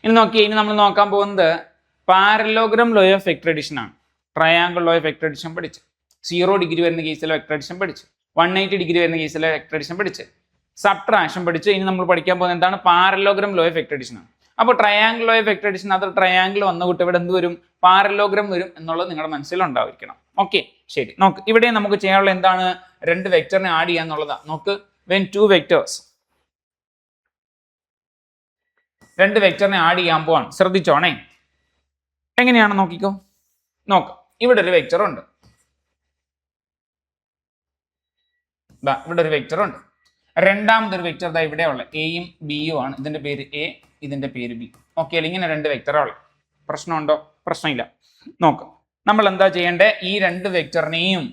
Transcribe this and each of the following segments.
ഇനി നോക്കി, ഇനി നമ്മൾ നോക്കാൻ പോകുന്നത് parallelogram law of vector addition ആണ്. Triangle law of vector addition പഠിച്ച്, 0 ഡിഗ്രി വരുന്ന കേസിലെ വെക്ടർ അഡിഷൻ പഠിച്ച്, 180 ഡിഗ്രി വരുന്ന കേസിലെ വെക്ടർ അഡിഷൻ പഠിച്ച്, സബ്ട്രാക്ഷൻ പഠിച്ച്. ഇനി നമ്മൾ പഠിക്കാൻ പോകുന്നത് എന്താണ്? Parallelogram law of vector addition ആണ്. അപ്പോൾ triangle law of vector addition, അത് ട്രയാങ്കിൾ വന്ന കൂട്ട് ഇവിടെ എന്ത് വരും? പാരലോഗ്രാം വരും എന്നുള്ളത് നിങ്ങളുടെ മനസ്സിലുണ്ടായിരിക്കണം. ഓക്കെ, ശരി. നോക്ക്, ഇവിടെ നമുക്ക് ചെയ്യാനുള്ള എന്താണ്? രണ്ട് വെക്ടറിനെ ആഡ് ചെയ്യുക എന്നുള്ളതാണ്. നോക്ക്, വെൻ ടു വെക്ടേഴ്സ്, രണ്ട് വെക്ടറിനെ ആഡ് ചെയ്യാൻ പോവാണ്. ശ്രദ്ധിച്ചോണേ, എങ്ങനെയാണ് നോക്കിക്കോ. നോക്ക്, ഇവിടെ ഒരു വെക്ടർ ഉണ്ട്, ഇവിടെ ഒരു വെക്ടർ ഉണ്ട്. രണ്ടാമതൊരു വെക്ടർ ദാ ഇവിടെ ഉള്ള എയും ബിയും ആണ്. ഇതിന്റെ പേര് എ, ഇതിന്റെ പേര് ബി. ഓക്കെ അല്ലേ? ഇങ്ങനെ രണ്ട് വെക്ടറുകൾ. പ്രശ്നമുണ്ടോ? പ്രശ്നമില്ല. നോക്ക്, നമ്മൾ എന്താ ചെയ്യേണ്ടത്? ഈ രണ്ട് വെക്ടറിനെയും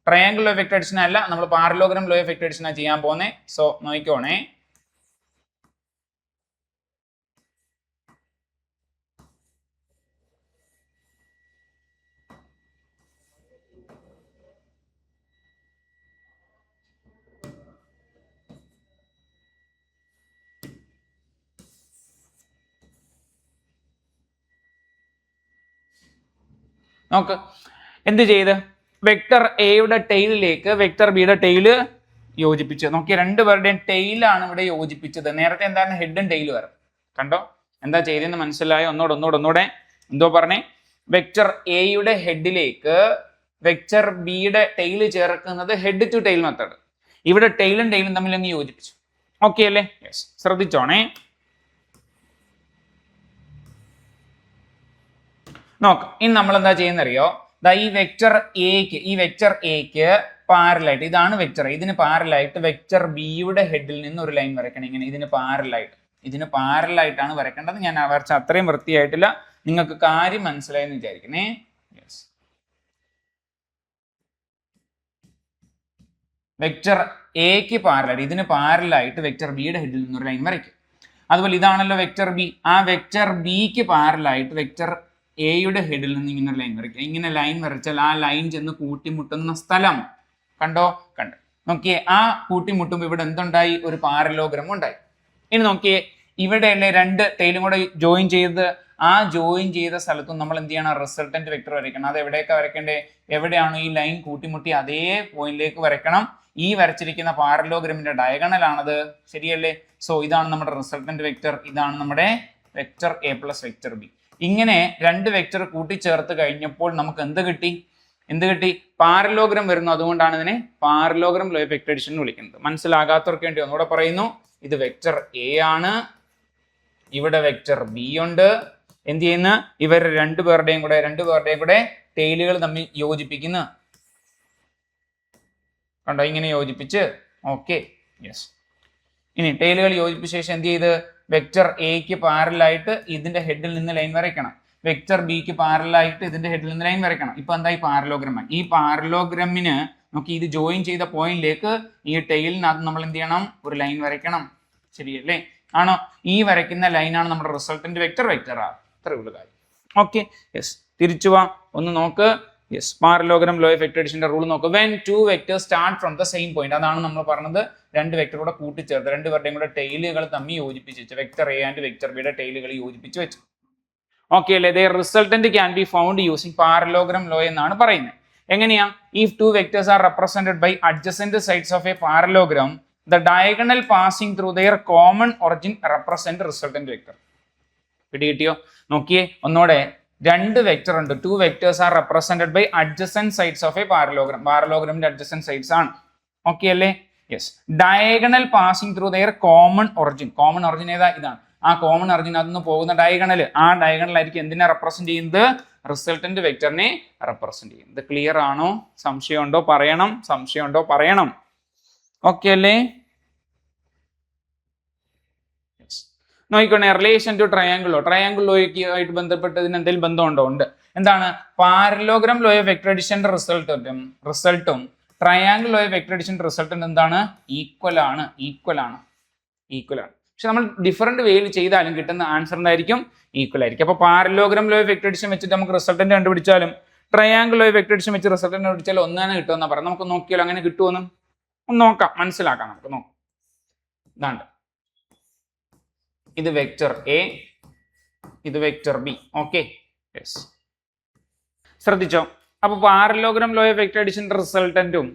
triangle law of vector addition അല്ല, നമ്മൾ parallelogram law of vector addition ചെയ്യാൻ പോകുന്നത്. സോ നോക്കിക്കോണേ, നോക്ക് എന്ത് ചെയ്ത്? വെക്ടർ എയുടെ ടെയിലിലേക്ക് വെക്ടർ ബിയുടെ ടെയില് യോജിപ്പിച്ച്. നോക്കി, രണ്ടുപേരുടെയും ടെയിലാണ് ഇവിടെ യോജിപ്പിച്ചത്. നേരത്തെ എന്താണ്? ഹെഡും ടെയിലും വരും. കണ്ടോ എന്താ ചെയ്തെന്ന് മനസ്സിലായോ? ഒന്നുകൂടെ എന്തോ പറഞ്ഞേ? വെക്ടർ എയുടെ ഹെഡിലേക്ക് വെക്ടർ ബിയുടെ ടെയില് ചേർക്കുന്നത് ഹെഡ് ടു ടെയിൽ മെത്തേഡ്. ഇവിടെ ടെയിലും തമ്മിൽ അങ്ങ് യോജിപ്പിച്ചു. ഓക്കെ അല്ലേ? യെസ്, ശ്രദ്ധിച്ചോണേ. നോക്ക്, ഇനി നമ്മൾ എന്താ ചെയ്യുന്നറിയോ? ഈ വെക്ടർ എക്ക് പാരലായിട്ട്, ഇതാണ് വെക്ടർ, ഇതിന് പാരലായിട്ട് വെക്ടർ ബിയുടെ ഹെഡിൽ നിന്ന് ഒരു ലൈൻ വരയ്ക്കണം. ഇങ്ങനെ ഇതിന് പാരലായിട്ടാണ് വരയ്ക്കേണ്ടത്. ഞാൻ വരച്ച അത്രയും വൃത്തിയായിട്ടില്ല. നിങ്ങൾക്ക് കാര്യം മനസ്സിലായെന്ന് വിചാരിക്കണേ. യെസ്, വെക്ടർ എക്ക് പാരലായിട്ട്, ഇതിന് പാരലായിട്ട് വെക്ടർ ബിയുടെ ഹെഡിൽ നിന്ന് ഒരു ലൈൻ വരയ്ക്കും. അതുപോലെ ഇതാണല്ലോ വെക്ടർ ബി, ആ വെക്ടർ ബിക്ക് പാരലായിട്ട് വെക്ടർ എയുടെ ഹെഡിൽ നിന്ന് ഇങ്ങനെ ലൈൻ വരയ്ക്കുക. ഇങ്ങനെ ലൈൻ വരച്ചാൽ ആ ലൈൻ ചെന്ന് കൂട്ടിമുട്ടുന്ന സ്ഥലം കണ്ടോ? നോക്കിയേ, ആ കൂട്ടിമുട്ടുമ്പോൾ ഇവിടെ എന്തുണ്ടായി? ഒരു പാരലോഗ്രാം ഉണ്ടായി. ഇനി നോക്കിയേ, ഇവിടെയല്ലേ രണ്ട് ടെയിലും കൂടെ ജോയിൻ ചെയ്ത്, ആ ജോയിൻ ചെയ്ത സ്ഥലത്തും നമ്മൾ എന്ത് ചെയ്യണം? റിസൾട്ടന്റ് വെക്ടർ വരയ്ക്കണം. അത് എവിടെയൊക്കെ വരയ്ക്കണ്ടേ? എവിടെയാണോ ഈ ലൈൻ കൂട്ടിമുട്ടി അതേ പോയിന്റിലേക്ക് വരയ്ക്കണം. ഈ വരച്ചിരിക്കുന്ന പാരലോഗ്രാമിന്റെ ഡയഗണൽ ആണത്. ശരിയല്ലേ? സോ ഇതാണ് നമ്മുടെ റിസൾട്ടന്റ് വെക്ടർ, ഇതാണ് നമ്മുടെ vector A plus vector B. ഇങ്ങനെ രണ്ട് വെക്ടർ കൂട്ടിച്ചേർത്ത് കഴിഞ്ഞപ്പോൾ നമുക്ക് എന്ത് കിട്ടി? പാരലോഗ്രാം വരുന്നു. അതുകൊണ്ടാണ് ഇതിനെ parallelogram law of vector addition എന്ന് വിളിക്കുന്നത്. മനസ്സിലാകാത്തവർക്ക് വേണ്ടി ഒന്നുകൂടെ പറയുന്നു. ഇത് വെക്ടർ എ ആണ്, ഇവിടെ വെക്ടർ ബി ഉണ്ട്. എന്ത് ചെയ്യുന്നു? ഇവർ രണ്ടുപേരുടെയും കൂടെ ടെയിലുകൾ തമ്മിൽ യോജിപ്പിക്കുന്നു. കണ്ടോ? ഇങ്ങനെ യോജിപ്പിച്ച്. Okay, yes. ഇനി ടെയിലുകൾ യോജിപ്പിച്ച ശേഷം എന്ത് ചെയ്ത്? വെക്ടർ എക്ക് പാരലായിട്ട് ഇതിന്റെ ഹെഡിൽ നിന്ന് ലൈൻ വരയ്ക്കണം. വെക്ടർ ബിക്ക് പാരലായിട്ട് ഇതിന്റെ ഹെഡിൽ നിന്ന് ലൈൻ വരയ്ക്കണം. ഇപ്പൊ എന്തായി? പാരലോഗ്രാമായി. ഈ പാരലോഗ്രാമിന് നോക്കി, ഇത് ജോയിൻ ചെയ്ത പോയിന്റിലേക്ക് ഈ ടെയിലിനകത്ത് നമ്മൾ എന്ത് ചെയ്യണം? ഒരു ലൈൻ വരയ്ക്കണം. ശരിയല്ലേ? ആണോ? ഈ വരയ്ക്കുന്ന ലൈനാണ് നമ്മുടെ റിസൾട്ടന്റ് വെക്ടർ ആ. അത്രേ ഉള്ളു കാര്യം. Okay, yes. തിരിച്ചു വാ, ഒന്ന് നോക്ക്. Yes, parallelogram law of vector അഡിഷന്റെ റൂൾ നോക്ക്. When two vectors start from the same point, അതാണ് നമ്മൾ പറഞ്ഞത്. രണ്ട് വെക്ടർ കൂടെ കൂട്ടിച്ചേർത്ത് രണ്ടുപേരുടെയും കൂടെ ടെയിലുകൾ തമ്മിൽ യോജിപ്പിച്ച് വെച്ചു. വെക്ടർ എ ആൻഡ് വെക്ടർ ബിയുടെ ടെയിലുകൾ യോജിപ്പിച്ച് വെച്ചു. ഓക്കെ അല്ലേ? The resultant can be found using parallelogram law എന്നാണ് പറയുന്നത്. എങ്ങനെയാ? If two vectors are represented by adjacent sides of a parallelogram, the diagonal passing through their common origin represent resultant vector. പിടികിട്ടിയോ? നോക്കിയേ ഒന്നോടെ. രണ്ട് വെക്ടർ ഉണ്ട്. Two vectors are represented by adjacent sides of a parallelogram. പാരലോഗ്രാമിന്റെ adjacent sides ആണ്. Okay അല്ലേ? Yes. Diagonal passing through their common origin. Common origin ഏതാ? ഇതാണ്. ആ കോമൺ ഒറിജിൻ അതിൽ പോകുന്ന ഡയഗണൽ, ആ ഡയഗണലായിരിക്കും എന്തിനെ റെപ്രസെന്റ് ചെയ്യുന്നത്? റിസൾട്ടന്റ് വെക്ടറിനെ റെപ്രസെന്റ് ചെയ്യുന്നത്. ക്ലിയർ ആണോ? സംശയമുണ്ടോ? പറയണം. ഓക്കെ അല്ലേ? നോക്കിക്കോണേ, റിലേഷൻ ടു ട്രയാങ്കിൾ ലോയുമായിട്ട് ബന്ധപ്പെട്ട് ഇതിന് എന്തെങ്കിലും ബന്ധമുണ്ടോ? ഉണ്ട്. എന്താണ്? പാരലോഗ്രാം ലോ ഓഫ് വെക്ടർ അഡിഷന്റെ റിസൾട്ടും ട്രയാങ്കിൾ ലോ ഓഫ് വെക്ടർ അഡിഷന്റെ റിസൾട്ടും എന്താണ്? ഈക്വൽ ആണ്. പക്ഷെ നമ്മൾ ഡിഫറെന്റ് വേയിൽ ചെയ്താലും കിട്ടുന്ന ആൻസർ എന്തായിരിക്കും? ഈക്വൽ ആയിരിക്കും. അപ്പൊ parallelogram law of vector addition വെച്ചിട്ട് നമുക്ക് റിസൾട്ടന്റ് കണ്ടുപിടിച്ചാലും triangle law of vector addition വെച്ച് റിസൾട്ടന്റ് കണ്ടുപിടിച്ചാലും ഒന്നാണ് കിട്ടുമെന്നാ പറയാം. നമുക്ക് നോക്കിയാലോ അങ്ങനെ കിട്ടുമെന്ന് ഒന്ന് നോക്കാം, മനസ്സിലാക്കാം. നമുക്ക് നോക്കാം. ഇതാണ്ട്, ഇത് വെക്ടർ എ, ഇത് വെക്ടർ ബി. Okay, yes. ശ്രദ്ധിച്ചോ, അപ്പൊ parallelogram law of vector addition റിസൾട്ടന്റും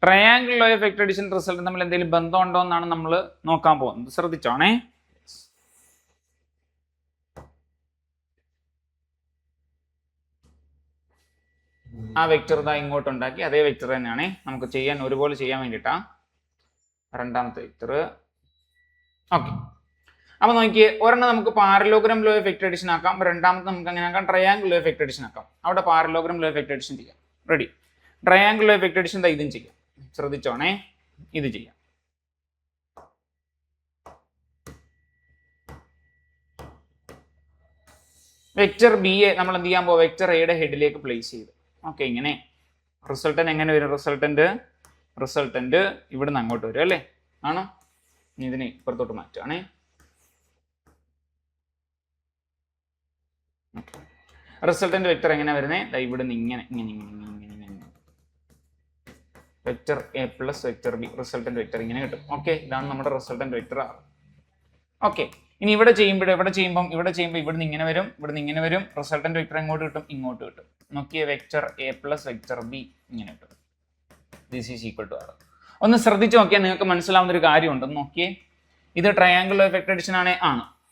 triangle law of vector addition റിസൾട്ടും തമ്മിൽ എന്തെങ്കിലും ബന്ധം ഉണ്ടോ എന്നാണ് നമ്മൾ നോക്കാൻ പോകുന്നത്. ശ്രദ്ധിച്ചോണേ. ആ വെക്ടർ ഇതാ ഇങ്ങോട്ട് ഉണ്ടാക്കി, അതേ വെക്ടർ തന്നെയാണ് നമുക്ക് ചെയ്യാൻ ഒരുപോലെ ചെയ്യാൻ വേണ്ടിയിട്ടാ രണ്ടാമത്തെ വെക്ടർ. ഓക്കെ, അപ്പൊ നോക്കിയേ, ഒരെണ്ണം നമുക്ക് parallelogram law of vector addition ആക്കാം, രണ്ടാമത്തെ നമുക്ക് അങ്ങനെ ആക്കാം triangle law of vector addition ആക്കാം. അവിടെ parallelogram law of vector addition ചെയ്യാം. Ready? Triangle law of vector addition ഇതും ചെയ്യാം. ശ്രദ്ധിച്ചോണേ, ഇത് ചെയ്യാം. വെക്ടർ ബി എ നമ്മൾ എന്ത് ചെയ്യാൻ പോകും? വെക്ടർ എയുടെ ഹെഡിലേക്ക് പ്ലേസ് ചെയ്ത്. ഓക്കെ, ഇങ്ങനെ റിസൾട്ടന്റ് എങ്ങനെ വരും? റിസൾട്ടന്റ് ഇവിടുന്ന് അങ്ങോട്ട് വരും അല്ലേ? ആണോ? ഇതിനെ ഇപ്പുറത്തോട്ട് മാറ്റുകയാണേ. റിസൾട്ടന്റ് വെക്ടർ എങ്ങനെ വരുന്നത്? ഇവിടുന്ന് ഇങ്ങനെ ഇങ്ങനെ ഇങ്ങനെ ഇങ്ങനെ ഇങ്ങനെ vector A plus vector B resultant vector ഇങ്ങനെ കിട്ടും. ഓക്കെ, ഇതാണ് നമ്മുടെ റിസൾട്ടന്റ് വെക്ടർ. ഓക്കെ, ഇനി ഇവിടെ ചെയ്യുമ്പോൾ ഇവിടുന്ന് ഇങ്ങനെ വരും, ഇവിടുന്ന് ഇങ്ങനെ വരും. റിസൾട്ടന്റ് വെക്ടർ എങ്ങോട്ട് കിട്ടും? ഇങ്ങോട്ട് കിട്ടും. നോക്കിയ vector A plus vector B ഇങ്ങനെ കിട്ടും. This is equal to R. ഒന്ന് ശ്രദ്ധിച്ചു നോക്കിയാൽ നിങ്ങൾക്ക് മനസ്സിലാവുന്ന ഒരു കാര്യമുണ്ട്. നോക്കിയേ, ഇത് triangle law of vector addition ആണ്,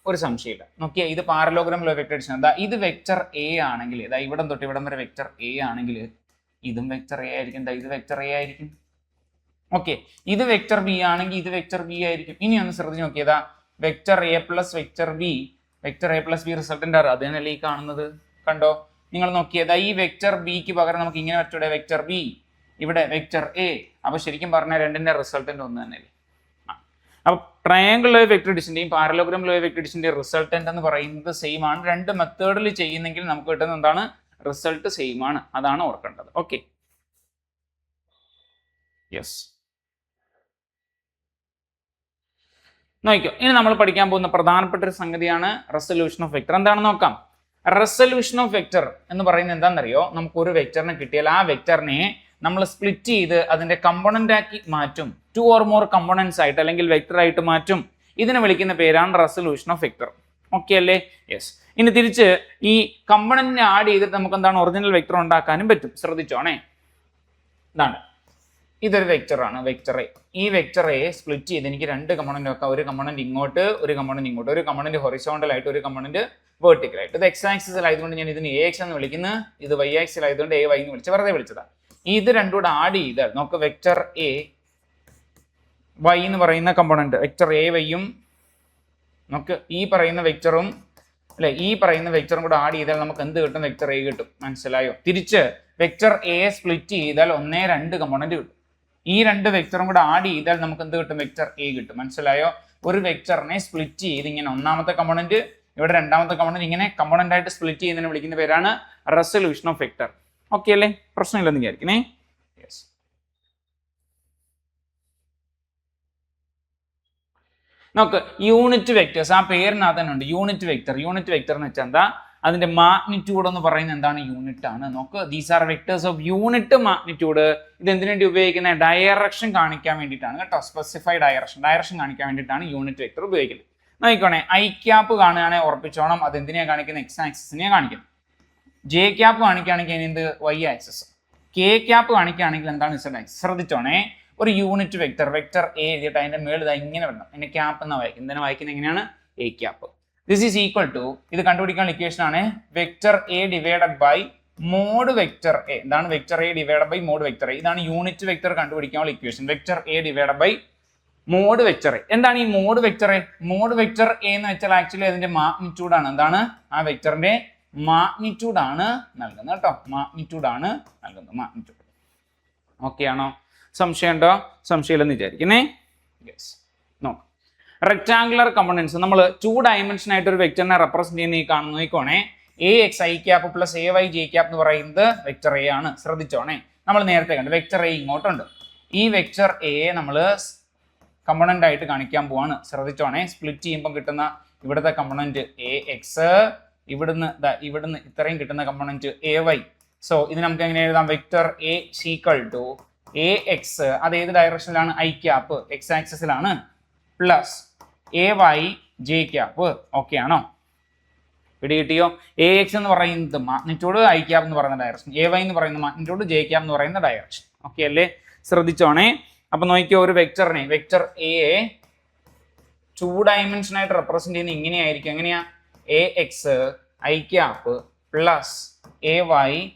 ഒരു സംശയമില്ല. നോക്കിയേ, ഇത് parallelogram law of vector addition. ഇത് വെക്ടർ എ ആണെങ്കിൽ, ഇവിടം തൊട്ട് ഇവിടം വരെ വെക്ടർ എ ആണെങ്കിൽ ഇതും വെക്ടർ എ ആയിരിക്കും. ഇത് വെക്ടർ എ ആയിരിക്കും. ഓക്കെ, ഇത് വെക്ടർ ബി ആണെങ്കിൽ ഇത് വെക്ടർ ബി ആയിരിക്കും. ഇനി ഒന്ന് ശ്രദ്ധിച്ച് നോക്കിയതാ, vector A plus vector B resultant ആറ്. അത് തന്നെയല്ലേ ഈ കാണുന്നത്? കണ്ടോ? നിങ്ങൾ നോക്കിയതാ, ഈ വെക്ടർ ബിക്ക് പകരം നമുക്ക് ഇങ്ങനെ വരച്ചൂടെ? വെക്ടർ ബി, ഇവിടെ വെക്ടർ എ. അപ്പൊ ശരിക്കും പറഞ്ഞാൽ രണ്ടിന്റെ റിസൾട്ടന്റ് ഒന്ന് തന്നെയല്ലേ? അപ്പൊ ട്രയാങ്കിൾ ലോ ഓഫ് വെക്ടർ അഡിഷന്റെയും പാരലോഗ്രാം ലോ ഓഫ് വെക്ടർ അഡിഷന്റെയും റിസൾട്ടന്റ് എന്ന് പറയുന്നത് സെയിം ആണ്. രണ്ട് മെത്തേഡിൽ ചെയ്യുന്നെങ്കിൽ നമുക്ക് കിട്ടുന്ന എന്താണ്? റിസൾട്ട് സെയിം ആണ്. അതാണ് ഓർക്കേണ്ടത്. Okay, yes. നോക്കിക്കോ, ഇനി നമ്മൾ പഠിക്കാൻ പോകുന്ന പ്രധാനപ്പെട്ട ഒരു സംഗതിയാണ് റെസൊല്യൂഷൻ ഓഫ് വെക്ടർ. എന്താണെന്ന് നോക്കാം. റെസൊല്യൂഷൻ ഓഫ് വെക്ടർ എന്ന് പറയുന്നത് എന്താണെന്നറിയോ? നമുക്ക് ഒരു വെക്ടറിനെ കിട്ടിയാൽ ആ വെക്ടറിനെ നമ്മൾ സ്പ്ലിറ്റ് ചെയ്ത് അതിന്റെ കമ്പോണന്റ് ആക്കി മാറ്റും. 2 or more കമ്പോണൻസ് ആയിട്ട് അല്ലെങ്കിൽ വെക്ടർ ആയിട്ട് മാറ്റും. ഇതിനെ വിളിക്കുന്ന പേരാണ് റെസൊല്യൂഷൻ ഓഫ് വെക്ടർ. ഓക്കെ അല്ലേ? യെസ്. ഇനി തിരിച്ച് ഈ കമ്പോണന്റിനെ ആഡ് ചെയ്തിട്ട് നമുക്ക് എന്താണ്? ഒറിജിനൽ വെക്ടർ ഉണ്ടാക്കാനും പറ്റും. ശ്രദ്ധിച്ചോണേ, ഇതാണ്, ഇതൊരു വെക്ടറാണ്, വെക്ടർ എ. ഈ വെക്ടർ എ സ്പ്ലിറ്റ് ചെയ്ത് എനിക്ക് രണ്ട് കമ്പോണന്റ് വെക്കാം. ഒരു കമ്പോണന്റ് ഇങ്ങോട്ട്, ഒരു കമ്പോണന്റ് ഇങ്ങോട്ട്. ഒരു കമ്പോണന്റ് ഹൊറിസോണ്ടൽ ആയിട്ട്, ഒരു കമ്പോണന്റ് വെർട്ടിക്കൽ ആയിട്ട്. ഇത് എക്സ് ആക്സിസിൽ ആയതുകൊണ്ട് ഞാൻ ഇതിന് എ എക്സ് എന്ന് വിളിക്കുന്നു. ഇത് വൈ ആക്സിൽ ആയതുകൊണ്ട് എ വൈ എന്ന് വിളിച്ച് വെറുതെ വിളിച്ചതാണ്. ഇത് രണ്ടും കൂടെ ആഡ് ചെയ്താൽ നമുക്ക് വെക്ടർ എ വൈ എന്ന് പറയുന്ന കമ്പോണന്റ്, വെക്ടർ എ വൈയും നമുക്ക് ഈ പറയുന്ന വെക്ടറും അല്ലെ, ഈ പറയുന്ന വെക്ടറും കൂടെ ആഡ് ചെയ്താൽ നമുക്ക് എന്ത് കിട്ടും? വെക്ടർ എ കിട്ടും. മനസ്സിലായോ? തിരിച്ച് വെക്ടർ എ സ്പ്ലിറ്റ് ചെയ്താൽ 1, 2 കമ്പോണന്റ് കിട്ടും. ഈ രണ്ട് വെക്ടറും കൂടെ ആഡ് ചെയ്താൽ നമുക്ക് എന്ത് കിട്ടും? വെക്ടർ എ കിട്ടും. മനസ്സിലായോ? ഒരു വെക്ടറിനെ സ്പ്ലിറ്റ് ചെയ്ത് ഇങ്ങനെ ഒന്നാമത്തെ കമ്പോണന്റ്, ഇവിടെ രണ്ടാമത്തെ കമ്പോണന്റ്, ഇങ്ങനെ കമ്പോണന്റ് ആയിട്ട് സ്പ്ലിറ്റ് ചെയ്യുന്നതിന് വിളിക്കുന്ന പേരാണ് റെസൊല്യൂഷൻ ഓഫ് വെക്ടർ. ഓക്കെ അല്ലേ? പ്രശ്നമില്ലെന്ന് വിചാരിക്കണേ. യെസ്. നോക്ക്, യൂണിറ്റ് വെക്ടേഴ്സ് ആ പേരിനകത്ത് തന്നെ ഉണ്ട്. യൂണിറ്റ് വെക്ടർ എന്ന് വെച്ചാൽ എന്താ? അതിന്റെ മാഗ്നിറ്റ്യൂഡ് എന്ന് പറയുന്നത് എന്താണ്? യൂണിറ്റ് ആണ്. നോക്ക്, these are vectors of unit magnitude. ഇത് എന്തിനു വേണ്ടി ഉപയോഗിക്കുന്നത്? ഡയറക്ഷൻ കാണിക്കാൻ വേണ്ടിയിട്ടാണ് കേട്ടോ. സ്പെസിഫൈഡ് ഡയറക്ഷൻ കാണിക്കാൻ വേണ്ടിയിട്ടാണ് യൂണിറ്റ് വെക്ടർ ഉപയോഗിക്കുന്നത്. നോക്കിക്കോണേ, ഐ ക്യാപ്പ് കാണുകയാണെങ്കിൽ ഉറപ്പിച്ചോണം അത് എന്തിനെയാണ് കാണിക്കുന്നത്? എക്സ് ആക്സിസിനെയാണ് കാണിക്കുന്നത്. ജെ ക്യാപ്പ് കാണിക്കുകയാണെങ്കിൽ എന്ത്? Y axis. കെ ക്യാപ്പ് കാണിക്കുകയാണെങ്കിൽ എന്താണ്? Z axis. ശ്രദ്ധിച്ചോണേ, ഒരു യൂണിറ്റ് വെക്ടർ എ എഴുതിയിട്ട് അതിന്റെ മേളിൽ ഇങ്ങനെ വരണം. അതിന്റെ ക്യാപ്പ് എന്നാ വായിക്കുന്നത്. എന്തിനാ വായിക്കുന്നത്? എങ്ങനെയാണ്? A cap. This is equal to, ഇത് കണ്ടുപിടിക്കാനുള്ള ഇക്വേഷൻ ആണ് vector A divided by mod vector A. എന്താണ്? Vector A divided by mod vector A. ഇതാണ് യൂണിറ്റ് വെക്ടർ കണ്ടുപിടിക്കാനുള്ള equation. Vector A divided by mod vector A. എന്താണ് ഈ mod vector A? Mod vector A എന്ന് വെച്ചാൽ actually അതിന്റെ magnitude ആണ്. എന്താണ്? ആ വെക്ടറിന്റെ മാഗ്നിറ്റ്യൂഡ് ആണ് നൽകുന്നത് കേട്ടോ. മാഗ്നിറ്റ്യൂഡ് ആണ് നൽകുന്നത്. മാഗ്നിറ്റ്യൂഡ്. ഓക്കെ ആണോ? സംശയം ഉണ്ടോ? സംശയമില്ലെന്ന് വിചാരിക്കുന്നേ. യെസ്. നോക്കാം, റെക്ടാങ്കുലർ കമ്പോണൻസ് നമ്മൾ 2 ഡയമെൻഷൻ ആയിട്ട് ഒരു വെക്ടറിനെ റെപ്രസെന്റ് ചെയ്യുന്ന ഈ കാണുന്ന നോക്കണേ, a X I cap plus A Y J cap എന്ന് പറയുന്നത് വെക്ടർ എ ആണ്. ശ്രദ്ധിച്ചോണേ, നമ്മൾ നേരത്തെ കണ്ടു വെക്ടർ എ ഇങ്ങോട്ടുണ്ട്. ഈ വെക്ടർ എ നമ്മൾ കമ്പോണന്റ് ആയിട്ട് കാണിക്കാൻ പോവാണ്. ശ്രദ്ധിച്ചോണേ, സ്പ്ലിറ്റ് ചെയ്യുമ്പോൾ കിട്ടുന്ന ഇവിടുത്തെ കമ്പോണന്റ് എ എക്സ്, ഇവിടുന്ന് ഇത്രയും കിട്ടുന്ന കമ്പോണന്റ് എ വൈ. സോ ഇത് നമുക്ക് എങ്ങനെ എഴുതാം? Vector A equal to A X, അത് ഏത് ഡയറക്ഷനിലാണ്? ഐ ക്യാപ്പ്, എക്സ് ആക്സിസിലാണ്, plus A Y J cap. Okay ആണോ? പിടി കിട്ടിയോ? എ എക്സ് എന്ന് പറയുന്നത് മാഗ്നിറ്റ്യൂഡ്, ഐ ക്യാപ് എന്ന് പറയുന്ന ഡയറക്ഷൻ, എ വൈ എന്ന് പറയുന്ന മാഗ്നിറ്റ്യൂഡ്, ജെ ക്യാപ് എന്ന് പറയുന്ന ഡയറക്ഷൻ. ഓക്കെ അല്ലേ? ശ്രദ്ധിച്ചോണേ. അപ്പൊ നോക്കിയോ, ഒരു വെക്ടറിനെ വെക്ടർ എ 2 ഡയമെൻഷൻ ആയിട്ട് റെപ്രസെന്റ് ചെയ്യുന്ന ഇങ്ങനെയായിരിക്കും. എങ്ങനെയാ? A X I cap plus A Y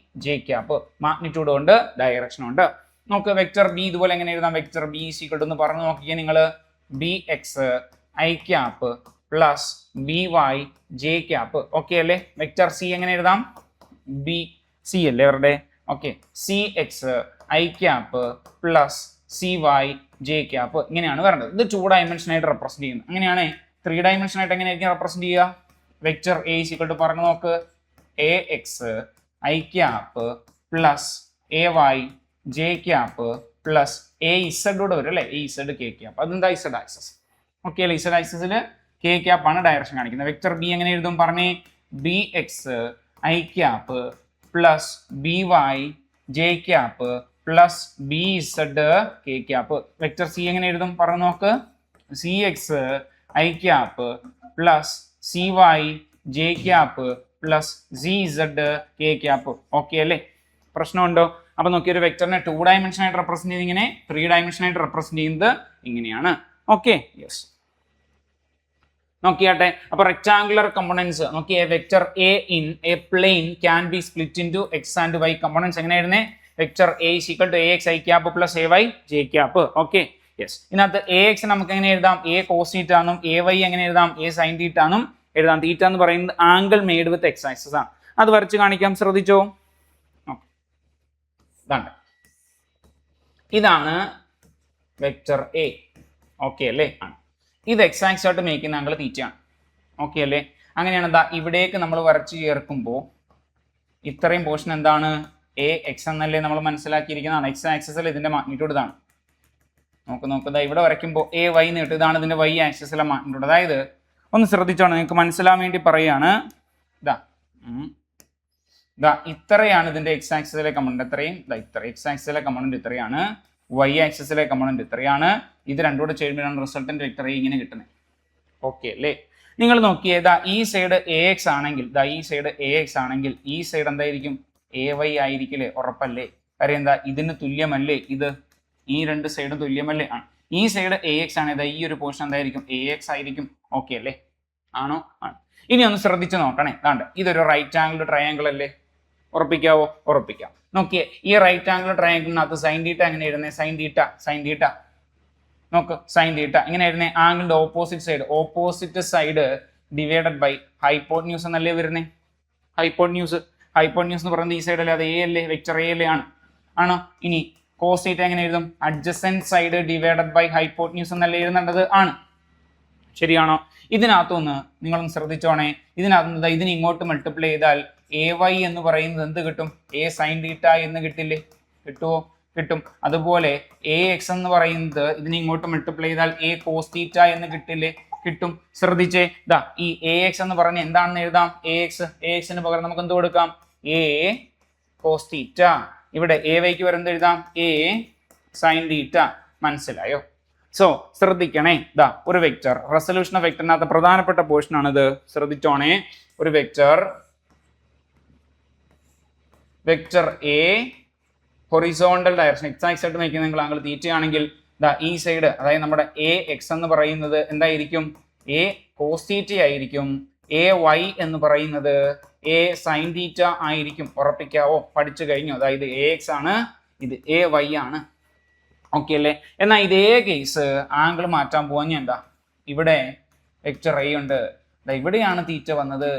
J cap, magnitude ഉണ്ട് ഡയറക്ഷൻ ഉണ്ട്. നമുക്ക് വെക്ടർ ബി ഇതുപോലെ എങ്ങനെ എഴുതാം? വെക്ടർ ബി ഈക്വൽ ടു എന്ന് പറഞ്ഞു നോക്കിയേ നിങ്ങൾ, b X I cap plus B Y J cap. Okay അല്ലേ? വെക്ടർ സി എങ്ങനെ എഴുതാം? ബി സി അല്ലേ അവരുടെ? Okay, c X I cap plus C Y J cap, ഇങ്ങനെയാണ് വരേണ്ടത്. ഇത് 2 ഡയമെൻഷൻ ആയിട്ട് റെപ്രസെന്റ് ചെയ്യുന്നത്. അങ്ങനെയാണ് 3 ഡയമെൻഷൻ ആയിട്ട് എങ്ങനെയായിരിക്കും റെപ്രസെന്റ് ചെയ്യുക? വെക്ടർ എ ഈക്വൽ ടു പറഞ്ഞു നോക്ക്, A X I cap plus A Y J cap plus A ഇസഡോട് വരും അല്ലേ? A Z K cap. അതെന്താ? Z axis. ഓക്കെ അല്ലേ? ഇസഡ് ആക്സസിൽ കെ ക്യാപ്പ് ആണ് ഡയറക്ഷൻ കാണിക്കുന്നത്. വെക്ടർ ബി എങ്ങനെ എഴുതും പറഞ്ഞേ? B X I cap plus B Y J cap plus B Z K cap. Vector C എങ്ങനെ എഴുതും പറഞ്ഞു നോക്ക്, C X I cap plus C Y J cap plus C Z K cap. Okay അല്ലേ? പ്രശ്നമുണ്ടോ? അപ്പൊ നോക്കി, ഒരു വെക്ടറിനെ 2 dimension ആയിട്ട് റെപ്രസെന്റ് ചെയ്യുന്നത് ഇങ്ങനെ, 3 ഡയമെൻഷൻ ആയിട്ട് റെപ്രസെന്റ് ചെയ്യുന്നത് ഇങ്ങനെയാണ്. Okay, yes. നോക്കിയാട്ടെ, അപ്പൊ റെക്ടാങ്കുലർ കമ്പോണൻസ് നോക്കിയേ. Vector A in a plane can be split into X and Y components. എങ്ങനെ എഴുതുന്നേ? Vector A is equal to A X I cap plus A Y J cap. Okay, yes. ഇതിനകത്ത് A X നമുക്ക് എങ്ങനെ എഴുതാം? A cos തീറ്റ എന്നും A Y എങ്ങനെ എഴുതാം? A sine തീറ്റ എന്നും എഴുതാം. തീറ്റ എന്ന് പറയുന്നത് angle made with X axis ആണ്. അത് വരച്ച് കാണിക്കാം, ശ്രദ്ധിച്ചോ. ഇതാണ് വെക്ടർ എ. ഓക്കെ അല്ലേ? ആണ്. ഇത് എക്സ് ആക്സിസ് ആയിട്ട് മേക്കുന്ന ആംഗിൾ തീറ്റയാണ്. ഓക്കെ അല്ലേ? അങ്ങനെയാണ് എന്താ ഇവിടേക്ക് നമ്മൾ വരച്ച് ചേർക്കുമ്പോൾ ഇത്രയും പോർഷൻ എന്താണ്? എ എക്സ് എന്നല്ലേ നമ്മൾ മനസ്സിലാക്കിയിരിക്കുന്നതാണ്. എക്സ് ആക്സിസിൽ ഇതിന്റെ മാഗ്നിറ്റ്യൂഡ് ഇതാണ്. നോക്കുക, ഇവിടെ വരയ്ക്കുമ്പോൾ എ വൈ എന്ന് കിട്ടും. ഇതാണ് ഇതിന്റെ വൈ ആക്സിസിലെ മാഗ്നിറ്റ്യൂഡ്. അതായത് ഒന്ന് ശ്രദ്ധിച്ചോണം, നിങ്ങൾക്ക് മനസ്സിലാൻ വേണ്ടി പറയാണ്. ഇത്രയാണ് ഇതിന്റെ എക്സ് ആക്സിസിലെ കമ്പോണന്റ്. എത്രയും ഇത്ര എക്സ് ആക്സിസിലെ കമ്പോണന്റ് ഇത്രയാണ്, വൈ ആക്സിസിലെ കമ്പോണന്റ് ഇത്രയാണ്. ഇത് രണ്ടും കൂടെ ചെയ്യുമ്പോഴാണ് റിസൾട്ടന്റ് വെക്ടർ ഇങ്ങനെ കിട്ടുന്നത്. ഓക്കെ അല്ലേ? നിങ്ങൾ നോക്കിയേ, ഈ സൈഡ് എ എക്സ് ആണെങ്കിൽ, ഈ സൈഡ് എ എക്സ് ആണെങ്കിൽ ഈ സൈഡ് എന്തായിരിക്കും? എ വൈ ആയിരിക്കില്ലേ? ഉറപ്പല്ലേ? കാര്യം എന്താ? ഇതിന് തുല്യമല്ലേ ഇത്? ഈ രണ്ട് സൈഡും തുല്യമല്ലേ? ആണ്. ഈ സൈഡ് എ എക്സ് ആണ്, ഈ ഒരു പോർഷൻ എന്തായിരിക്കും? എ എക്സ് ആയിരിക്കും. ഓക്കെ അല്ലേ? ആണോ? ആണ്. ഇനി ഒന്ന് ശ്രദ്ധിച്ച് നോക്കണേ. ഇതൊരു റൈറ്റ് ആംഗിൾ ട്രയാംഗിൾ അല്ലേ? ഉറപ്പിക്കാവോ? ഉറപ്പിക്കാം. നോക്കിയേ, ഈ റൈറ്റ് ആംഗിൾ ട്രയാംഗിളിനകത്ത് സൈൻ തീറ്റ എങ്ങനെ എഴുതുന്നത്? സൈൻ തീറ്റ നോക്ക്, സൈൻ തീറ്റ ഇങ്ങനെ എഴുതുന്നത് ആംഗിളിന്റെ opposite side divided by hypotenuse എന്നല്ലേ വരുന്നേ? ഹൈപ്പോട്ന്യൂസ് എന്ന് പറയുന്നത് ഈ സൈഡ് അല്ലേ? അത് എ അല്ലേ? വെക്ടർ എ അല്ലേ? ആണോ? ഇനി കോസ് തീറ്റ എങ്ങനെ എഴുതും? Adjacent side divided by hypotenuse എന്നല്ലേ എഴുതേണ്ടത്? ആണ്. ശരിയാണോ? ഇതിനകത്തൊന്ന് നിങ്ങളൊന്ന് ശ്രദ്ധിച്ചോണേ. ഇതിനകത്ത് ഇതിന് ഇങ്ങോട്ട് മൾട്ടിപ്ലൈ ചെയ്താൽ എ വൈ എന്ന് പറയുന്നത് എന്ത് കിട്ടും? എ സൈൻ തീറ്റ എന്ന് കിട്ടില്ലേ? കിട്ടുമോ? കിട്ടും. അതുപോലെ എ എക്സ് എന്ന് പറയുന്നത് ഇതിന് ഇങ്ങോട്ട് മൾട്ടിപ്ലൈ ചെയ്താൽ എ കോസ് തീറ്റ എന്ന് കിട്ടില്ലേ? കിട്ടും. ശ്രദ്ധിച്ചേ, ഈ എ എക്സ് എന്ന് പറഞ്ഞ് എന്താണെന്ന് എഴുതാം? എ എക്സിന് പകരം നമുക്ക് എന്ത് കൊടുക്കാം? A cos theta. ഇവിടെ എ വൈക്ക് വരുന്നത് എഴുതാം? A sine theta. മനസ്സിലായോ? സോ ശ്രദ്ധിക്കണേ, ഒരു വെക്ടർ, റെസൊല്യൂഷൻ ഓഫ് വെക്ടറിനകത്ത് പ്രധാനപ്പെട്ട പോർഷൻ ആണിത്. ശ്രദ്ധിച്ചോണേ, ഒരു vector A horizontal direction X axis ആയിട്ട് നയിക്കുന്ന നിങ്ങൾ ആംഗിൾ തീറ്റ ആണെങ്കിൽ ഈ സൈഡ്, അതായത് നമ്മുടെ എ എക്സ് എന്ന് പറയുന്നത് എന്തായിരിക്കും? എ കോസ് തീറ്റ ആയിരിക്കും. എ വൈ എന്ന് പറയുന്നത് എ സൈൻ തീറ്റ ആയിരിക്കും. ഉറപ്പിക്കാവോ? പഠിച്ചു കഴിഞ്ഞു. അതായത് എ എക്സ് ആണ്, ഇത് എ വൈ ആണ്. ഓക്കെ അല്ലേ? എന്നാൽ ഇതേ കേസ് ആംഗിൾ മാറ്റാൻ പോവാൻ ഇവിടെ വെക്ടർ എ ഉണ്ട്, ഇവിടെയാണ് തീറ്റ വന്നത്.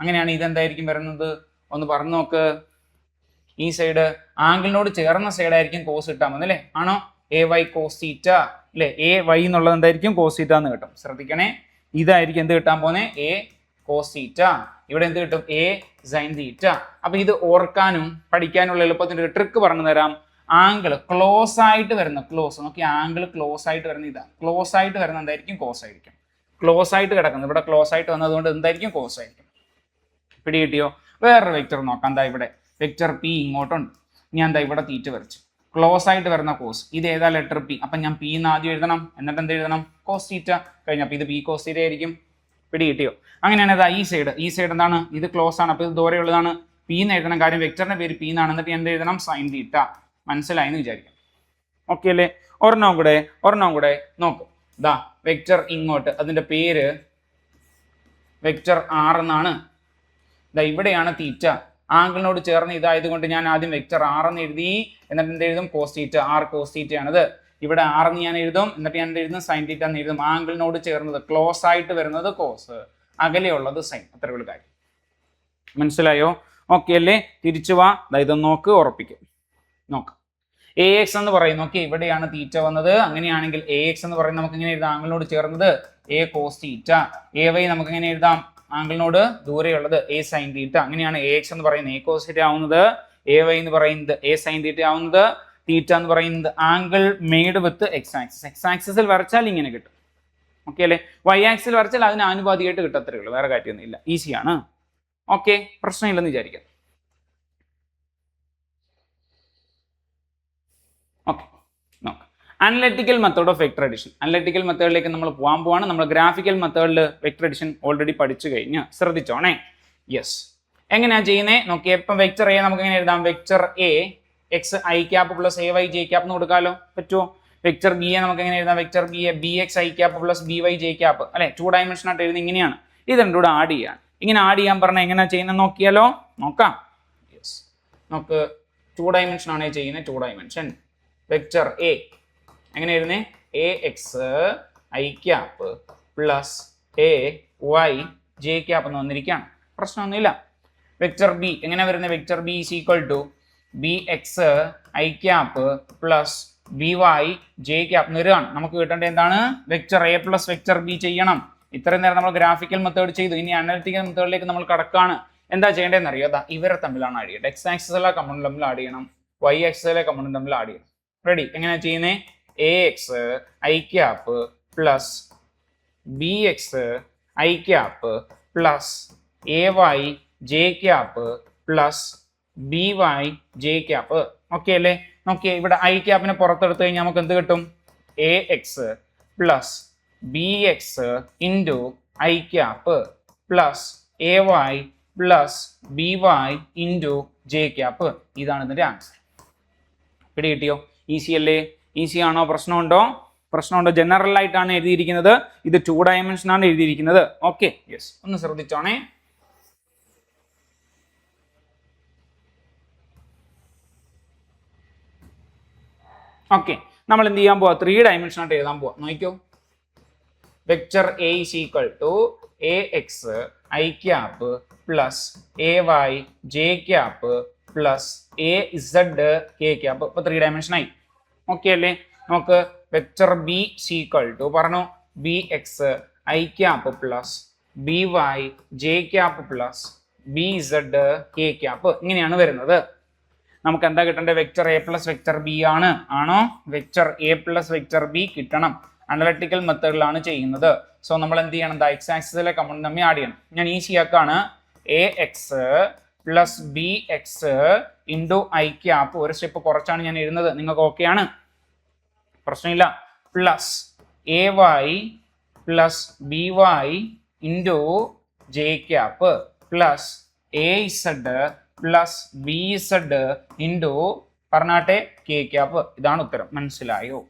അങ്ങനെയാണ് ഇതെന്തായിരിക്കും വരുന്നത്? ഒന്ന് പറഞ്ഞു നോക്ക്. ഈ സൈഡ് ആംഗിളിനോട് ചേർന്ന സൈഡ് ആയിരിക്കും കോസ് കിട്ടാൻ പോകുന്നത് അല്ലേ? ആണോ? എ വൈ കോസ് തീറ്റ അല്ലേ? എ വൈ എന്നുള്ളത് എന്തായിരിക്കും? കോസ് തീറ്റ എന്ന് കിട്ടും. ശ്രദ്ധിക്കണേ, ഇതായിരിക്കും എന്ത് കിട്ടാൻ പോകുന്നത്? A cos theta. ഇവിടെ എന്ത് കിട്ടും? A sine theta. അപ്പൊ ഇത് ഓർക്കാനും പഠിക്കാനുള്ള എളുപ്പത്തിന്റെ ഒരു ട്രിക്ക് പറഞ്ഞു തരാം. ആംഗിൾ ക്ലോസ് ആയിട്ട് വരുന്ന നോക്കി, ആംഗിൾ ക്ലോസ് ആയിട്ട് വരുന്ന ക്ലോസ് ആയിട്ട് വരുന്ന എന്തായിരിക്കും? കോസ് ആയിരിക്കും. ക്ലോസ് ആയിട്ട് കിടക്കുന്നത് ഇവിടെ ക്ലോസ് ആയിട്ട് വന്നതുകൊണ്ട് എന്തായിരിക്കും? കോസ് ആയിരിക്കും. പിടി കിട്ടിയോ? വേറൊരു വെക്ടർ നോക്കാം. ഇവിടെ വെക്ടർ പി ഇങ്ങോട്ടുണ്ട്. ഞാൻ ഇവിടെ തീറ്റ വരച്ചു. ക്ലോസ് ആയിട്ട് വരുന്ന കോസ്, ഇത് ഏതാ? Letter p. അപ്പൊ ഞാൻ പി എന്ന് ആദ്യം എഴുതണം, എന്നിട്ട് എന്ത് എഴുതണം? Cos theta. കഴിഞ്ഞപ്പോൾ ഇത് പി കോസ് തീറ്റ ആയിരിക്കും. പിടി കിട്ടിയോ? അങ്ങനെയാണ് ഇതാ ഈ സൈഡ് എന്താണ്, ഇത് ക്ലോസ് ആണ്, അപ്പോൾ ഇത് ദൂരെയുള്ളതാണ്. പി എന്ന് എഴുതണം, കാര്യം വെക്ടറിന്റെ പേര് പി എന്നാണ്. എന്നിട്ട് എന്ത് എഴുതണം? Sine theta. മനസ്സിലായി എന്ന് വിചാരിക്കാം. ഓക്കെ അല്ലേ? ഒരെണ്ണം കൂടെ നോക്ക്. ദാ വെക്ടർ ഇങ്ങോട്ട്, അതിന്റെ പേര് വെക്ടർ ആർ എന്നാണ്. ദാ ഇവിടെയാണ് തീറ്റ, ആംഗിളിനോട് ചേർന്ന് ഇതായതുകൊണ്ട് ഞാൻ ആദ്യം വെക്ടർ ആർ എന്ന് എഴുതി. എന്നിട്ട് എന്ത് എഴുതും? Cos theta. ആർ കോസ് തീറ്റയാണിത്. ഇവിടെ ആർ എന്ന് ഞാൻ എഴുതും. എന്നിട്ട് ഞാൻ എന്ത് എഴുതും? സൈൻ തീറ്റ എന്ന് എഴുതും. ആംഗിളിനോട് ചേർന്നത് ക്ലോസ് ആയിട്ട് വരുന്നത് കോസ്, അകലെയുള്ളത് സൈൻ. അത്രയുള്ള കാര്യം. മനസ്സിലായോ? ഓക്കെ അല്ലേ? തിരിച്ചു വാ. ഇതൊന്ന് നോക്ക്, ഉറപ്പിക്കും. നോക്ക്, എ എക്സ് എന്ന് പറയും. നോക്കി, ഇവിടെയാണ് തീറ്റ വന്നത്. അങ്ങനെയാണെങ്കിൽ എ എക്സ് എന്ന് പറയുന്നത് നമുക്ക് എങ്ങനെ എഴുതാം? ആംഗിളിനോട് ചേർന്നത് a cos theta. A y നമുക്ക് എങ്ങനെ എഴുതാം? ആംഗിളിനോട് ദൂരെയുള്ളത് എ സൈൻ തീറ്റ. അങ്ങനെയാണ് എ എക്സ് എന്ന് പറയുന്നത് എ കോസ് തീറ്റ ആവുന്നത്, എ വൈ എന്ന് പറയുന്നത് എ സൈൻ തീറ്റ ആവുന്നത്, തീറ്റ എന്ന് പറയുന്നത് angle made with X axis. X ആക്സിസിൽ വരച്ചാൽ ഇങ്ങനെ കിട്ടും. ഓക്കെ അല്ലേ? വൈ ആക്സിൽ വരച്ചാൽ അതിന് ആനുപാതികമായിട്ട് കിട്ടത്തേ ഉള്ളൂ, വേറെ കാര്യമൊന്നുമില്ല. ഈസിയാണ്. ഓക്കെ, പ്രശ്നമില്ലെന്ന് വിചാരിക്കാം. ഓക്കെ, നോക്കാം. Analytical method of vector addition. Analytical മെത്തേഡിലേക്ക് നമ്മൾ പോവാണ്. നമ്മൾ ഗ്രാഫിക്കൽ മെത്തേഡിൽ വെക്ടർ അഡിഷൻ ഓൾറെഡി പഠിച്ചു കഴിഞ്ഞ്. ശ്രദ്ധിച്ചോണേ. യെസ്, എങ്ങനെയാ ചെയ്യുന്നത് നോക്കിയേ. ഇപ്പം വെക്ടർ എ നമുക്ക് എങ്ങനെ എഴുതാം? Vector a X I cap plus A Y J cap എന്ന് കൊടുക്കാമല്ലോ, പറ്റുമോ? വെക്ടർ ബി എ നമുക്ക് എങ്ങനെ എഴുതാം? Vector b a b X I cap plus B Y J cap, അല്ലെ? 2 ഡയമെൻഷൻ ആയിട്ട് എഴുതുന്നത് ഇങ്ങനെയാണ്. ഇത് രണ്ടും കൂടെ ആഡ് ചെയ്യാൻ. ഇങ്ങനെ ആഡ് ചെയ്യാൻ പറഞ്ഞാൽ എങ്ങനെയാ ചെയ്യുന്നത് നോക്കിയാലോ? നോക്കാം. യെസ്, നമുക്ക് 2 ഡയമെൻഷൻ ആണ് ചെയ്യുന്നത്. 2 ഡയമെൻഷൻ വെക്ടർ എ എങ്ങനെ എഴുതുന്നേ? A X I cap plus A Y J cap എന്ന് വന്നിരിക്കുകയാണ്. പ്രശ്നമൊന്നുമില്ല. വെക്ടർ ബി എങ്ങനെ വരുന്നത്? Vector B is equal to B X I cap plus B Y J cap എന്ന് വരികയാണ്. നമുക്ക് കിട്ടേണ്ടത് എന്താണ്? Vector A plus vector B ചെയ്യണം. ഇത്രയും നേരം നമ്മൾ ഗ്രാഫിക്കൽ മെത്തേഡ് ചെയ്തു. ഇനി അനലിറ്റിക്കൽ മെത്തേഡിലേക്ക് നമ്മൾ കടക്കാണ്. എന്താ ചെയ്യേണ്ടതെന്ന് അറിയോ? ഇവരെ തമ്മിലാണ് ആഡ് ചെയ്യേണ്ടത്. എക്സ് ആക്സിസിലെ കമ്പോണന്റ് തമ്മിൽ ആഡ് ചെയ്യണം, വൈ ആക്സിസിലെ കമ്പോണന്റ് തമ്മിൽ ആഡ് ചെയ്യണം. റെഡി? എങ്ങനെയാ ചെയ്യുന്നത്? A X I cap plus B X I cap plus A Y J cap plus B Y J cap. Okay അല്ലേ? നോക്കിയേ, ഇവിടെ ഐ ക്യാപ്പിനെ പുറത്തെടുത്ത് കഴിഞ്ഞാൽ നമുക്ക് എന്ത് കിട്ടും? A X plus B X into I cap plus A Y plus B Y into J cap. ഇതാണ് ഇതിന്റെ ആൻസർ. പിടി കിട്ടിയോ? ഈസി അല്ലേ? ഈസി ആണോ? പ്രശ്നമുണ്ടോ? ജനറൽ ആയിട്ടാണ് എഴുതിയിരിക്കുന്നത്. ഇത് 2 ഡയമെൻഷൻ ആണ് എഴുതിയിരിക്കുന്നത്. ഓക്കെ, യെസ്, ഒന്ന് ശ്രദ്ധിച്ചോണേ. ഓക്കെ, നമ്മൾ എന്ത് ചെയ്യാൻ പോവാ? 3 ഡയമെൻഷൻ ആയിട്ട് എഴുതാൻ പോവാ. നോക്കിക്കോ. Vector A is equal to A X I cap plus A Y J cap plus A Z K cap. ഇപ്പൊ 3 ഡയമെൻഷൻ ആയി. ഓക്കെ അല്ലേ? നമുക്ക് വെക്ടർ ബി ഈക്വൽ ടു പറഞ്ഞു b X I cap plus B Y J cap plus B Z K cap. ഇങ്ങനെയാണ് വരുന്നത്. നമുക്ക് എന്താ കിട്ടേണ്ടത്? Vector A plus vector b ആണ്. ആണോ? Vector A plus vector b കിട്ടണം. അനലിറ്റിക്കൽ മെത്തേഡിലാണ് ചെയ്യുന്നത്. സോ നമ്മൾ എന്ത് ചെയ്യണം? എക്സ് ആക്സിസിലെ കമ്പോണന്റ് തമ്മിൽ ആഡ് ചെയ്യണം. ഞാൻ ഈസി ആക്കാണ്. A X plus B X into I cap. ഒരു സ്റ്റെപ്പ് കുറച്ചാണ് ഞാൻ എഴുതുന്നത്. നിങ്ങൾക്ക് ഓക്കെ ആണ്? പ്രശ്നമില്ല. Plus A Y plus B Y into J cap plus A Z plus B Z into പറഞ്ഞാട്ടെ കെ ക്യാപ്പ്. ഇതാണ് ഉത്തരം. മനസ്സിലായോ?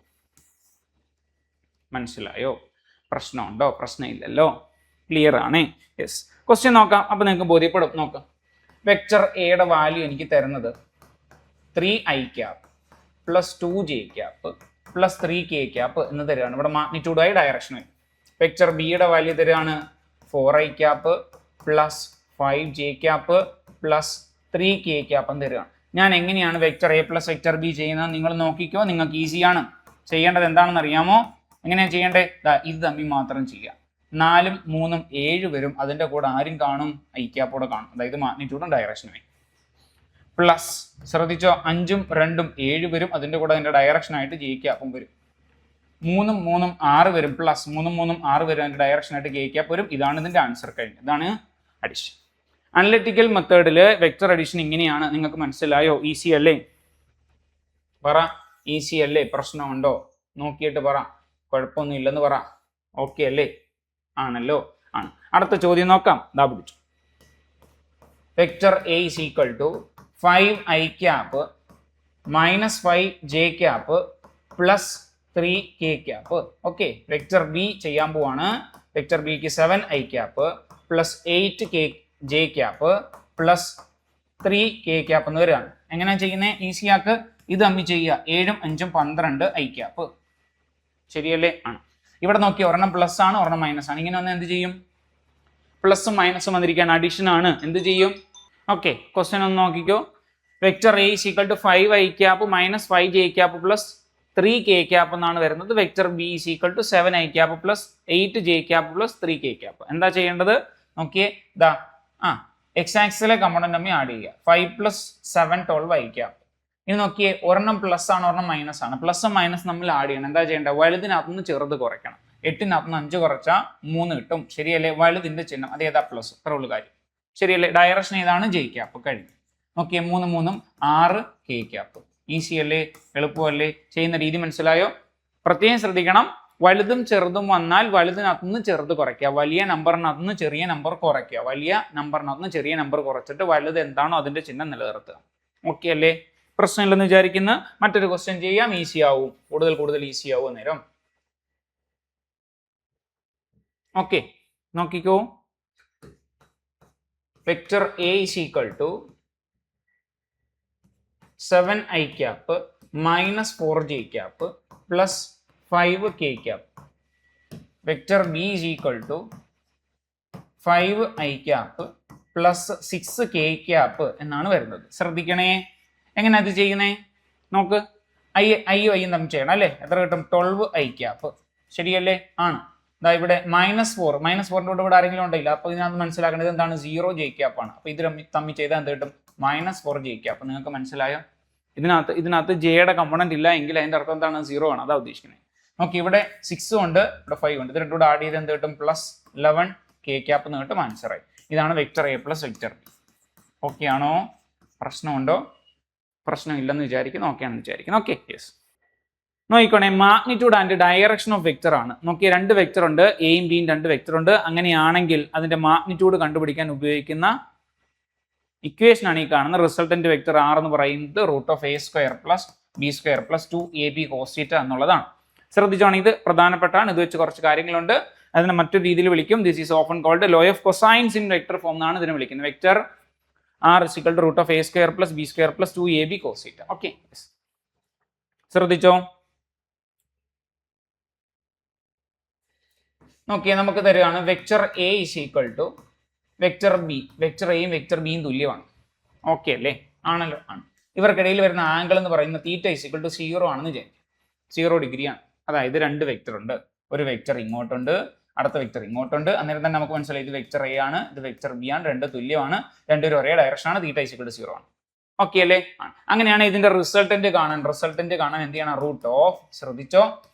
പ്രശ്നമുണ്ടോ? പ്രശ്നമില്ലല്ലോ. ക്ലിയർ ആണ്. യെസ്, ക്വസ്റ്റ്യൻ നോക്കാം. അപ്പൊ നിങ്ങൾക്ക് ബോധ്യപ്പെടും. നോക്കാം. വെക്ടർ എയുടെ വാല്യൂ എനിക്ക് തരുന്നത് 3i cap plus 2j cap plus 3k cap എന്ന് തരികയാണ്. ഇവിടെ മാഗ്നിറ്റ്യൂഡായി ഡയറക്ഷനിൽ. വെക്ടർ ബിയുടെ വാല്യൂ തരികയാണ് 4i cap plus 5j cap plus 3k cap എന്ന് തരികയാണ്. ഞാൻ എങ്ങനെയാണ് vector A plus vector B ചെയ്യുന്നത്? നിങ്ങൾ നോക്കിക്കോ, നിങ്ങൾക്ക് ഈസിയാണ്. ചെയ്യേണ്ടത് എന്താണെന്ന് അറിയാമോ? എങ്ങനെയാണ് ചെയ്യേണ്ടത്? ഇത് തമ്മിൽ മാത്രം ചെയ്യാം. 4ഉം 3ഉം 7 വരും. അതിൻ്റെ കൂടെ ആരും കാണും? ഐ ക്യാപ്പോടെ കാണും. അതായത് മാഗ്നിറ്റ്യൂഡും ഡയറക്ഷനുമായി. പ്ലസ് ശ്രദ്ധിച്ചോ, 5ഉം 2ഉം 7 വരും. അതിൻ്റെ കൂടെ അതിൻ്റെ ഡയറക്ഷനായിട്ട് ജെ ക്യാപ്പും വരും. 3ഉം 3ഉം 6 വരും. പ്ലസ് 3ഉം 3ഉം 6 വരും. അതിൻ്റെ ഡയറക്ഷനായിട്ട് ജെ ക്യാപ്പ് വരും. ഇതാണ് ഇതിൻ്റെ ആൻസർ കഴിഞ്ഞു. ഇതാണ് അഡിഷൻ. അനലിറ്റിക്കൽ മെത്തേഡിൽ വെക്ടർ അഡിഷൻ ഇങ്ങനെയാണ്. നിങ്ങൾക്ക് മനസ്സിലായോ? ഈസി അല്ലേ? പറ, ഈസി അല്ലേ? പ്രശ്നമുണ്ടോ? നോക്കിയിട്ട് പറ. കുഴപ്പമൊന്നും ഇല്ലെന്ന് പറ. ഓക്കെ അല്ലേ? ആണല്ലോ, ആണ്. അടുത്ത ചോദ്യം നോക്കാം. ദാ പിടിച്ചു. Vector A is equal to 5i cap minus 5j cap plus 3k cap. Okay, vector b ചെയ്യാൻ പോവാണ്. വെക്ടർ ബിക്ക് 7i cap plus 8j cap plus 3k cap എന്ന് വരികയാണ്. എങ്ങനെയാണ് ചെയ്യുന്നത്? ഈസിയാക്ക് ഇത് തമ്മിൽ ചെയ്യുക. 7ഉം 5ഉം 12i ക്യാപ്പ്. ശരിയല്ലേ? ആണ്. ഇവിടെ നോക്കി, ഒരെണ്ണം പ്ലസ് ആണ്, ഒരെണ്ണം മൈനസ് ആണ്. ഇങ്ങനെ വന്നാൽ എന്ത് ചെയ്യും? പ്ലസും മൈനസും വന്നിരിക്കുകയാണ്, അഡീഷൻ ആണ്. എന്ത് ചെയ്യും? ഓക്കെ, ക്വസ്റ്റ്യൻ ഒന്ന് നോക്കിക്കോ. Vector A is equal to 5i cap minus 5j cap plus 3k cap എന്നാണ് വരുന്നത്. Vector B is equal to 7i cap plus 8j cap plus 3k cap. എന്താ ചെയ്യേണ്ടത്? നോക്കിയേ, ദാ എക്സ് ആക്സിലെ കമ്പോണന്റ് തമ്മിൽ ആഡ് ചെയ്യുക. 5 പ്ലസ് 7 12i ക്യാപ്പ്. ഇനി നോക്കിയേ, ഒരെണ്ണം പ്ലസ് ആണ്, ഒരെണ്ണം മൈനസ് ആണ്. പ്ലസും മൈനസ് നമ്മൾ ആഡ് ചെയ്യണം. എന്താ ചെയ്യേണ്ടത്? വലുതിനകത്തുനിന്ന് ചെറുത് കുറയ്ക്കണം. 8-നകത്തുനിന്ന് 5 കുറച്ചാൽ 3 കിട്ടും. ശരിയല്ലേ? വലുതിന്റെ ചിഹ്നം അത് ഏതാ? പ്ലസ്. ഇത്ര ഉള്ളു കാര്യം. ശരിയല്ലേ? ഡയറക്ഷൻ ഏതാണ്? J cap. കഴിഞ്ഞു. നോക്കിയേ, 3 3 6k ക്യാപ്പ്. ഈസി അല്ലേ? എളുപ്പമല്ലേ? ചെയ്യുന്ന രീതി മനസ്സിലായോ? പ്രത്യേകം ശ്രദ്ധിക്കണം, വലുതും ചെറുതും വന്നാൽ വലുതിനകത്തുനിന്ന് ചെറുത് കുറയ്ക്കുക, വലിയ നമ്പറിനകത്തുനിന്ന് ചെറിയ നമ്പർ കുറയ്ക്കുക, വലിയ നമ്പറിനകത്തുനിന്ന് ചെറിയ നമ്പർ കുറച്ചിട്ട് വലുത് എന്താണോ അതിന്റെ ചിഹ്നം നിലനിർത്തുക. ഓക്കെ അല്ലേ? പ്രശ്നമില്ലെന്ന് വിചാരിക്കുന്ന മറ്റൊരു ക്വസ്റ്റ്യൻ ചെയ്യാം. ഈസി ആവും, കൂടുതൽ ഈസി ആവും നേരം. ഓക്കെ, നോക്കിക്കോ. Vector A is equal to 7i cap minus 4j cap plus 5k cap. Vector B is equal to 5i cap plus 6k cap എന്നാണ് വരുന്നത്. ശ്രദ്ധിക്കണേ, എങ്ങനെ അത് ചെയ്യുന്നേ? നോക്ക്, ഐയും തമ്മിൽ ചെയ്യണം അല്ലേ? എത്ര കിട്ടും? 12i cap. ശരിയല്ലേ? ആണ്. ഇതാ ഇവിടെ -4 ഇവിടെ ആരെങ്കിലും ഉണ്ടെങ്കിൽ അപ്പൊ ഇതിനകത്ത് മനസ്സിലാക്കേണ്ടത് എന്താണ്? 0j ക്യാപ്പ് ആണ്. അപ്പൊ ഇത് തമ്മിൽ ചെയ്താൽ എന്ത് കിട്ടും? -4j cap. നിങ്ങൾക്ക് മനസ്സിലായോ? ഇതിനകത്ത് ജെയുടെ കമ്പോണന്റ് ഇല്ല എങ്കിൽ അതിന്റെ അർത്ഥം എന്താണ്? 0 ആണ്. അതാ ഉദ്ദേശിക്കുന്നത്. നോക്കി, ഇവിടെ 6 ഉണ്ട്, ഇവിടെ 5 ഉണ്ട്. ഇത് രണ്ടും കൂടെ ആഡ് ചെയ്ത് എന്ത് കിട്ടും? പ്ലസ് 11k ക്യാപ്പ് എന്ന് കിട്ടും. ആൻസറായി. ഇതാണ് vector A plus vector B. Okay ആണോ? പ്രശ്നമുണ്ടോ? പ്രശ്നം ഇല്ലെന്ന് വിചാരിക്കുന്നു. ഓക്കെ ആണെന്ന് വിചാരിക്കുന്നു. Okay, yes. നോക്കിക്കോണേ, magnitude and direction of vector ആണ്. നോക്കി, 2 വെക്ടർ ഉണ്ട്, എയും ബിയും 2 വെക്ടർ ഉണ്ട്. അങ്ങനെയാണെങ്കിൽ അതിന്റെ മാഗ്നിറ്റ്യൂഡ് കണ്ടുപിടിക്കാൻ ഉപയോഗിക്കുന്ന ഇക്വേഷൻ ആണ് ഈ കാണുന്ന. റിസൾട്ടന്റ് വെക്ടർ ആർ എന്ന് പറയുന്നത് √a² plus b² plus 2ab cos θ എന്നുള്ളതാണ്. ശ്രദ്ധിച്ചോണം, ഇത് പ്രധാനപ്പെട്ടാണ്. ഇത് വെച്ച് കുറച്ച് കാര്യങ്ങളുണ്ട്. അതിനെ മറ്റൊരു രീതിയിൽ വിളിക്കും. This is often called law of cosines in vector form എന്നാണ് ഇതിനെ വിളിക്കുന്നത്. Vector R is equal to √a² plus b² plus 2ab cos θ. Okay, ശ്രദ്ധിച്ചോ. നോക്കിയേ, നമുക്ക് തരികയാണ് vector A is equal to vector B. വെക്ടർ എയും വെക്ടർ ബിയും തുല്യമാണ്. ഓക്കെ അല്ലേ? ആണല്ലോ? ആണ്. ഇവർക്കിടയിൽ വരുന്ന ആംഗിൾ എന്ന് പറയുന്നത് θ ഇസ് ഈക്വൽ ടു 0 ആണെന്ന് വിചാരിക്കും. 0 ഡിഗ്രി ആണ്. അതായത് 2 വെക്ടർ ഉണ്ട്. ഒരു വെക്ടർ ഇങ്ങോട്ടുണ്ട്, അടുത്ത വെക്ടർ ഇങ്ങോട്ടുണ്ട്. അന്നേരം തന്നെ നമുക്ക് മനസ്സിലായി ഇത് വെക്ടർ എ ആണ്, ഇത് വെക്ടർ ബി ആണ്. 2 തുല്യമാണ്, 2 ഒരേ ഡയറക്ഷൻ ആണ്. θ ഇസ് ഈക്വൽ ടു 0 ആണ്. ഓക്കെ അല്ലേ? അങ്ങനെയാണ് ഇതിന്റെ റിസൾട്ടന്റ് കാണാൻ എന്ത് ചെയ്യണം? റൂട്ട് ഓഫ്, ശ്രദ്ധിച്ചോ,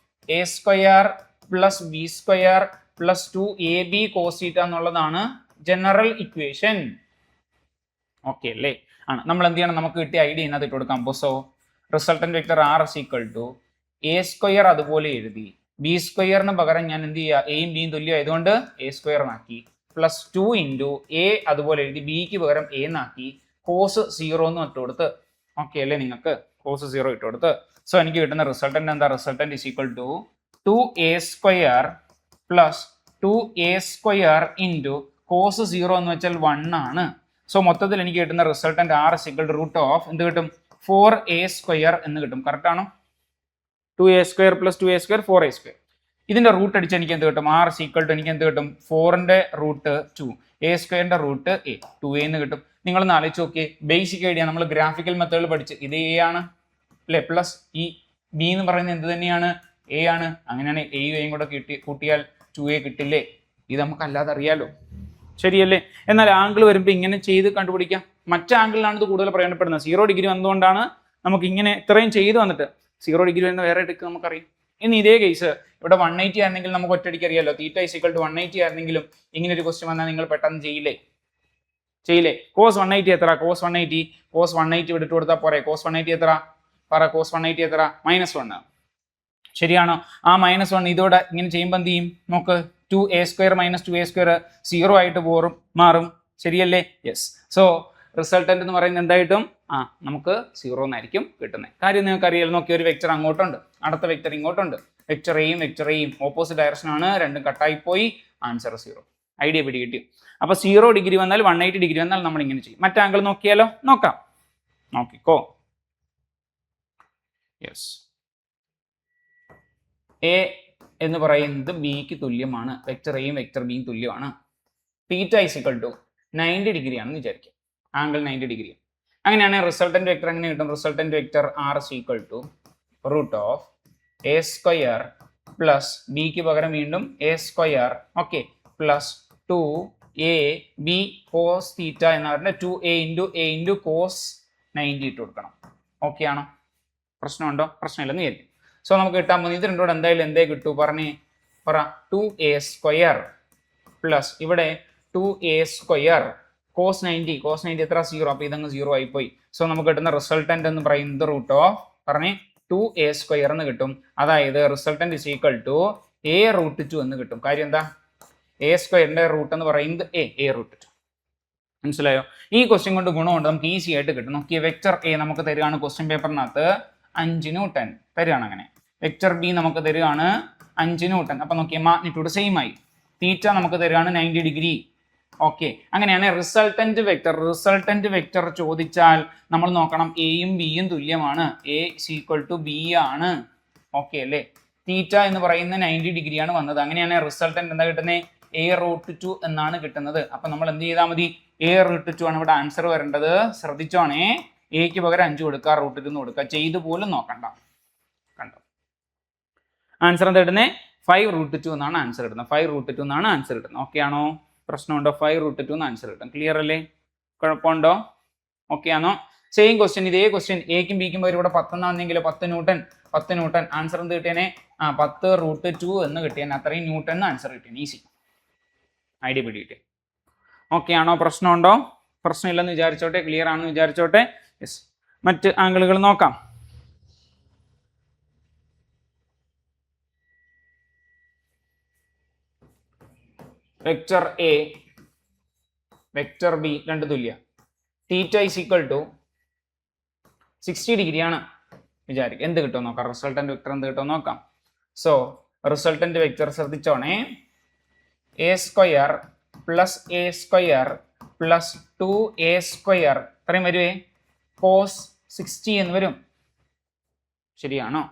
a² plus b² plus 2ab cos θ എന്നുള്ളതാണ് ജനറൽ ഇക്വേഷൻ. ഓക്കെ അല്ലേ? ആണ്. നമ്മൾ എന്ത് ചെയ്യണം? നമുക്ക് കിട്ടിയ ഐഡിയ ഇതിനകത്ത് ഇട്ട് കൊടുക്കാം. So resultant vector R is equal to a² അതുപോലെ എഴുതി, b² പകരം ഞാൻ എന്ത് ചെയ്യുക? എയും ബിയും തുല്യം ആയതുകൊണ്ട് a² ആക്കി, പ്ലസ് 2 ഇൻറ്റു എ അതുപോലെ എഴുതി, ബിക്ക് പകരം എ എന്നാക്കി, കോസ് 0 എന്ന് ഇട്ട് കൊടുത്ത്. ഓക്കെ അല്ലേ? നിങ്ങൾക്ക് കോസ് 0 ഇട്ട് കൊടുത്ത്. സോ എനിക്ക് കിട്ടുന്ന റിസൾട്ടന്റ് എന്താ? Resultant is equal to 2a² plus 2a² into cos 0 എന്ന് വെച്ചാൽ 1 ആണ്. സോ മൊത്തത്തിൽ എനിക്ക് കിട്ടുന്ന resultant R is equal to root of എന്ത് കിട്ടും? 4a² എന്ന് കിട്ടും. കറക്റ്റ് ആണോ? 2a² plus 2a² 4a². ഇതിന്റെ റൂട്ട് അടിച്ച് എനിക്ക് എന്ത് കിട്ടും? ആർ ഇസ് ഈക്വൽ ടു എനിക്ക് എന്ത് കിട്ടും? 4ന്റെ root 2, a² root a, 2a എന്ന് കിട്ടും. നിങ്ങളൊന്ന് ആലോചിച്ച് നോക്കിയേ, ബേസിക് ഐഡിയ നമ്മൾ ഗ്രാഫിക്കൽ മെത്തേഡിൽ പഠിച്ച് ഇത് a ആണ് അല്ലെ? പ്ലസ് ഈ ബി എന്ന് പറയുന്നത് എന്ത് തന്നെയാണ്? a ആണ്. അങ്ങനെയാണ് എയും കൂടെ കൂട്ടിയാൽ 2a കിട്ടില്ലേ? ഇത് നമുക്ക് അല്ലാതെ അറിയാലോ. ശരിയല്ലേ? എന്നാൽ ആംഗിൾ വരുമ്പോൾ ഇങ്ങനെ ചെയ്ത് കണ്ടുപിടിക്കാം. മറ്റു ആംഗിളിലാണ് ഇത് കൂടുതൽ പ്രയോജനപ്പെടുന്നത്. 0 ഡിഗ്രി വന്നുകൊണ്ടാണ് നമുക്ക് ഇങ്ങനെ ഇത്രയും ചെയ്ത് വന്നിട്ട് 0 ഡിഗ്രി വരുന്ന വേറെ എടുക്കുക നമുക്കറിയാം. ഇനി ഇതേ കേസ് ഇവിടെ 180 ആയിരുന്നെങ്കിൽ നമുക്ക് ഒറ്റയടിക്ക് അറിയാലോ. θ ഇസ് ഈക്വൽ ടു 180 ആയിരുന്നെങ്കിലും ഇങ്ങനെ ഒരു ക്വസ്റ്റ്യൻ വന്നാൽ നിങ്ങൾ പെട്ടെന്ന് ചെയ്യില്ലേ? കോസ് 180 എത്ര? കോസ് 180 ഇവിടെ ഇട്ട് കൊടുത്താൽ പോരെ. കോസ് 180 എത്ര? പറ. കോസ് 180 എത്ര? -1. ശരിയാണോ? ആ -1 ഇതോടെ ഇങ്ങനെ ചെയ്യുമ്പോൾ എന്ത് ചെയ്യും നോക്ക്, 2a² - 2a² 0 ആയിട്ട് മാറും. ശരിയല്ലേ? യെസ്. സോ റിസൾട്ടന്റ് എന്ന് പറയുന്നത് എന്തായിട്ടും നമുക്ക് 0 എന്നായിരിക്കും കിട്ടുന്നത്. കാര്യം നിങ്ങൾക്ക് അറിയാലോ. നോക്കി, ഒരു വെക്ടർ അങ്ങോട്ടുണ്ട്, അടുത്ത വെക്ടർ ഇങ്ങോട്ടുണ്ട്. വെക്ടർ എയും ഓപ്പോസിറ്റ് ഡയറക്ഷൻ ആണ്, രണ്ടും കട്ടായി പോയി, ആൻസർ 0. ഐഡിയ പിടി കിട്ടി. അപ്പൊ 0 ഡിഗ്രി വന്നാൽ 180 ഡിഗ്രി വന്നാൽ നമ്മൾ ഇങ്ങനെ ചെയ്യും. മറ്റേ ആംഗിൾ നോക്കിയാലോ? നോക്കാം, നോക്കിക്കോ. യെസ്, എ എന്ന് പറയുന്നത് ബിക്ക് തുല്യമാണ്, വെക്ടർ എയും വെക്ടർ ബിയും തുല്യമാണ്. തീറ്റ = 90 ഡിഗ്രി ആണെന്ന് വിചാരിക്കും, ആംഗിൾ 90 ഡിഗ്രി. അങ്ങനെയാണെങ്കിൽ റിസൾട്ടന്റ് വെക്ടർ എങ്ങനെ കിട്ടും? Resultant vector R = √a² plus ബിക്ക് പകരം വീണ്ടും a², okay, plus 2ab cos തീറ്റ എന്ന് പറഞ്ഞാൽ 2a × cos 90 ഇട്ട് കൊടുക്കണം. ഓക്കെ ആണോ? പ്രശ്നമുണ്ടോ? പ്രശ്നമില്ലെന്ന് വിചാരിക്കും. സോ നമുക്ക് കിട്ടാൻ പോകുന്നത് ഇത് രണ്ടോട് എന്തായാലും എന്തേ കിട്ടൂ? പറ 2a² പ്ലസ് ഇവിടെ 2a² cos 90 എത്ര? 0. അപ്പൊ ഇതങ്ങ് 0 ആയിപ്പോയി. സോ നമുക്ക് കിട്ടുന്ന റിസൾട്ടന്റ് എന്ന് പറയുന്നത് √2a² എന്ന് കിട്ടും. അതായത് റിസൾട്ടന്റ് = a√2 എന്ന് കിട്ടും. കാര്യം എന്താ? a² റൂട്ട് എന്ന് പറയുന്നത് a√2. മനസ്സിലായോ? ഈ ക്വസ്റ്റ്യൻ കൊണ്ട് ഗുണമുണ്ട്, നമുക്ക് ഈസി ആയിട്ട് കിട്ടും. നോക്കിയ വെക്ടർ എ നമുക്ക് തരികയാണ് ക്വസ്റ്റ്യൻ പേപ്പറിനകത്ത് 5 ന്യൂട്ടൺ തരികയാണ്. അങ്ങനെ വെക്ടർ ബി നമുക്ക് തരികയാണ് 5 ന്യൂട്ടൺ. അപ്പൊ നോക്കിയ മാഗ്നിറ്റ്യൂഡ് സെയിം ആയി. തീറ്റ നമുക്ക് തരികയാണ് 90 ഡിഗ്രി. ഓക്കെ, അങ്ങനെയാണ് റിസൾട്ടന്റ് വെക്ടർ ചോദിച്ചാൽ നമ്മൾ നോക്കണം എയും ബിയും തുല്യമാണ്, a = b ആണ്. ഓക്കെ അല്ലേ? തീറ്റ എന്ന് പറയുന്ന 90 ഡിഗ്രിയാണ് വന്നത്. അങ്ങനെയാണ് റിസൾട്ടന്റ് എന്താ കിട്ടുന്നത്? a√2 എന്നാണ് കിട്ടുന്നത്. അപ്പൊ നമ്മൾ എന്ത് ചെയ്താൽ മതി? a√2 ആണ് ഇവിടെ ആൻസർ വരേണ്ടത്. ശ്രദ്ധിച്ചോണേ, എക്ക് പകരം 5 കൊടുക്കുക, √2 കൊടുക്കുക, ചെയ്തു പോലും നോക്കണ്ട. കണ്ടോ? ആൻസർ എന്താ ഇടുന്നത്? 5√2 എന്നാണ് ആൻസർ ഇടുന്നത്. 5√2 എന്നാണ് ആൻസർ ഇടുന്നത്. ഓക്കെ ആണോ? പ്രശ്നമുണ്ടോ? 5√2 എന്ന് ആൻസർ കിട്ടും. ക്ലിയർ അല്ലേ? കുഴപ്പമുണ്ടോ? ഓക്കെ ആണോ? സെയിം ക്വസ്റ്റ്യൻ, ഇതേ ക്വസ്റ്റ്യൻ എക്കും ബിക്കും വരെ ഇവിടെ 10 എന്നാണെങ്കിൽ 10 ന്യൂട്ടൺ ആൻസർ എന്ത് കിട്ടിയേനെ? 10√2 എന്ന് കിട്ടിയേനെ. അത്രയും ന്യൂട്ടൺ എന്ന് ആൻസർ കിട്ടിയേനെ. ഈസി. ഐഡിയ പിടിയിട്ടേ. ഓക്കെ ആണോ? പ്രശ്നമുണ്ടോ? പ്രശ്നമില്ലെന്ന് വിചാരിച്ചോട്ടെ, ക്ലിയർ ആണെന്ന് വിചാരിച്ചോട്ടെ. യെസ്, മറ്റ് ആംഗിളുകൾ നോക്കാം. വെക്ടർ എ വെക്ടർ ബി രണ്ട് തുല്യ. തീറ്റ = 60 ഡിഗ്രി ആണ് വിചാരിക്കും. എന്ത് കിട്ടും നോക്കാം? റിസൾട്ടന്റ് വെക്ടർ എന്ത് കിട്ടും നോക്കാം. സോ റിസൾട്ടന്റ് വെക്ടർ ശ്രദ്ധിച്ചോണേ, a² plus a² plus 2a² ഇത്രയും വരുവേ, cos 60 എന്ന് വരും. ശരിയാണോ?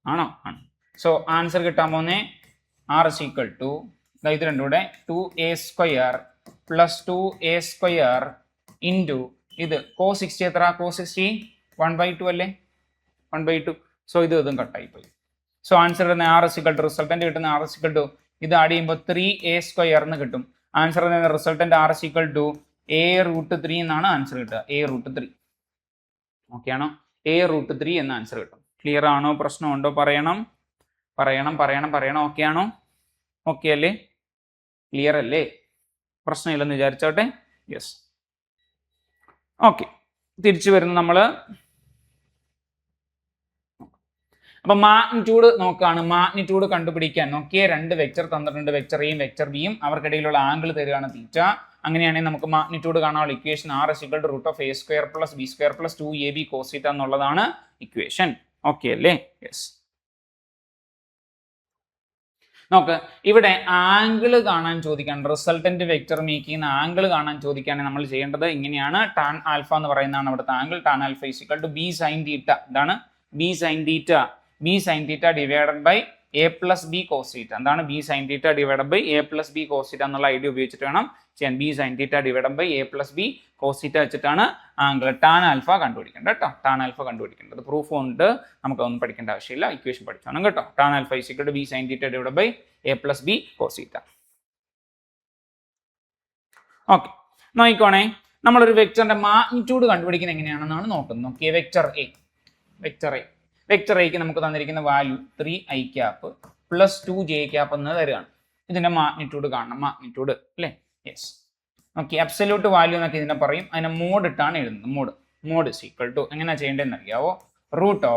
ആണോ? ആണ്. സോ ആൻസർ കിട്ടാൻ പോകുന്നേ R = ഇത് രണ്ടും കൂടെ 2a² പ്ലസ് 2a² ഇൻറ്റു ഇത് cos 60 എത്ര? cos 60 1/2 അല്ലേ? 1/2. സോ ഇതും കട്ടായി പോയി. സോ ആൻസർ തന്നെ R = റിസൾട്ടന്റ് കിട്ടുന്ന R = ഇത് ആഡ് ചെയ്യുമ്പോൾ 3a² എന്ന് കിട്ടും. ആൻസർ തന്നെ റിസൾട്ടന്റ് R = a√3 എന്നാണ് ആൻസർ കിട്ടുക. a√3. ഓക്കെ ആണോ? a√3 എന്ന ആൻസർ കിട്ടും. ക്ലിയർ ആണോ? പ്രശ്നമുണ്ടോ? പറയണം. ഓക്കെ ആണോ? ഓക്കെ അല്ലേ? ക്ലിയർ അല്ലേ? പ്രശ്നമില്ലെന്ന് വിചാരിച്ചോട്ടെ. യെസ്. ഓക്കെ, തിരിച്ചു വരുന്നു നമ്മൾ. അപ്പൊ മാഗ്നിറ്റ്യൂഡ് നോക്കാണ്. മാഗ്നിറ്റ്യൂഡ് കണ്ടുപിടിക്കാൻ നോക്കിയേ, രണ്ട് വെക്ടർ തന്നിട്ടുണ്ട്, വെക്ടർ എയും വെക്ടർ ബിയും. അവർക്കിടയിലുള്ള ആംഗിൾ തരികയാണ് തീറ്റ. അങ്ങനെയാണെങ്കിൽ നമുക്ക് മാഗ്നിറ്റ്യൂഡ് കാണാനുള്ള equation R = √a² plus b² plus 2ab cos θ എന്നുള്ളതാണ് ഇക്വേഷൻ. ഓക്കെ അല്ലേ? യെസ്. നോക്ക്, ഇവിടെ ആംഗിൾ കാണാൻ ചോദിക്കാൻ, റിസൾട്ടന്റ് വെക്ടർ മേക്ക് ചെയ്യുന്ന ആംഗിൾ കാണാൻ ചോദിക്കുകയാണെങ്കിൽ നമ്മൾ ചെയ്യേണ്ടത് ഇങ്ങനെയാണ്. ടാൻ ആൽഫ എന്ന് പറയുന്നതാണ് അവിടുത്തെ angle. Tan alpha = b sin θ. ഇതാണ് b sin θ divided by a plus B cos θ. എന്താണ്? b sin θ divided by a plus B cos θ എന്നുള്ള ഐഡിയ ഉപയോഗിച്ചിട്ട് വേണം ചെയ്യാൻ. b sin θ divided by a plus B cos θ വെച്ചിട്ടാണ് ആംഗിൾ ടാൻ ആൽഫ കണ്ടുപിടിക്കേണ്ടത് കേട്ടോ. Tan alpha കണ്ടുപിടിക്കേണ്ടത് പ്രൂഫ് ഉണ്ട്, നമുക്കൊന്നും പഠിക്കേണ്ട ആവശ്യമില്ല, ഇക്വേഷൻ പഠിച്ചോണം കേട്ടോ. Tan alpha = b sin θ divided by a plus B cos θ. Okay, നോക്കിക്കോണേ, നമ്മളൊരു വെക്ടറിന്റെ മാഗ്നിറ്റ്യൂഡ് കണ്ടുപിടിക്കുന്നത് എങ്ങനെയാണെന്നാണ് നോക്കുന്നത്. നോക്കിയേ, വെക്ടർ എക്ക് നമുക്ക് തന്നിരിക്കുന്ന വാല്യൂ 3i പ്ലസ് 2j എന്ന് തരികയാണ്. ഇതിന്റെ മാഗ്നിറ്റ്യൂഡ് കാണണം. മാഗ്നിറ്റ്യൂഡ് അല്ലേ? യെസ്. ഓക്കെ, അബ്സല്യൂട്ട് വാല്യൂ എന്നൊക്കെ ഇതിനെ പറയും. അതിനെ മോഡ് ഇട്ടാണ് എഴുതുന്നത്. മോഡ് = എങ്ങനെയാ ചെയ്യേണ്ടതെന്ന് അറിയാവോ? √,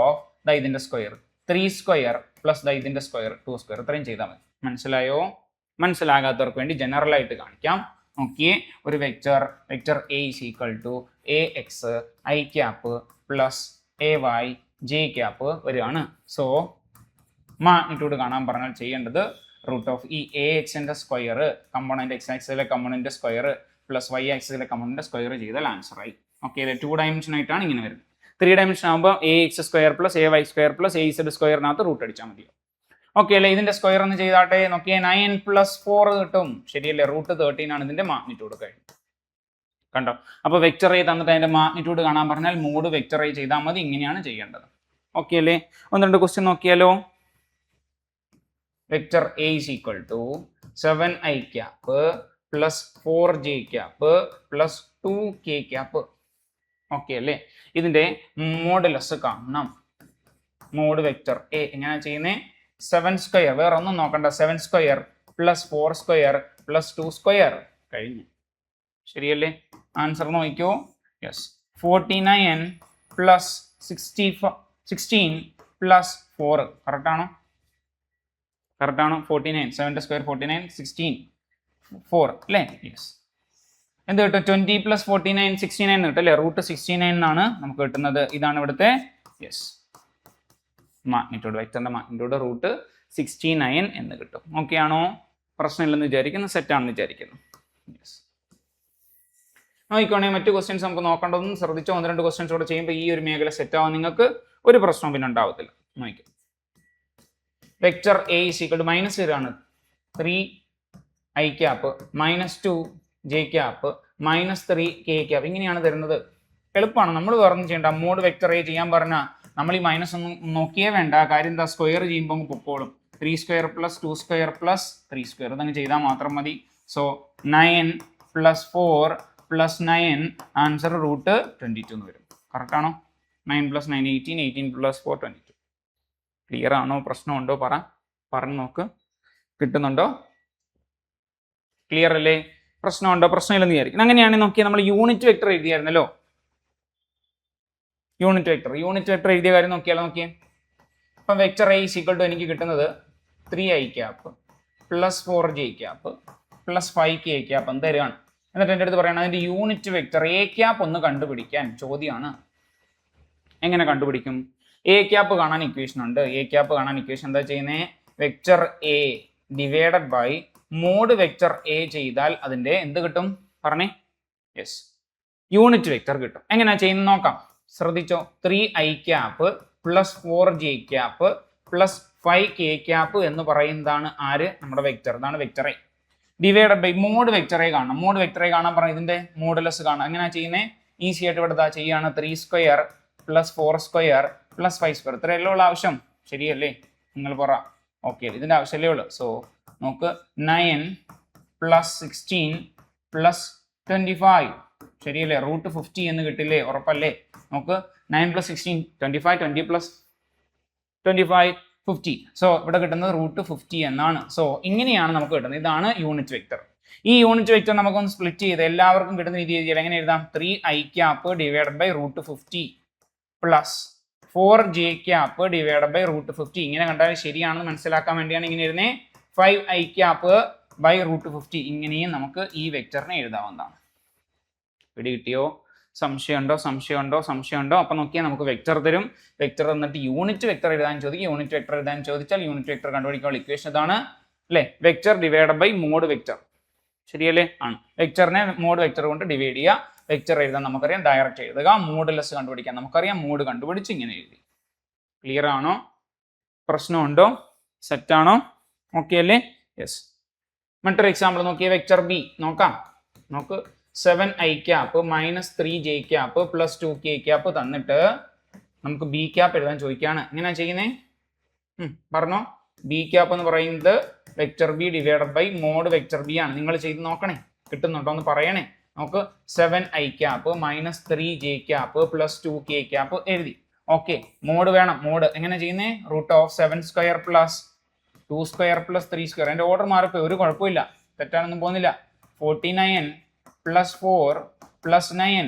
ഇതിന്റെ സ്ക്വയർ 3² പ്ലസ് ഇതിന്റെ സ്ക്വയർ 2 സ്ക്വയർ ഇത്രയും ചെയ്താൽ മതി. മനസ്സിലായോ? മനസ്സിലാകാത്തവർക്ക് വേണ്ടി ജനറൽ ആയിട്ട് കാണിക്കാം. നോക്കിയേ, ഒരു vector A is equal to A X I cap plus A Y J cap വരികയാണ്. സോ മാഗ്നിറ്റ്യൂഡ് കാണാൻ പറഞ്ഞാൽ ചെയ്യേണ്ടത് റൂട്ട് ഓഫ് ഈ എ എക്സിന്റെ സ്ക്വയർ കമ്പോണന്റ് എക്സ് ആക്സിലെ കമ്പോണന്റ് സ്ക്വയർ പ്ലസ് വൈ ആക്സിലെ കമ്പോണന്റ് സ്ക്വയർ ചെയ്താൽ ആൻസർ ആയി. ഓക്കെ, 2 ഡയമെൻഷൻ ആയിട്ടാണ് ഇങ്ങനെ വരുന്നത്. 3 ഡയമെൻഷൻ ആകുമ്പോൾ A X square plus A Y square plus A Z സ്ക്വയറിനകത്ത് റൂട്ട് അടിച്ചാൽ മതി. ഓക്കെ അല്ലേ? ഇതിന്റെ സ്ക്വയർ ഒന്ന് ചെയ്താട്ടെ. നോക്കിയേ, 9 + 4 കിട്ടും. ശരിയല്ലേ? റൂട്ട് 13 ആണ് ഇതിന്റെ മാഗ്നിറ്റ്യൂഡ് കഴിഞ്ഞു. കണ്ടോ? അപ്പോൾ വെക്റ്റർ എ തന്നിട്ട് അതിന്റെ മാഗ്നിറ്റ്യൂഡ് കാണാൻ പറഞ്ഞാൽ മോഡ് വെക്റ്റർ എ ചെയ്താൽ മതി. ഇങ്ങനെയാണ് ചെയ്യേണ്ടത്. ഓക്കെ അല്ലേ? 1-2 ക്വസ്റ്റ്യൻ നോക്കിയാലോ. Vector A is equal to 7i cap plus 4j cap plus 2k cap. Okay അല്ലേ? ഇതിന്റെ മോഡുലസ് കാണണം. മോഡ് വെക്റ്റർ എ എങ്ങനെയാണ് ചെയ്യുന്നത്? 7 സ്ക്വയർ, വേറെ ഒന്നും നോക്കണ്ട, 7 square plus 4 square plus 2 square കഴിഞ്ഞു. ശരിയല്ലേ? ആൻസർ നോക്കിക്കോ. Yes, 49 plus 16 plus 4 കറക്റ്റാണോ? കറക്റ്റാണോ? 49, 7 സ്ക്വയർ 49, 16 4 അല്ലേ? യെസ്. എന്ത് കിട്ടും? 20 + 49 69 കിട്ടും അല്ലേ? റൂട്ട് 69 എന്നാണ് നമുക്ക് കിട്ടുന്നത്. ഇതാണ് ഇവിടുത്തെ യെസ് മാഗ്നിറ്റ്യൂഡ്. വെക്റ്ററിന്റെ മാഗ്നിറ്റ്യൂഡ് റൂട്ട് 69 എന്ന് കിട്ടും. ഓക്കെ ആണോ? പ്രശ്നമില്ലെന്ന് വിചാരിക്കുന്നു, സെറ്റ് ആണെന്ന് വിചാരിക്കുന്നു. യെസ്. നോക്കിക്കോണേ, മറ്റു ക്വസ്റ്റ്യൻസ് നമുക്ക് നോക്കേണ്ടതൊന്നും ശ്രദ്ധിച്ചോ. 1-2 ക്വസ്റ്റ്യൻസ് കൂടെ ചെയ്യുമ്പോൾ ഈ ഒരു മേഖല സെറ്റ് ആവാൻ നിങ്ങൾക്ക് ഒരു പ്രശ്നവും പിന്നെ ഉണ്ടാവത്തില്ല. നോക്കിക്കോ, vector A is equal to minus വരാണ് 3i cap minus 2j cap minus 3k cap ഇങ്ങനെയാണ് തരുന്നത്. എളുപ്പമാണ്, നമ്മൾ വേറെ ചെയ്യേണ്ട. മോഡ് വെക്റ്റർ എ ചെയ്യാൻ പറഞ്ഞാൽ നമ്മൾ ഈ മൈനസ് ഒന്നും നോക്കിയേ വേണ്ട. കാര്യം എന്താ? സ്ക്വയർ ചെയ്യുമ്പോൾ പൊക്കോളും. 3 square plus 2 square plus 3 square ഇതങ്ങ് ചെയ്താൽ മാത്രം മതി. സോ 9 + 4 + 9 ആൻസർ റൂട്ട് 22 എന്ന് വരും. കറക്റ്റ് ആണോ? 9 + 9 18, 18 + 4 22. ക്ലിയർ ആണോ? പ്രശ്നമുണ്ടോ? പറഞ്ഞു നോക്ക്. കിട്ടുന്നുണ്ടോ? ക്ലിയർ അല്ലേ? പ്രശ്നമുണ്ടോ? പ്രശ്നമില്ലെന്ന് വിചാരിക്കും. അങ്ങനെയാണെങ്കിൽ നോക്കിയാൽ നമ്മൾ യൂണിറ്റ് വെക്റ്റർ എഴുതിയായിരുന്നല്ലോ. യൂണിറ്റ് വെക്റ്റർ എഴുതിയ കാര്യം നോക്കിയാലോ. നോക്കിയേ, അപ്പം vector A is equal to എനിക്ക് കിട്ടുന്നത് 3i cap plus 4j cap plus 5k cap എന്ന് തരികയാണ്. എന്നിട്ട് എൻ്റെ അടുത്ത് പറയണം അതിൻ്റെ യൂണിറ്റ് വെക്റ്റർ എ ക്യാപ്പ് ഒന്ന് കണ്ടുപിടിക്കാൻ ചോദ്യമാണ്. എങ്ങനെ കണ്ടുപിടിക്കും? എ ക്യാപ്പ് കാണാൻ ഇക്വേഷൻ ഉണ്ട്. എ ക്യാപ്പ് കാണാൻ ഇക്വേഷൻ എന്താ ചെയ്യുന്നത്? Vector A divided by mod vector A ചെയ്താൽ അതിൻ്റെ എന്ത് കിട്ടും? പറഞ്ഞേ. യെസ്, യൂണിറ്റ് വെക്റ്റർ കിട്ടും. എങ്ങനെയാ ചെയ്യുന്നത് നോക്കാം. ശ്രദ്ധിച്ചോ, 3i cap plus 4j cap plus 5k cap എന്ന് പറയുന്നതാണ് ആര്? നമ്മുടെ വെക്റ്റർ. ഇതാണ് vector A divided by mod vector A കാണണം. മോഡ് വെക്റ്റർ എ കാണാൻ പറഞ്ഞാൽ ഇതിന്റെ മോഡുലസ് കാണാം. എങ്ങനെയാ ചെയ്യുന്നത്? ഈസി ആയിട്ട് ഇവിടെ ചെയ്യാണ്. 3 square plus 4 square plus 5 square ഇത്രയല്ലേ ഉള്ള ആവശ്യം. ശരിയല്ലേ? നിങ്ങൾ പറ. ഓക്കെ, ഇതിന്റെ ആവശ്യമല്ലേ ഉള്ളൂ. സോ നോക്ക്, 9 + 16 + 25 ശരിയല്ലേ? റൂട്ട് 50 എന്ന് കിട്ടില്ലേ? ഉറപ്പല്ലേ? നോക്ക്, 9 + 16 25, 20 + 25 50. സോ ഇവിടെ കിട്ടുന്നത് റൂട്ട് 50 എന്നാണ്. സോ ഇങ്ങനെയാണ് നമുക്ക് കിട്ടുന്നത്. ഇതാണ് യൂണിറ്റ് വെക്റ്റർ. ഈ യൂണിറ്റ് വെക്റ്റർ നമുക്കൊന്ന് സ്പ്ലിറ്റ് ചെയ്ത് എല്ലാവർക്കും കിട്ടുന്ന രീതി എഴുതിയാൽ എങ്ങനെ എഴുതാം? 3i cap divided by root 50 plus 4j cap divided by root 50. ഇങ്ങനെ കണ്ടാൽ ശരിയാണെന്ന് മനസ്സിലാക്കാൻ വേണ്ടിയാണ് ഇങ്ങനെ എഴുതുന്നത്. 5i ക്യാപ്പ് ബൈ റൂട്ട് 50 ഇങ്ങനെയും നമുക്ക് ഈ വെക്റ്ററിനെ എഴുതാവുന്നതാണ്. പിടി കിട്ടിയോ? സംശയമുണ്ടോ? അപ്പൊ നോക്കിയാൽ നമുക്ക് വെക്റ്റർ തരും. വെക്റ്റർ തന്നിട്ട് യൂണിറ്റ് വെക്റ്റർ എഴുതാൻ ചോദിക്കും. യൂണിറ്റ് വെക്റ്റർ എഴുതാൻ ചോദിച്ചാൽ യൂണിറ്റ് വെക്റ്റർ കണ്ടുപിടിക്കാനുള്ള ഇക്വേഷൻ ഇതാണ് അല്ലേ? Vector divided by mod vector. ശരിയല്ലേ? ആണ്. വെക്റ്ററിനെ മോഡ് വെക്റ്റർ കൊണ്ട് ഡിവൈഡ് ചെയ്യുക. വെക്റ്റർ എഴുതാൻ നമുക്കറിയാം, ഡയറക്റ്റ് എഴുതുക. മോഡുലസ് കണ്ടുപിടിക്കാൻ നമുക്കറിയാം, മോഡ് കണ്ടുപിടിച്ച് ഇങ്ങനെ എഴുതി. ക്ലിയർ ആണോ? പ്രശ്നമുണ്ടോ? സെറ്റ് ആണോ? ഓക്കെ അല്ലേ? യെസ്. മറ്റൊരു എക്സാമ്പിൾ നോക്കിയേ. വെക്റ്റർ ബി നോക്കാം. നോക്ക്, 7i cap minus 3j cap plus 2k cap തന്നിട്ട് നമുക്ക് ബി ക്യാപ്പ് എഴുതാൻ ചോദിക്കുകയാണ്. എങ്ങനെയാ ചെയ്യുന്നത്? പറഞ്ഞോ. ബി ക്യാപ്പ് എന്ന് പറയുന്നത് vector B divided by mod vector B ആണ്. നിങ്ങൾ ചെയ്ത് നോക്കണേ, കിട്ടുന്നുണ്ടോ എന്ന് പറയണേ. നമുക്ക് 7i cap minus 3j cap plus 2k cap എഴുതി. ഓക്കെ, മോഡ് വേണം. മോഡ് എങ്ങനെ ചെയ്യുന്നത്? Root of 7 square plus 2 square plus 3 square. എൻ്റെ ഓർഡർ മാറിപ്പോയി, ഒരു കുഴപ്പമില്ല, തെറ്റാനൊന്നും പോകുന്നില്ല. 49 + 4 + 9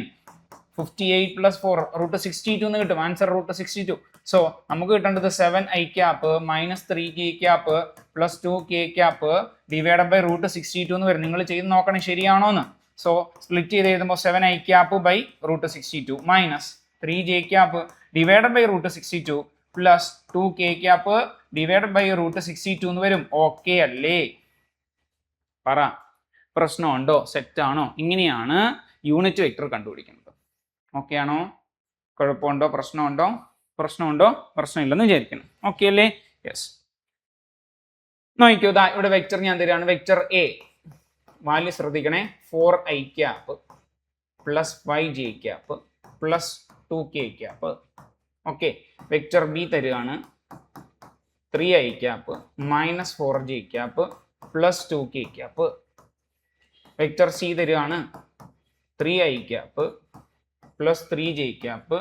58 പ്ലസ് 4 റൂട്ട് 62 എന്ന് കിട്ടും. Answer root 62. സോ നമുക്ക് കിട്ടേണ്ടത് 7i cap minus 3k cap plus 2k cap divided by root 62 എന്ന് വരും. നിങ്ങൾ ചെയ്ത് നോക്കണം ശരിയാണോ എന്ന്. സോ സ്പ്ലിറ്റ് ചെയ്ത് എഴുതുമ്പോൾ 7i cap by root 62 minus 3j cap divided by root 62 plus 2k cap divided by root 62 എന്ന് വരും. ഓക്കെ അല്ലേ? പറ, പ്രശ്നമുണ്ടോ? സെറ്റ് ആണോ? ഇങ്ങനെയാണ് യൂണിറ്റ് വെക്ടർ കണ്ടുപിടിക്കുന്നത്. ഓക്കെ ആണോ? കുഴപ്പമുണ്ടോ? പ്രശ്നമുണ്ടോ? പ്രശ്നമില്ലെന്ന് വിചാരിക്കണം. ഓക്കെ അല്ലേ? യെസ്. നോക്കിക്കോ, ഇവിടെ വെക്ടർ ഞാൻ തരാണ്. വെക്ടർ എ വാല്യൂ ശ്രദ്ധിക്കണേ. 4i cap plus 5j cap plus 2k cap. Okay. Vector B തരികയാണ് 3i cap minus 4j cap plus 2k cap. Vector C തരികയാണ് 3i cap plus 3j cap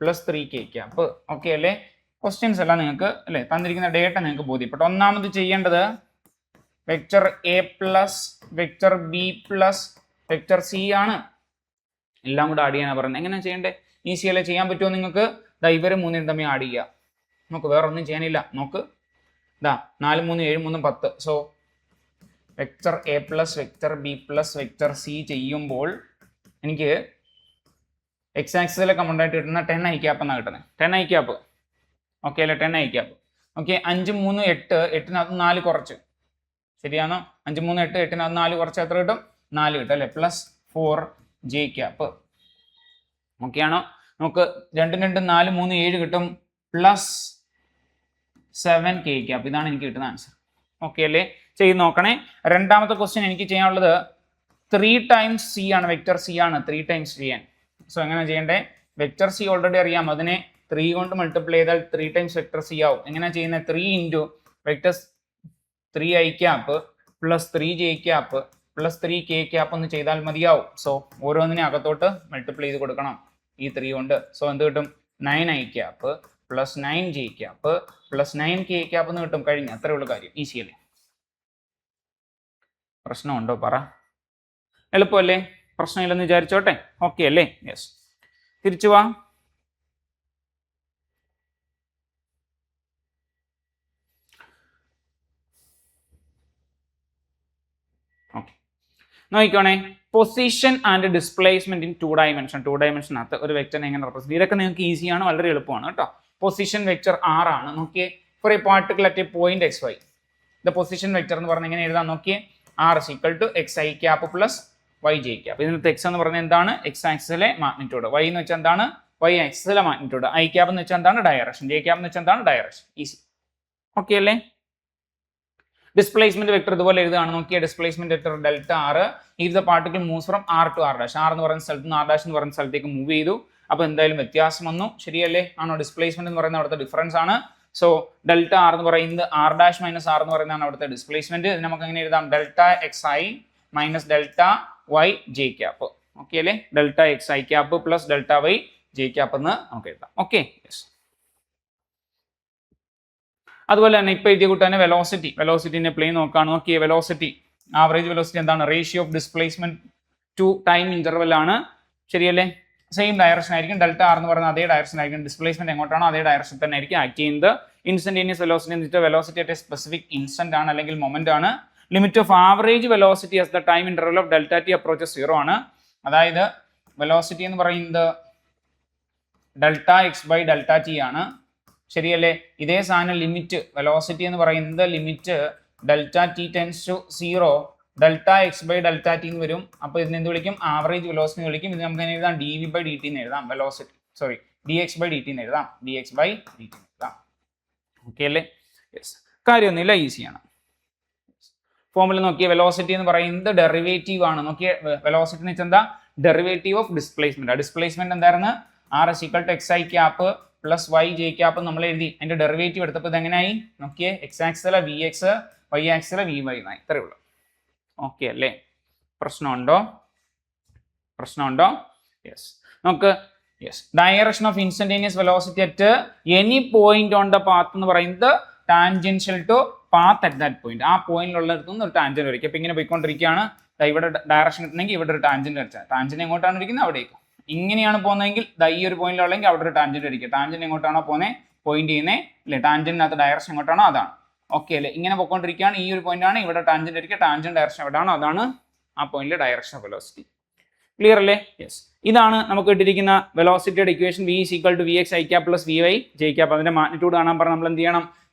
plus 3k cap. Okay അല്ലേ? Questions എല്ലാം നിങ്ങൾക്ക് അല്ലേ തന്നിരിക്കുന്ന data നിങ്ങൾക്ക് ബോധ്യപ്പെട്ടു. ഒന്നാമത് ചെയ്യേണ്ടത് vector A plus vector B plus vector C ആണ്. എല്ലാം കൂടെ ആഡ് ചെയ്യാനാണ് പറയുന്നത്. എങ്ങനെ ചെയ്യണ്ടേ? ഈസി അല്ലേ? ചെയ്യാൻ പറ്റുമോ നിങ്ങൾക്ക്? ഇവരെ മൂന്നിനും തമ്മിൽ ആഡ് ചെയ്യുക. നമുക്ക് വേറെ ഒന്നും ചെയ്യാനില്ല. നോക്ക്, 4 3 7 3 10. So vector A plus vector B plus vector C ചെയ്യുമ്പോൾ എനിക്ക് എക്സ് ആക്സിസിലെ കമന്റ് ആയിട്ട് കിട്ടുന്ന 10i ക്യാപ്പ് എന്നാണ് കിട്ടുന്നത്. 10i cap. ഓക്കെ അല്ലേ? 10i cap. ഓക്കെ. 5 3 8 8-നകത്ത് 4 കുറച്ച്. ശരിയാണോ? 5 3 8 8-നകത്ത് 4 കുറച്ച് എത്ര കിട്ടും? 4 കിട്ടും അല്ലേ? Plus 4j cap. ഓക്കെ ആണോ? നമുക്ക് 2 2 4 3 7 കിട്ടും. Plus 7k cap. ഇതാണ് എനിക്ക് കിട്ടുന്ന ആൻസർ. ഓക്കെ അല്ലേ? ചെയ്ത് നോക്കണേ. രണ്ടാമത്തെ ക്വസ്റ്റ്യൻ എനിക്ക് ചെയ്യാനുള്ളത് 3 ടൈംസ് സി ആണ്. വെക്ടർ സി ആണ് 3 ടൈംസ് ചെയ്യാൻ. സോ എങ്ങനെ ചെയ്യണ്ടേ? വെക്ടർ സി ഓൾറെഡി അറിയാം. അതിനെ 3 കൊണ്ട് മൾട്ടിപ്ലൈ ചെയ്താൽ 3 ടൈംസ് വെക്ടർ സി ആവും. എങ്ങനെ ചെയ്യുന്നത്? 3 into vector 3i cap plus 3j cap plus 3k cap ഒന്ന് ചെയ്താൽ മതിയാവും. സോ ഓരോന്നിനെ അകത്തോട്ട് മൾട്ടിപ്ലൈ ചെയ്ത് കൊടുക്കണം ഈ 3 കൊണ്ട്. സോ എന്ത് കിട്ടും? 9i cap plus 9j cap plus 9k cap എന്ന് കിട്ടും. കഴിഞ്ഞ അത്രേ ഉള്ളൂ കാര്യം. ഈസി അല്ലേ? പ്രശ്നമുണ്ടോ? പറ. എളുപ്പമല്ലേ? പ്രശ്നമില്ലെന്ന് വിചാരിച്ചോട്ടെ. ഓക്കെ അല്ലേ? യെസ്. തിരിച്ചു വാ. നോക്കിക്കോണേ. Position and displacement in 2 dimension. 2 ഡയമെൻഷനകത്ത് ഒരു വെക്ടറിനെ എങ്ങനെ റെപ്രസെന്റ്? ഇതൊക്കെ നിങ്ങൾക്ക് ഈസിയാണ്, വളരെ എളുപ്പമാണ് കേട്ടോ. പൊസിഷൻ വെക്ടർ r ആണ്. നോക്കിയേ, for a particle at a point xy. The position vector എന്ന് പറഞ്ഞാൽ എങ്ങനെ എഴുതാം? നോക്കിയേ, r is equal to xi cap plus yj cap. ഇതിനകത്ത് x എന്ന് പറഞ്ഞാൽ എന്താണ്? x ആക്സിസിലെ magnitude. y എന്ന് വെച്ചാൽ എന്താണ്? y ആക്സിസിലെ മാഗ്നിറ്റ്യൂഡ്. i ക്യാപ്പ് എന്ന് വെച്ചാൽ എന്താണ്? ഡയറക്ഷൻ. j ക്യാപ്പ് എന്ന് വെച്ചാൽ എന്താണ്? ഡയറക്ഷൻ. ഈസി. ഓക്കെ അല്ലേ? ഡിസ്പ്ലേസ്മെന്റ് വെക്ടർ ഇതുപോലെ എഴുതുകയാണ്. നോക്കിയ displacement vector delta R. If the particle moves from r to r dash. r എന്ന് പറയുന്ന സ്ഥലത്ത് നിന്ന് r ഡാഷ് എന്ന് പറയുന്ന സ്ഥലത്തേക്ക് മൂവ് ചെയ്തു. അപ്പൊ എന്തായാലും വ്യത്യാസം വന്നു. ശരിയല്ലേ? ആണോ? ഡിസ്പ്ലേസ്മെന്റ് എന്ന് പറയുന്നത് അവിടുത്തെ ഡിഫറൻസ് ആണ്. സോ ഡെൽറ്റ ആർ എന്ന് പറയുന്നത് r ഡാഷ് മൈനസ് r എന്ന് പറയുന്നതാണ് അവിടുത്തെ ഡിസ്പ്ലേസ്മെന്റ്. ഇത് നമുക്ക് എങ്ങനെ എഴുതാം? Delta X I minus delta Y J cap. Okay അല്ലേ? Delta X I cap plus delta Y J cap എന്ന് നമുക്ക് എഴുതാം. ഓക്കെ. യെസ്. അതുപോലെ തന്നെ ഇപ്പൊ എഴുതിയ കൂട്ട് തന്നെ വെലോസിറ്റിന്റെ പ്ലെയിൻ നോക്കുകയാണ്. നോക്കിയേ, വെലോസിറ്റി ആവറേജ് വെലോസിറ്റി എന്താണ്? Ratio of displacement to time interval ആണ്. ശരിയല്ലേ? സെയിം ഡയറക്ഷൻ ആയിരിക്കും. ഡെൽറ്റ ആർ എന്ന് പറയുന്ന അതേ ഡയറക്ഷൻ ആയിരിക്കും. ഡിസ്പ്ലേസ്മെന്റ് എങ്ങോട്ടാണോ അതേ ഡയറക്ഷൻ തന്നെ ആയിരിക്കും ആക്ട് ചെയ്യുന്നത്. ഇൻസ്റ്റന്റേനിയസ് വെലോസിറ്റി എന്ന് വെച്ചാൽ velocity at a specific instant ആണ്, അല്ലെങ്കിൽ മൊമെന്റ് ആണ്. Limit of average velocity as the time interval of delta T approaches 0 ആണ്. അതായത് വെലോസിറ്റി എന്ന് പറയുന്നത് delta X by delta T ആണ്. ശരിയല്ലേ? ഇതേ സാധനം ലിമിറ്റ് വെലോസിറ്റി എന്ന് പറയുന്നത് limit delta T tends to 0 delta X by delta T എന്ന് വരും. അപ്പോൾ ഇതിനെ എന്ത് വിളിക്കും? ആവറേജ് വെലോസിറ്റി എന്ന് വിളിക്കും. ഇത് നമുക്ക് എഴുതാം D V by D T എന്ന് എഴുതാം. Velocity D X by D T എന്ന് എഴുതാം. D X by D T എന്ന് എഴുതാം. ഓക്കെ അല്ലേ? യെസ്. കാര്യമൊന്നുമില്ല, ഈസിയാണ്. ഫോമിൽ നോക്കിയ വെലോസിറ്റി എന്ന് പറയുന്നത് ഡെറിവേറ്റീവ് ആണ്. നോക്കിയ വെലോസിറ്റി എന്ന് വെച്ചാൽ എന്താ? Derivative of displacement. ഡിസ്പ്ലേസ്മെന്റ് എന്തായിരുന്നു? R is equal to x I cap plus y J cap നമ്മൾ എഴുതി. അതിന്റെ ഡെറിവേറ്റീവ് എടുത്തപ്പോൾ ഇത് എങ്ങനെയായി? നോക്കിയേ, എക്സ് ആക്സിലെ വി എക്സ്, വൈ ആക്സിലെ വി വൈ എന്നായി. ഇത്രയേ ഉള്ളൂ. ഓക്കെ അല്ലേ? പ്രശ്നമുണ്ടോ? യെസ്. നമുക്ക് yes, direction of instantaneous velocity at any point on the path എന്ന് പറയുന്നത് tangential to path at that point. ആ പോയിന്റിലുള്ളിടത്തു നിന്ന് ഒരു ടാൻജന്റ് വരയ്ക്കും. അപ്പൊ ഇങ്ങനെ പോയിക്കൊണ്ടിരിക്കുകയാണ്. ഇവിടെ ഡയറക്ഷൻ കിട്ടണമെങ്കിൽ ഇവിടെ ഒരു ടാൻജന്റ് വരച്ചാൽ ടാൻജന്റ് എങ്ങോട്ടാണ് ഇരിക്കുന്നത്? അവിടേക്ക്. ഇങ്ങനെയാണ് പോകുന്നതെങ്കിൽ ഈ ഒരു പോയിന്റിലുള്ളെങ്കിൽ അവിടെ ഒരു ടാൻജന്റ് അടിക്കുക. ടാൻജന്റ് എങ്ങോട്ടാണോ പോകുന്നത് പോയിന്റ് ചെയ്യുന്നത് അല്ലെ, ടാൻജന്റിനകത്ത് ഡയറക്ഷൻ എങ്ങോട്ടാണോ അതാണ്. ഓക്കെ അല്ലേ, ഇങ്ങനെ പോയിക്കൊണ്ടിരിക്കുകയാണ്. ഈ ഒരു പോയിന്റ് ആണ് ഇവിടെ ടാൻജന്റ് അടിക്കുക. ടാൻജന്റ് ഡയറക്ഷൻ എവിടെയാണോ അതാണ് ആ പോയിന്റിലെ ഡയറക്ഷൻ ഓഫ് വെലോസിറ്റി. ക്ലിയർ അല്ലേ? യെസ്. ഇതാണ് നമുക്ക് ഇട്ടിരിക്കുന്ന വെലോസിറ്റിയുടെ equation. V is equal to v x i cap plus v y j cap. അതിന്റെ മാഗ്നിറ്റ്യൂഡ് കാണാൻ പറഞ്ഞാൽ നമ്മൾ എന്ത് ചെയ്യണം?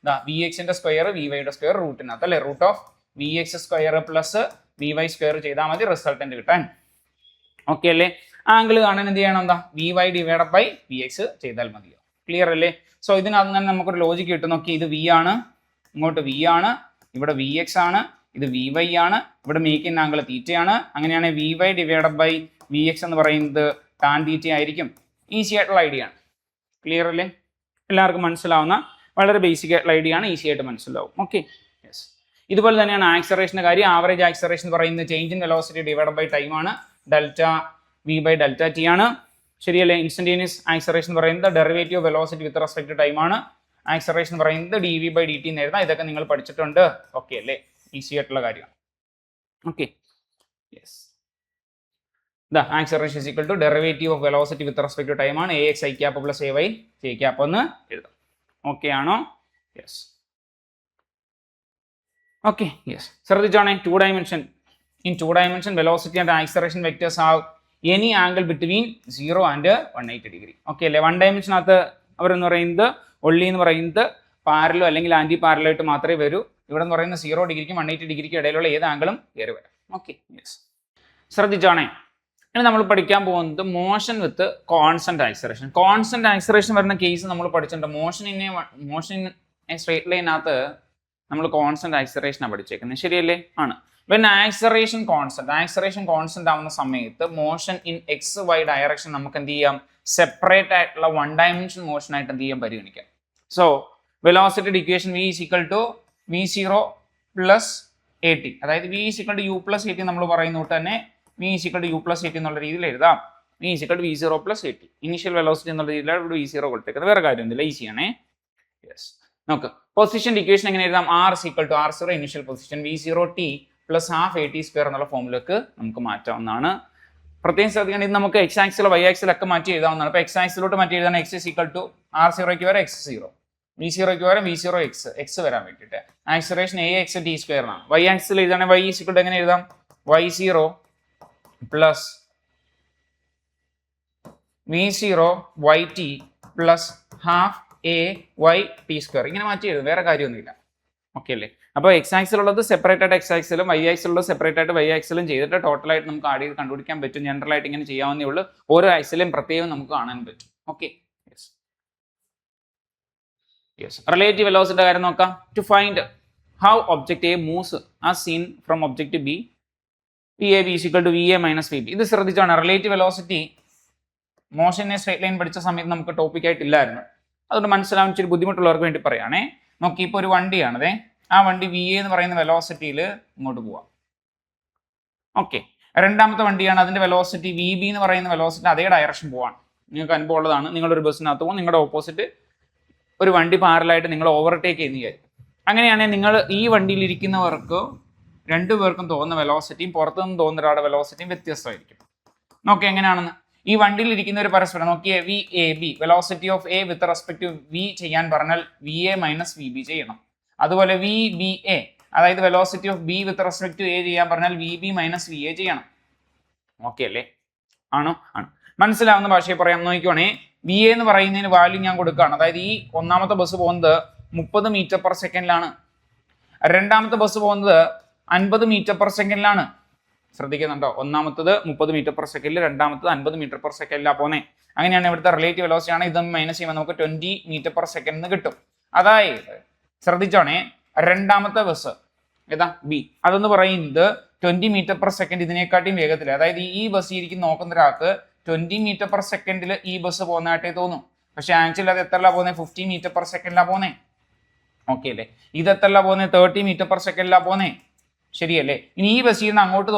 വി എക്സിന്റെ സ്ക്വയർ വി വൈയുടെ സ്ക്വയർ റൂട്ടിനകത്ത് അല്ലെ, root of v x square plus v y square ചെയ്താൽ മതി റിസൾട്ടന്റ് കിട്ടാൻ. ഓക്കെ അല്ലേ? ആംഗിൾ കാണാൻ എന്ത് ചെയ്യണം? V Y divide by V X ചെയ്താൽ മതിയോ? ക്ലിയർ അല്ലേ? സോ ഇതിനകത്ത് തന്നെ നമുക്കൊരു ലോജിക്ക് കിട്ടും. നോക്കി, ഇത് വി ആണ്, ഇങ്ങോട്ട് വി ആണ്, ഇവിടെ വി എക്സ് ആണ്, ഇത് വി വൈ ആണ്, ഇവിടെ മേക്കുന്ന ആംഗിൾ തീറ്റയാണ്. അങ്ങനെയാണെങ്കിൽ V Y divide by V X എന്ന് പറയുന്നത് ടാൻ തീറ്റ ആയിരിക്കും. ഈസി ആയിട്ടുള്ള ഐഡിയ ആണ്. ക്ലിയർ അല്ലേ? എല്ലാവർക്കും മനസ്സിലാവുന്ന വളരെ ബേസിക് ആയിട്ടുള്ള ഐഡിയ ആണ്, ഈസി ആയിട്ട് മനസ്സിലാവും. Okay, yes. ഇതുപോലെ തന്നെയാണ് ആക്സലറേഷൻ്റെ കാര്യം. ആവറേജ് ആക്സലറേഷൻ എന്ന് പറയുന്നത് change in velocity divide by time ആണ്. Delta v by delta T ആണ്. ശരിയല്ലേ? ഇൻസ്റ്റന്റേനിയസ് ആക്സലറേഷൻ എന്ന് പറയുന്നത് derivative of velocity with respect to time ആണ്. ആക്സലറേഷൻ എന്ന് പറയുന്നത് d V by D T എന്ന് എഴുതാം. ഇതൊക്കെ നിങ്ങൾ പഠിച്ചിട്ടുണ്ട്. ഓക്കെ അല്ലേ? ഈസി ആയിട്ടുള്ള കാര്യമാണ്. Okay, yes. Acceleration is equal to derivative of velocity with respect to time ആണ്. A X I cap plus A Y J cap എന്ന് എഴുതാം. ഓക്കെ ആണോ? യെസ്. Okay, yes. ശ്രദ്ധിച്ചോണേ, two dimension. In two dimension velocity and acceleration vectors have any angle between 0 and 180 degree. Okay അല്ലേ? One ഡയമെൻഷനകത്ത് അവരെന്ന് പറയുന്നത് only എന്ന് പറയുന്നത് പാരലോ അല്ലെങ്കിൽ ആന്റി പാരലോ ആയിട്ട് മാത്രമേ വരൂ. ഇവിടെ എന്ന് പറയുന്നത് 0 ഡിഗ്രിക്കും 180 ഡിഗ്രിക്കും ഇടയിലുള്ള ഏത് ആംഗിളും കയറി വരാം. Okay, yes. ശ്രദ്ധിച്ചോണേ, ഇനി നമ്മൾ പഠിക്കാൻ പോകുന്നത് മോഷൻ വിത്ത് കോൺസ്റ്റന്റ് ആക്സലറേഷൻ. കോൺസ്റ്റന്റ് ആക്സലറേഷൻ വരുന്ന കേസ് നമ്മൾ പഠിച്ചിട്ടുണ്ട്. മോഷൻ ഇൻ സ്ട്രേറ്റ് ലൈനകത്ത് നമ്മൾ കോൺസ്റ്റന്റ് ആക്സലറേഷനാണ് പഠിച്ചേക്കുന്നത്. ശരിയല്ലേ? ആണ്. വെൻ ആക്സലറേഷൻ കോൺസ്റ്റന്റ് ആവുന്ന സമയത്ത് motion in X Y direction നമുക്ക് എന്ത് ചെയ്യാം? സെപ്പറേറ്റ് ആയിട്ടുള്ള വൺ ഡയമെൻഷൻ മോഷൻ ആയിട്ട് എന്ത് ചെയ്യാം? പരിഗണിക്കാം. So velocity equation v is equal to v zero plus a t, അതായത് v is equal to u plus a t നമ്മൾ പറയുന്നത് തന്നെ v is equal to u plus a t എന്നുള്ള രീതിയിൽ എഴുതാം. V is equal to v zero plus a t. Initial velocity എന്നുള്ള രീതിയിലാണ് ഇവിടെ വി സീറോ കൊടുത്തേക്കുന്നത്. വേറെ കാര്യമൊന്നുമില്ല, ഈസിയാണേ. യെസ്. നമുക്ക് പൊസിഷൻ ഇക്വേഷൻ എങ്ങനെ എഴുതാം? R equal to r zero initial position V zero T plus half A T square എന്നുള്ള ഫോമിലേക്ക് നമുക്ക് മാറ്റാവുന്നതാണ്. പ്രത്യേകം ശ്രദ്ധിക്കേണ്ടത് ഇത് നമുക്ക് എക്സ് ആക്സിലോ വൈ ആക്സിലോ ഒക്കെ മാറ്റി എഴുതാവുന്നതാണ്. അപ്പോൾ എക്സ് ആക്സിലോട്ട് മാറ്റി എഴുതാൻ x is equal to r സീറോയ്ക്ക് വരെ എക്സ് സീറോ, വി സീറോയ്ക്ക് വരെ വി സീറോ എക്സ് വരാൻ വേണ്ടിയിട്ട് acceleration a x t square ആണ്. വൈ ആക്സിൽ എഴുതാണെങ്കിൽ വൈ ഇസ് ഈക്വൽ ടു എങ്ങനെ എഴുതാം? Y zero plus v zero y t plus half a y t square. ഇങ്ങനെ മാറ്റി എഴുതും, വേറെ കാര്യമൊന്നുമില്ല. ഓക്കെ അല്ലേ? അപ്പോൾ എക്സ് ആക്സിലുള്ളത് സെപ്പറേറ്റ് ആയിട്ട് എക്സ് ആക്സിലും വൈ ആക്സിലുള്ളത് സെപ്പറേറ്റ് ആയിട്ട് വൈ ആക്സിലും ചെയ്തിട്ട് ടോട്ടലായിട്ട് നമുക്ക് ആഡ് ചെയ്ത് കണ്ടുപിടിക്കാൻ പറ്റും. ജനറൽ ആയിട്ട് ഇങ്ങനെ ചെയ്യാവുന്നേ ഉള്ളൂ. ഓരോ ആക്സിലും പ്രത്യേകം നമുക്ക് കാണാൻ പറ്റും. Okay, yes. യെസ്. റിലേറ്റീവ് വെലോസിറ്റിയുടെ കാര്യം നോക്കാം. To find how object A moves as seen from object B, V A B is equal to V A minus V B. ഇത് ശ്രദ്ധിച്ചാണ് റിലേറ്റീവ് വെലോസിറ്റി മോഷനെ സ്ട്രേറ്റ് ലൈൻ പഠിച്ച സമയത്ത് നമുക്ക് ടോപ്പിക് ആയിട്ടില്ലായിരുന്നു. അതുകൊണ്ട് മനസ്സിലാവാൻ ഇച്ചിരി ബുദ്ധിമുട്ടുള്ളവർക്ക് വേണ്ടി പറയുകയാണേ. നോക്കി, ഇപ്പോൾ ഒരു വണ്ടിയാണതേ. ആ വണ്ടി വി എ എന്ന് പറയുന്ന വെലോസിറ്റിയിൽ ഇങ്ങോട്ട് പോവാം. ഓക്കെ. രണ്ടാമത്തെ വണ്ടിയാണ്, അതിന്റെ വെലോസിറ്റി വി ബി എന്ന് പറയുന്ന വെലോസിറ്റി അതേ ഡയറക്ഷൻ പോവാണ്. നിങ്ങൾക്ക് അനുഭവം ഉള്ളതാണ്. നിങ്ങളൊരു ബസ്സിനകത്ത് പോകും, നിങ്ങളുടെ ഓപ്പോസിറ്റ് ഒരു വണ്ടി പാരലായിട്ട് നിങ്ങൾ ഓവർടേക്ക് ചെയ്യുന്നതായിരിക്കും. അങ്ങനെയാണെങ്കിൽ നിങ്ങൾ ഈ വണ്ടിയിൽ ഇരിക്കുന്നവർക്ക് രണ്ടുപേർക്കും തോന്നുന്ന വെലോസിറ്റിയും പുറത്തുനിന്ന് തോന്നുന്ന ഒരാളുടെ വെലോസിറ്റിയും വ്യത്യസ്തമായിരിക്കും. നോക്കി എങ്ങനെയാണെന്ന്. ഈ വണ്ടിയിൽ ഇരിക്കുന്ന ഒരു പരസ്പരം നോക്കിയേ, V A B velocity of A with respect to V ചെയ്യാൻ പറഞ്ഞാൽ V A minus V B ചെയ്യണം. അതുപോലെ വി ബി എ അതായത് velocity of B with respect to A ചെയ്യാൻ പറഞ്ഞാൽ V B minus V A ചെയ്യണം. ഓക്കെ അല്ലേ? ആണോ? ആണ്. മനസ്സിലാവുന്ന ഭാഷയിൽ പറയാൻ നോക്കിക്കോണേ. വി എ എന്ന് പറയുന്നതിന് വാല്യൂ ഞാൻ കൊടുക്കുകയാണ്. അതായത് ഈ ഒന്നാമത്തെ ബസ് പോകുന്നത് 30 മീറ്റർ പെർ സെക്കൻഡിലാണ്, രണ്ടാമത്തെ ബസ് പോകുന്നത് 50 മീറ്റർ പെർ സെക്കൻഡിലാണ്. ശ്രദ്ധിക്കുന്നുണ്ടോ? ഒന്നാമത്തത് 30 മീറ്റർ പെർ സെക്കൻഡിൽ, രണ്ടാമത്തത് 50 മീറ്റർ പെർ സെക്കൻഡിലാണ് പോകുന്നത്. അങ്ങനെയാണ് ഇവിടുത്തെ റിലേറ്റീവ് വെലോസിറ്റി ആണ്. ഇതൊന്ന് മൈനസ് ചെയ്യുമ്പോൾ നമുക്ക് 20 മീറ്റർ പെർ സെക്കൻഡ് കിട്ടും. അതായത് ശ്രദ്ധിച്ചോണേ, രണ്ടാമത്തെ ബസ് ഏതാ ബി, അതെന്ന് പറയുന്നത് 20 മീറ്റർ പെർ സെക്കൻഡ് ഇതിനെക്കാട്ടിയും വേഗത്തിൽ, അതായത് ഈ ബസ് ഇരിക്കുന്ന നോക്കുന്ന ഒരാൾക്ക് 20 മീറ്റർ പെർ സെക്കൻഡിൽ ഈ ബസ് പോകുന്നതായിട്ടേ തോന്നും. പക്ഷെ ആക്ച്വലി അത് എത്രല്ല പോകുന്നത്? 50 മീറ്റർ പെർ സെക്കൻഡിലാണ് പോകുന്നത്. ഓക്കെ അല്ലേ? ഇത് എത്രല്ല പോകുന്നത്? 30 മീറ്റർ പെർ സെക്കൻഡിലാണ് പോകുന്നത്. ശരിയല്ലേ? ഇനി ഈ ബസ്സിൽ നിന്ന് അങ്ങോട്ട്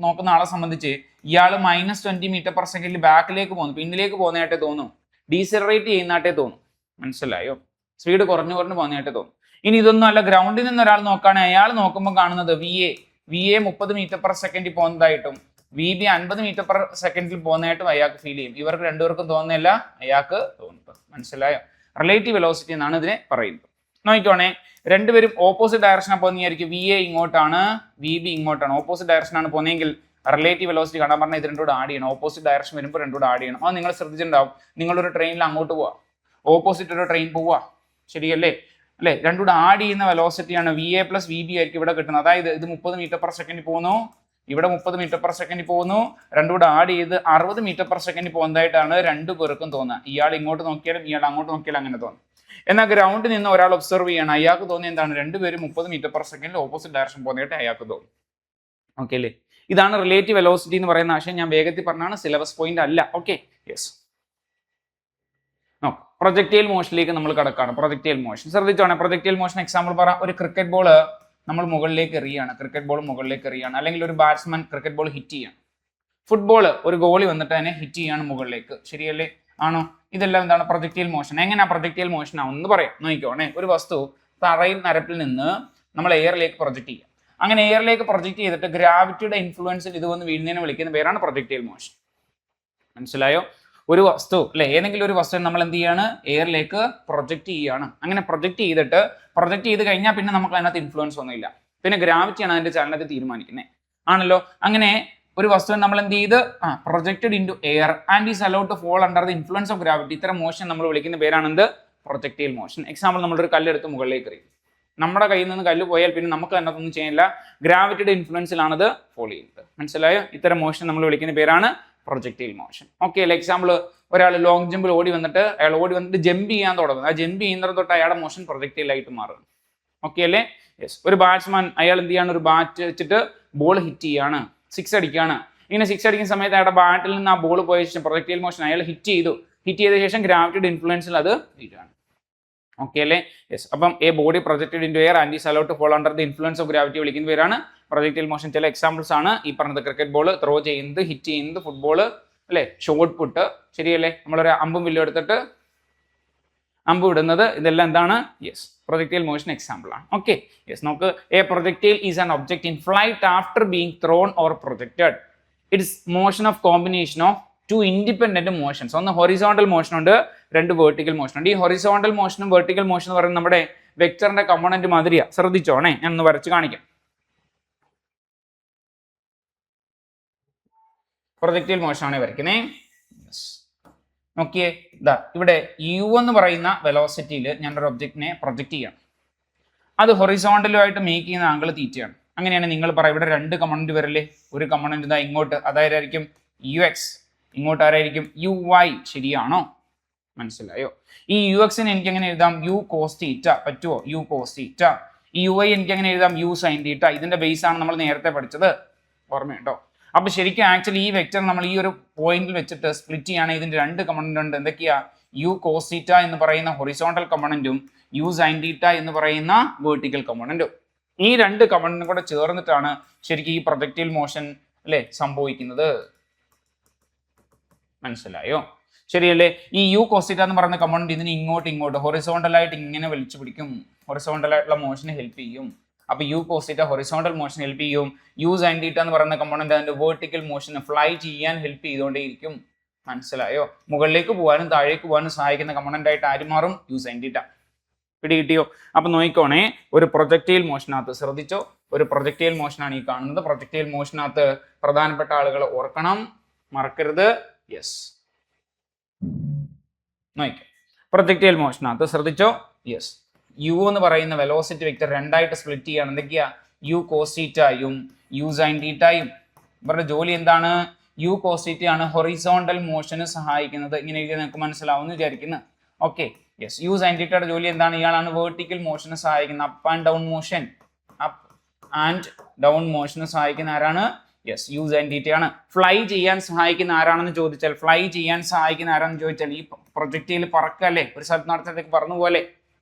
നോക്കുന്ന ആളെ സംബന്ധിച്ച് ഇയാൾ -20 മീറ്റർ പെർ സെക്കൻഡിൽ ബാക്കിലേക്ക് പോകുന്നു, പിന്നിലേക്ക് പോകുന്നതായിട്ടേ തോന്നും, ഡീസലറേറ്റ് ചെയ്യുന്നതായിട്ടേ തോന്നും. മനസ്സിലായോ? സ്പീഡ് കുറഞ്ഞു പോകുന്നതായിട്ടേ തോന്നും. ഇനി ഇതൊന്നും അല്ല, ഗ്രൗണ്ടിൽ നിന്ന് ഒരാൾ നോക്കുകയാണെങ്കിൽ അയാൾ നോക്കുമ്പോൾ കാണുന്നത് വി എ 30 മീറ്റർ പെർ സെക്കൻഡിൽ പോകുന്നതായിട്ടും VB 50 മീറ്റർ പെർ സെക്കൻഡിൽ പോകുന്നതായിട്ടും അയാൾക്ക് ഫീൽ ചെയ്യും. ഇവർക്ക് രണ്ടുപേർക്കും തോന്നുന്നില്ല, അയാൾക്ക് തോന്നുന്നത്. മനസ്സിലായോ? റിലേറ്റീവ് വെലോസിറ്റി എന്നാണ് ഇതിനെ പറയുന്നത്. നോക്കിക്കോണേ, രണ്ടുപേരും ഓപ്പോസിറ്റ് ഡയറക്ഷനാണ് പോകുന്നതായിരിക്കും. VA ഇങ്ങോട്ടാണ്, VB ഇങ്ങോട്ടാണ്. ഓപ്പോസിറ്റ് ഡയറക്ഷനാണ് പോകുന്നതെങ്കിൽ റിലേറ്റീവ് വെലോസിറ്റി കാണാൻ പറഞ്ഞാൽ ഇത് രണ്ടുകൂടെ ആഡ് ചെയ്യണം. ഓപ്പോസിറ്റ് ഡയറക്ഷൻ വരുമ്പോൾ രണ്ടുകൂടെ ആഡ് ചെയ്യണം. അത് നിങ്ങൾ ശ്രദ്ധിച്ചിട്ടുണ്ടാവും. നിങ്ങളൊരു ട്രെയിനിൽ അങ്ങോട്ട് പോവാ, ഓപ്പോസിറ്റ് ഒരു ട്രെയിൻ പോവാ, ശരിയല്ലേ? അല്ലെ? രണ്ടുകൂടെ ആഡ് ചെയ്യുന്ന വെലോസിറ്റിയാണ് VA പ്ലസ് VB ആയിരിക്കും ഇവിടെ കിട്ടുന്നത്. അതായത് ഇത് 30 മീറ്റർ പെർ സെക്കൻഡിൽ പോകുന്നു, ഇവിടെ 30 മീറ്റർ പെർ സെക്കൻഡിൽ പോകുന്നു. രണ്ടുകൂടെ ആഡ് ചെയ്ത് 60 മീറ്റർ പെർ സെക്കൻഡിൽ പോകുന്നതായിട്ടാണ് രണ്ടു പേർക്കും തോന്നുക. ഇയാൾ ഇങ്ങോട്ട് നോക്കിയാലും ഇയാൾ അങ്ങോട്ട് നോക്കിയാലും അങ്ങനെ തോന്നും. എന്നാൽ ഗ്രൗണ്ടിൽ നിന്ന് ഒരാൾ ഒബ്സർവ് ചെയ്യണം, അയാൾക്ക് തോന്നിയ എന്താണ്? രണ്ടുപേരും 30 മീറ്റർ പെർ സെക്കൻഡിൽ ഓപ്പോസിറ്റ് ഡയറക്ഷൻ പോകുന്നതായിട്ട് അയാൾക്ക് തോന്നും. ഓക്കെ അല്ലേ? ഇതാണ് റിലേറ്റീവ് വെലോസിറ്റി എന്ന് പറയുന്ന ആശയം. ഞാൻ വേഗത്തിൽ പറഞ്ഞാണ്, സിലബസ് പോയിന്റ് അല്ല. Okay, yes. പ്രൊജക്ടൈൽ മോഷനിലേക്ക് നമ്മൾ കടക്കാണ്. പ്രൊജക്ടൈൽ മോഷൻ ശ്രദ്ധിച്ചോണേ. പ്രൊജക്ടൈൽ മോഷൻ എക്സാമ്പിൾ പറ. ഒരു ക്രിക്കറ്റ് ബോൾ നമ്മൾ മുകളിലേക്ക് എറിയാണ്, ക്രിക്കറ്റ് ബോൾ മുകളിലേക്ക് എറിയാണ്. അല്ലെങ്കിൽ ഒരു ബാറ്റ്സ്മാൻ ക്രിക്കറ്റ് ബോൾ ഹിറ്റ് ചെയ്യാണ്. ഫുട്ബോൾ ഒരു ഗോളി വന്നിട്ട് അതിനെ ഹിറ്റ് ചെയ്യാണ് മുകളിലേക്ക്, ശരിയല്ലേ? ആണോ? ഇതെല്ലാം എന്താണ്? Projectile motion. എങ്ങനെയാ പ്രൊജക്ടൈൽ മോഷൻ ആവുമെന്ന് പറയാം. നോക്കിക്കോണേ, ഒരു വസ്തു തറയിൽ നരപ്പിൽ നിന്ന് നമ്മൾ എയറിലേക്ക് പ്രൊജക്ട് ചെയ്യാം. അങ്ങനെ എയറിലേക്ക് പ്രൊജക്ട് ചെയ്തിട്ട് ഗ്രാവിറ്റിയുടെ ഇൻഫ്ലുവൻസിൽ ഇത് വന്ന് വീഴുന്നതിനെ വിളിക്കുന്ന പേരാണ് പ്രൊജക്ടൈൽ മോഷൻ. മനസ്സിലായോ? ഒരു വസ്തു അല്ലെ, ഏതെങ്കിലും ഒരു വസ്തു നമ്മൾ എന്ത് ചെയ്യാണ്? എയറിലേക്ക് പ്രൊജക്ട് ചെയ്യാണ്. അങ്ങനെ പ്രൊജക്ട് ചെയ്ത് കഴിഞ്ഞാൽ പിന്നെ നമുക്ക് അതിനകത്ത് ഇൻഫ്ലുവൻസ് ഒന്നുമില്ല. പിന്നെ ഗ്രാവിറ്റിയാണ് അതിന്റെ ചലനത്തെ തീരുമാനിക്കുന്നത്, ആണല്ലോ? അങ്ങനെ ഒരു വസ്തുവിനെ നമ്മൾ എന്ത് ചെയ്ത് projected into air and is allowed to fall under the influence of gravity. ഇത്തരം മോഷൻ നമ്മൾ വിളിക്കുന്ന പേരാണ് എന്ത്? Projectile motion. എക്സാമ്പിൾ, നമ്മളൊരു കല്ലെടുത്ത് മുകളിലേക്ക് എറിയും. നമ്മുടെ കയ്യിൽ നിന്ന് കല്ല് പോയാൽ പിന്നെ നമുക്ക് അതിനകത്തൊന്നും ചെയ്യാനില്ല, ഗ്രാവിറ്റിയുടെ ഇൻഫ്ലുവൻസിലാണത് ഫോളോ ചെയ്യുന്നത്. മനസ്സിലായോ? ഇത്തരം മോഷൻ നമ്മൾ വിളിക്കുന്ന പേരാണ് പ്രൊജക്ടൈൽ മോഷൻ. ഓക്കെ അല്ലേ? എക്സാമ്പിൾ, ഒരാൾ ലോങ് ജമ്പിൽ ഓടി വന്നിട്ട് ജമ്പ് ചെയ്യാൻ തുടങ്ങുന്നത്. ആ ജമ്പ് ചെയ്യുന്നത് തൊട്ട് അയാളുടെ മോഷൻ പ്രൊജക്ടൈൽ ആയിട്ട് മാറും. ഓക്കെ അല്ലേ? യെസ്. ഒരു ബാറ്റ്സ്മാൻ അയാൾ എന്ത് ചെയ്യാണ്? ഒരു ബാറ്റ് വെച്ചിട്ട് ബോൾ ഹിറ്റ് ചെയ്യാണ്, 6 അടിക്കുകയാണ്. ഇങ്ങനെ 6 അടിക്കുന്ന സമയത്ത് അയാളുടെ ബാറ്റിൽ നിന്ന് ആ ബോൾ പോയ ശേഷം പ്രൊജക്ടൈൽ മോഷൻ അയാൾ ഹിറ്റ് ചെയ്ത ശേഷം ഗ്രാവിറ്റിയുടെ ഇൻഫ്ലുവൻസിൽ അത് വീഴാണ്. ഓക്കെ അല്ലേ? യെസ്. അപ്പം a body projected into air and is allowed to fall under the influence of gravity വിളിക്കുന്ന പേരാണ് പ്രൊജക്ടൈൽ മോഷൻ. ചില എക്സാമ്പിൾസ് ആണ് ഈ പറഞ്ഞത്. ക്രിക്കറ്റ് ബോൾ ത്രോ ചെയ്യുന്നത്, ഹിറ്റ് ചെയ്യുന്നത്, ഫുട്ബോൾ അല്ലെ, ഷോട്ട് പുട്ട്, ശരിയല്ലേ? നമ്മളൊരു അമ്പും വില്ലും എടുത്തിട്ട് അമ്പ് വിടുന്നത്, ഇതെല്ലാം എന്താണ്? യെസ്, പ്രൊജക്ടൈൽ മോഷൻ എക്സാമ്പിൾ ആണ്. Okay, yes. നമുക്ക് a projectile is an object in flight after being thrown or projected. Its motion of combination of 2 independent motions. ഒന്ന് ഹൊറിസോണ്ടൽ മോഷൻ ഉണ്ട്, 2 വെർട്ടിക്കൽ മോഷൻ ഉണ്ട്. ഈ ഹൊറിസോണ്ടൽ മോഷനും വെർട്ടിക്കൽ മോഷൻ എന്ന് പറയുന്നത് നമ്മുടെ വെക്ടറിന്റെ കമ്പോണന്റ് മാതിരിയാ. ശ്രദ്ധിച്ചോണേ, ഞാൻ ഒന്ന് വരച്ച് കാണിക്കാം. പ്രൊജക്ടൈൽ മോഷൻ ആണ് വരയ്ക്കുന്നേ. നോക്കിയേ, ഇതാ ഇവിടെ U എന്ന് പറയുന്ന വെലോസിറ്റിയിൽ ഞാനൊരു ഒബ്ജക്റ്റിനെ പ്രൊജക്ട് ചെയ്യാം. അത് ഹൊറിസോണ്ടലുമായിട്ട് മേക്ക് ചെയ്യുന്ന ആംഗിൾ തീറ്റയാണ്. അങ്ങനെയാണ് നിങ്ങൾ പറയാം. ഇവിടെ 2 കമ്പോണന്റ് വരില്ലേ? ഒരു കമ്പോണന്റ് ഇതാ ഇങ്ങോട്ട്, അതായിരിക്കും UX, ഇങ്ങോട്ട് ആരായിരിക്കും? UY. ശരിയാണോ? മനസ്സിലായോ? ഈ UX-നെ എനിക്ക് എങ്ങനെ എഴുതാം? U cos θ. പറ്റുമോ? U cos θ. ഈ UI എനിക്ക് എങ്ങനെ എഴുതാം? U sin θ. ഇതിന്റെ ബേസ് ആണ് നമ്മൾ നേരത്തെ പഠിച്ചത്, ഓർമ്മയുണ്ടോ? അപ്പൊ ശരിക്കും ആക്ച്വലി ഈ വെക്ടർ നമ്മൾ ഈ ഒരു പോയിന്റിൽ വെച്ചിട്ട് സ്പ്ലിറ്റ് ചെയ്യുകയാണെങ്കിൽ ഇതിന്റെ 2 കമ്പോണന്റ് ഉണ്ട്. എന്തൊക്കെയാ? U cos θ എന്ന് പറയുന്ന ഹൊറിസോണ്ടൽ കമ്പോണന്റും U sin θ എന്ന് പറയുന്ന വെർട്ടിക്കൽ കമ്പോണന്റും. ഈ 2 കമ്പോണന്റും കൂടെ ചേർന്നിട്ടാണ് ശരിക്കും ഈ പ്രൊജക്ടൈൽ മോഷൻ അല്ലെ സംഭവിക്കുന്നത്. മനസ്സിലായോ? ശരിയല്ലേ? ഈ U cos θ എന്ന് പറയുന്ന കമ്പോണന്റ് ഇതിന് ഇങ്ങോട്ട് ഹൊറിസോണ്ടലായിട്ട് ഇങ്ങനെ വലിച്ചു പിടിക്കും, ഹൊറിസോണ്ടലായിട്ടുള്ള മോഷന് ഹെൽപ്പ് ചെയ്യും. അപ്പൊ U cos θ horizontal motion help ചെയ്യും. U sin θ എന്ന് പറയുന്ന കമ്പോണന്റ് അതിന്റെ വെർട്ടിക്കൽ മോഷന് ഫ്ലൈ ചെയ്യാൻ ഹെൽപ്പ് ചെയ്തുകൊണ്ടേയിരിക്കും. മനസ്സിലായോ? മുകളിലേക്ക് പോകാനും താഴേക്ക് പോകാനും സഹായിക്കുന്ന കമ്പോണന്റ് ആയിട്ട് ആര് മാറും? U sin θ. പിടികിട്ടിയോ? അപ്പൊ നോക്കിക്കോണേ, ഒരു പ്രൊജക്ടൈൽ മോഷനകത്ത് ശ്രദ്ധിച്ചോ, ഒരു പ്രൊജക്ടൈൽ മോഷനാണ് ഈ കാണുന്നത്. പ്രൊജക്ടൈൽ മോഷനകത്ത് പ്രധാനപ്പെട്ട ആളുകൾ ഓർക്കണം, മറക്കരുത്. യെസ്, നോക്കിക്കോ, പ്രൊജക്ടൈൽ മോഷനകത്ത് ശ്രദ്ധിച്ചോ. യെസ്, U എന്ന് പറയുന്ന വെലോസിറ്റി വെക്ടർ 2ആയിട്ട് സ്പ്ലിറ്റ് ചെയ്യാണ്. എന്തൊക്കെയാ? U cos θയും U sin θയും. ഇവരുടെ ജോലി എന്താണ്? U cos θ ആണ് ഹൊറിസോണ്ടൽ മോഷന് സഹായിക്കുന്നത്. ഇങ്ങനെ എഴുതി നിങ്ങൾക്ക് മനസ്സിലാവുമെന്ന് വിചാരിക്കുന്നു. Okay, yes. U sin θയുടെ ജോലി എന്താണ്? ഇയാളാണ് വെർട്ടിക്കൽ മോഷന് സഹായിക്കുന്നത്. Up and down motion, up and down മോഷന് സഹായിക്കുന്ന ആരാണ്? യെസ്, U sin θ ആണ്. ഫ്ലൈ ചെയ്യാൻ സഹായിക്കുന്ന ആരാണെന്ന് ചോദിച്ചാൽ, ഈ പ്രൊജക്ടൈൽ പറക്കല്ലേ, ഒരു സ്ഥലത്ത് നടത്തേക്ക് പറന്നു പോലെ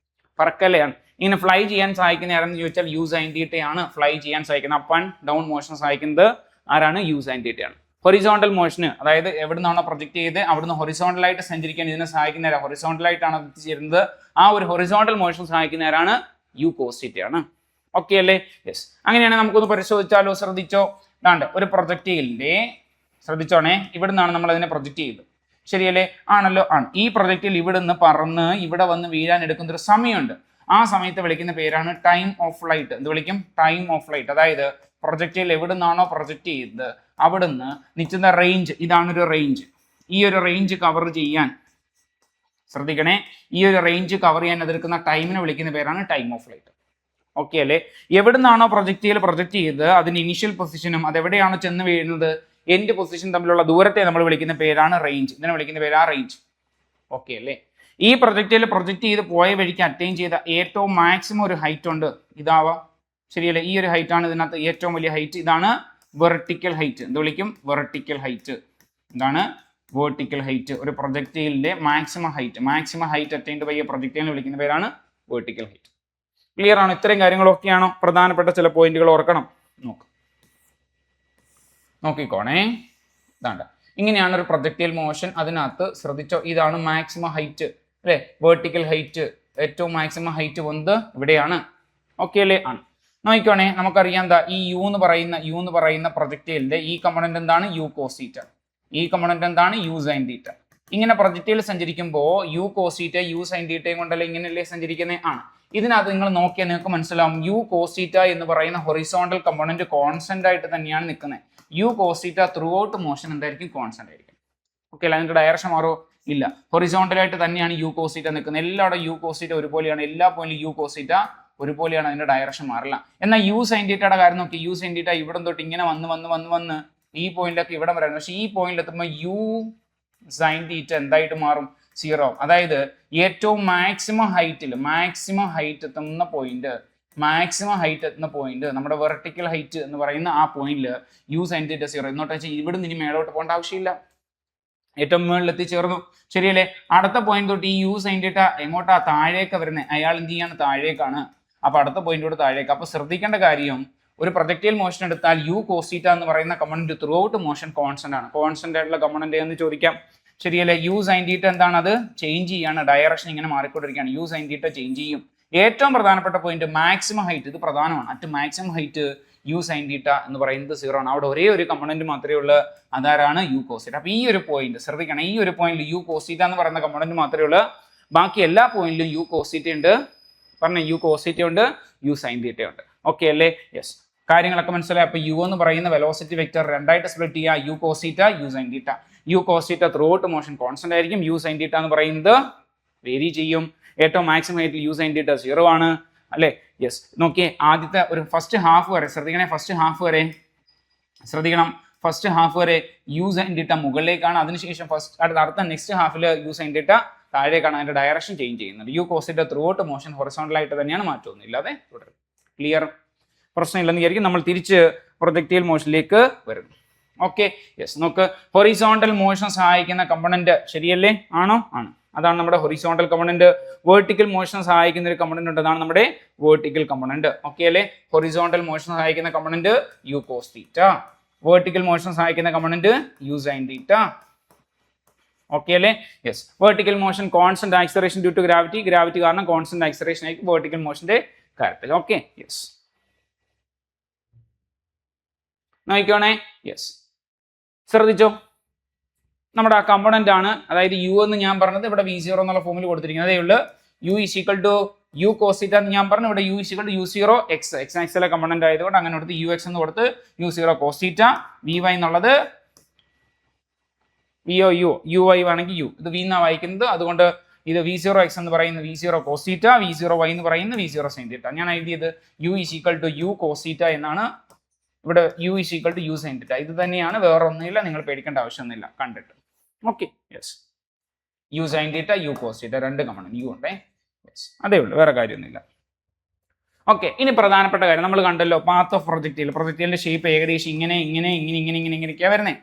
പറക്കല്ലാണ്. ഇങ്ങനെ ഫ്ലൈ ചെയ്യാൻ സഹായിക്കുന്ന ആരാണെന്ന് ചോദിച്ചാൽ U sin θ ആണ് ഫ്ലൈ ചെയ്യാൻ സഹായിക്കുന്നത്. അപ്പ് ആൻഡ് ഡൗൺ മോഷൻ സഹായിക്കുന്നത് ആരാണ്? U sin θ ആണ്. ഹൊറിസോണ്ടൽ മോഷന്, അതായത് എവിടെ നിന്നാണോ പ്രൊജക്ട് ചെയ്ത് അവിടുന്ന് ഹൊറിസോണ്ടലായിട്ട് സഞ്ചരിക്കാൻ ഇതിനെ സഹായിക്കുന്ന ഹൊറിസോണ്ടലായിട്ടാണ് എത്തിച്ചേരുന്നത്. ആ ഒരു ഹൊറിസോണ്ടൽ മോഷൻ സഹായിക്കുന്ന ആരാണ്? U cos θ ആണ്. ഓക്കെ അല്ലേ? യെസ്. അങ്ങനെയാണെങ്കിൽ നമുക്കൊന്ന് പരിശോധിച്ചാലോ? ശ്രദ്ധിച്ചോ. ഒരു പ്രൊജക്ടൈലിന്റെ ശ്രദ്ധിച്ചോണേ, ഇവിടെ നിന്നാണ് നമ്മൾ അതിനെ പ്രൊജക്റ്റ് ചെയ്തത്, ശരിയല്ലേ? ആണല്ലോ, ആണ്. ഈ പ്രൊജക്റ്റിൽ ഇവിടെ നിന്ന് പറന്ന് ഇവിടെ വന്ന് വീഴാൻ എടുക്കുന്ന ഒരു സമയമുണ്ട്. ആ സമയത്ത് വിളിക്കുന്ന പേരാണ് ടൈം ഓഫ് ഫ്ലൈറ്റ്. എന്ത് വിളിക്കും? Time of flight. അതായത് പ്രൊജക്റ്റിൽ എവിടെ നിന്നാണോ പ്രൊജക്റ്റ് ചെയ്തത് അവിടുന്ന് നിൽക്കുന്ന റേഞ്ച്, ഇതാണൊരു റേഞ്ച്. ഈ ഒരു റേഞ്ച് കവർ ചെയ്യാൻ, ശ്രദ്ധിക്കണേ, ഈ ഒരു റേഞ്ച് കവർ ചെയ്യാൻ എതിർക്കുന്ന ടൈമിനെ വിളിക്കുന്ന പേരാണ് ടൈം ഓഫ് ഫ്ലൈറ്റ്. ഓക്കെ അല്ലേ? എവിടെ നിന്നാണോ പ്രൊജക്റ്റിൽ പ്രൊജക്റ്റ് ചെയ്തത് അതിന്റെ ഇനിഷ്യൽ പൊസിഷനും അതെവിടെയാണോ ചെന്ന് വീഴുന്നത് എൻഡ് പൊസിഷൻ തമ്മിലുള്ള ദൂരത്തെ നമ്മൾ വിളിക്കുന്ന പേരാണ് റേഞ്ച്. ഇതിനെ വിളിക്കുന്ന പേരാ റേഞ്ച്. ഓക്കെ അല്ലേ? ഈ പ്രൊജക്റ്റിൽ പ്രൊജക്റ്റ് ചെയ്ത് പോയ വഴിക്ക് അറ്റൈൻ ചെയ്ത ഏറ്റവും മാക്സിമം ഒരു ഹൈറ്റ് ഉണ്ട്, ഇതാവാം, ശരിയല്ലേ? ഈ ഒരു ഹൈറ്റ് ആണ് ഇതിനകത്ത് ഏറ്റവും വലിയ ഹൈറ്റ്. ഇതാണ് വെർട്ടിക്കൽ ഹൈറ്റ്. എന്ത് വിളിക്കും? Vertical height. ഇതാണ് വെർട്ടിക്കൽ ഹൈറ്റ്. ഒരു പ്രൊജക്റ്റിലിന്റെ മാക്സിമം ഹൈറ്റ് അറ്റൈൻഡ് ബൈ പ്രൊജക്റ്റിനെ വിളിക്കുന്ന പേരാണ് വെർട്ടിക്കൽ ഹൈറ്റ്. ക്ലിയർ ആണോ? ഇത്രയും കാര്യങ്ങളൊക്കെയാണോ? പ്രധാനപ്പെട്ട ചില പോയിന്റുകൾ ഓർക്കണം. നോക്കിക്കോണേ, ഇതാണ്ട് ഇങ്ങനെയാണ് ഒരു പ്രൊജക്റ്റൈൽ മോഷൻ. അതിനകത്ത് ശ്രദ്ധിച്ചോ, ഇതാണ് മാക്സിമം ഹൈറ്റ് അല്ലേ? വെർട്ടിക്കൽ ഹൈറ്റ്, ഏറ്റവും മാക്സിമം ഹൈറ്റ് വന്നത് ഇവിടെയാണ്. ഓക്കെ അല്ലേ? ആണ്. നോക്കിക്കോണേ, നമുക്കറിയാം എന്താ ഈ യു എന്ന് പറയുന്ന പ്രൊജക്റ്റൈലിന്റെ ഈ കമ്പോണന്റ് എന്താണ്? U cos theta. ഈ കമ്പോണന്റ് എന്താണ്? U sine theta. ഇങ്ങനെ പ്രൊജക്റ്റൈൽ സഞ്ചരിക്കുമ്പോൾ U cos theta U sine തീറ്റയും കൊണ്ടല്ലേ ഇങ്ങനെയല്ലേ സഞ്ചരിക്കുന്നത്? ആണ്. ഇതിനകത്ത് നിങ്ങൾ നോക്കിയാൽ നിങ്ങൾക്ക് മനസ്സിലാവും, യു കോസ് തീറ്റ എന്ന് പറയുന്ന ഹൊറിസോണ്ടൽ കമ്പോണന്റ് കോൺസ്റ്റന്റ് ആയിട്ട് തന്നെയാണ് നിൽക്കുന്നത്. U cos theta throughout motion എന്തായിരിക്കും? കോൺസ്റ്റന്റ് ആയിരിക്കും. ഓക്കെ അല്ല? അതിന്റെ ഡയറക്ഷൻ മാറോ? ഇല്ല. ഹൊറിസോണ്ടൽ ആയിട്ട് തന്നെയാണ് യു കോസ് തീറ്റ നിൽക്കുന്നത്. എല്ലായിടും യു കോസ് തീറ്റ ഒരുപോലെയാണ്. എല്ലാ പോയിന്റിലും യു കോസ് തീറ്റ ഒരുപോലെയാണ്. അതിന്റെ ഡയറക്ഷൻ മാറില്ല. എന്നാൽ യു സൈൻ തീറ്റയുടെ കാര്യം നോക്കി. യു സൈൻ തീറ്റ ഇവിടെ തൊട്ട് ഇങ്ങനെ വന്ന് ഈ പോയിന്റിലൊക്കെ ഇവിടെ വരായിരുന്നു. പക്ഷെ ഈ പോയിന്റിൽ എത്തുമ്പോൾ യു സൈൻ തീറ്റ എന്തായിട്ട് മാറും? 0. അതായത് ഏറ്റവും മാക്സിമം ഹൈറ്റ് എത്തുന്ന പോയിന്റ് നമ്മുടെ വെർട്ടിക്കൽ ഹൈറ്റ് എന്ന് പറയുന്ന ആ പോയിന്റിൽ യു സൈൻ തീറ്റ 0. എന്നോട്ട് വെച്ചാൽ ഇവിടെ നിന്ന് മേലോട്ട് പോകേണ്ട ആവശ്യമില്ല, ഏറ്റവും മുകളിൽ എത്തിച്ചേർന്നു, ശരിയല്ലേ? അടുത്ത പോയിന്റ് തൊട്ട് ഈ യു സൈൻ തീറ്റ എങ്ങോട്ടാ? താഴേക്ക് വരുന്നത്. അയാൾ എന്ത് ചെയ്യാണ്? താഴേക്കാണ്. അപ്പൊ അടുത്ത പോയിന്റോട് താഴേക്ക്. അപ്പൊ ശ്രദ്ധിക്കേണ്ട കാര്യം, ഒരു പ്രൊജക്റ്റൈൽ മോഷൻ എടുത്താൽ യു കോസ് തീറ്റ എന്ന് പറയുന്ന component through out motion constant ആണ്. കോൺസ്റ്റന്റ് ആയിട്ടുള്ള കമ്പോണന്റ് എന്ന് ചോദിക്കാം, ശരിയല്ലേ? യു സൈൻ തീറ്റ എന്താണ്? അത് ചേഞ്ച് ചെയ്യാണ്. ഡയറക്ഷൻ ഇങ്ങനെ മാറിക്കൊണ്ടിരിക്കുകയാണ്. യു സൈൻ തീറ്റ ചേഞ്ച് ചെയ്യും. ഏറ്റവും പ്രധാനപ്പെട്ട പോയിന്റ് മാക്സിമം ഹൈറ്റ്. ഇത് പ്രധാനമാണ്. At maximum height U sine theta എന്ന് പറയുന്നത് 0 ആണ്. അവിടെ ഒരേ ഒരു കമ്പോണന്റ് മാത്രമേ ഉള്ളൂ, അതാരാണ്? U cos theta. അപ്പൊ ഈ ഒരു പോയിന്റ് ശ്രദ്ധിക്കണം. ഈ ഒരു പോയിന്റിൽ യു കോസ് തീറ്റ എന്ന് പറയുന്ന കമ്പോണന്റ് മാത്രമേ ഉള്ളൂ. ബാക്കി എല്ലാ പോയിന്റിലും യു കോസ് തീറ്റ ഉണ്ട്. പറഞ്ഞ യു കോസ് തീറ്റ ഉണ്ട്, യു സൈൻ തീറ്റ ഉണ്ട്. ഓക്കെ അല്ലേ? യെസ്. കാര്യങ്ങളൊക്കെ മനസ്സിലായി. അപ്പൊ യു എന്ന് പറയുന്ന വെലോസിറ്റി വെക്ടർ രണ്ടായിട്ട് സ്പ്ലിറ്റ് ചെയ്യുക. U cos theta, U sine theta. U cos theta throughout motion constant ആയിരിക്കും. യു സൈൻ തീറ്റ എന്ന് പറയുന്നത് വേരി ചെയ്യും. ഏറ്റവും മാക്സിമം ഹൈറ്റിൽ യു സൈൻ തീറ്റ 0 ആണ് അല്ലേ? യെസ്. നോക്കിയേ, ആദ്യത്തെ ഒരു ഫസ്റ്റ് ഹാഫ് വരെ ശ്രദ്ധിക്കണം. ഫസ്റ്റ് ഹാഫ് വരെ യു സൈൻ തീറ്റ മുകളിലേക്കാണ്. അതിനുശേഷം അടുത്ത നെക്സ്റ്റ് ഹാഫിൽ യു സൈൻ തീറ്റ താഴേക്കാണ്. അതിന്റെ ഡയറക്ഷൻ ചേഞ്ച് ചെയ്യുന്നത്. U cos theta throughout motion horizontal ആയിട്ട് തന്നെയാണ്, മാറ്റമൊന്നും ഇല്ലാതെ തുടരും. ക്ലിയർ? പ്രശ്നമില്ലെന്ന് വിചാരിക്കും. നമ്മൾ തിരിച്ച് പ്രൊജക്റ്റൈൽ മോഷനിലേക്ക് വരുന്നു. Okay, yes. നോക്ക്, ഹൊറിസോണ്ടൽ മോഷൻ സഹായിക്കുന്ന കമ്പോണന്റ്, ശരിയല്ലേ? ആണോ? ആണ്. അതാണ് നമ്മുടെ ഹൊറിസോണ്ടൽ കമ്പോണന്റ്. വെർട്ടിക്കൽ മോഷൻ സഹായിക്കുന്ന ഒരു കമ്പോണന്റ് ഉണ്ട്, അതാണ് നമ്മുടെ വെർട്ടിക്കൽ കമ്പോണന്റ്. ഓക്കെ അല്ലേ? ഹൊറിസോണ്ടൽ മോഷൻ സഹായിക്കുന്ന component u cos theta, vertical motion സഹായിക്കുന്ന component u sine theta. Okay അല്ലേ? Yes. Vertical motion constant acceleration due to gravity കാരണം കോൺസ്റ്റന്റ് ആക്സിലറേഷൻ ആയിരിക്കും വെർട്ടിക്കൽ മോഷന്റെ കാര്യത്തിൽ. Okay, yes. നോക്കിക്കോണേ, യെസ്. ശ്രദ്ധിച്ചോ, നമ്മുടെ ആ കമ്പോണന്റ് ആണ്, അതായത് യു എന്ന് ഞാൻ പറഞ്ഞത് ഇവിടെ V0 എന്നുള്ള ഫോമിൽ കൊടുത്തിരിക്കുന്നത്. അതേ ഉള്ളൂ. U is equal to U cos theta എന്ന് ഞാൻ പറഞ്ഞു. ഇവിടെ U is equal to U0 x ആക്സിലെ കമ്പോണന്റ് ആയതുകൊണ്ട് അങ്ങനെ കൊടുത്ത് UX എന്ന് കൊടുത്ത് U0 കോസ് തീറ്റ. VY എന്നുള്ളത് UI ആണെങ്കിൽ U, ഇത് V എന്നാണ് വായിക്കുന്നത്. അതുകൊണ്ട് ഇത് V0 x എന്ന് പറയുന്നത് V0 cos theta, V0 y എന്ന് പറയുന്നത് V0 സൈൻ തീറ്റ. ഞാൻ എഴുതിയത് U is equal to U cos theta എന്നാണ്. ഇവിടെ U is equal to U sine theta. ഇത് തന്നെയാണ്, വേറെ ഒന്നുമില്ല. നിങ്ങൾ പേടിക്കേണ്ട ആവശ്യമൊന്നുമില്ല കണ്ടിട്ട്. Okay, yes. U sine theta, U cos theta, രണ്ട് കമ്പോണന്റ് യു ഉണ്ടേ. യെസ്, അതേ ഉള്ളൂ, വേറെ കാര്യമൊന്നുമില്ല. ഓക്കെ, ഇനി പ്രധാനപ്പെട്ട കാര്യം നമ്മൾ കണ്ടല്ലോ, പാത്ത് ഓഫ് പ്രൊജക്റ്റൈലിന്റെ ഷേപ്പ് ഏകദേശം ഇങ്ങനെയൊക്കെയാ വരുന്നത്,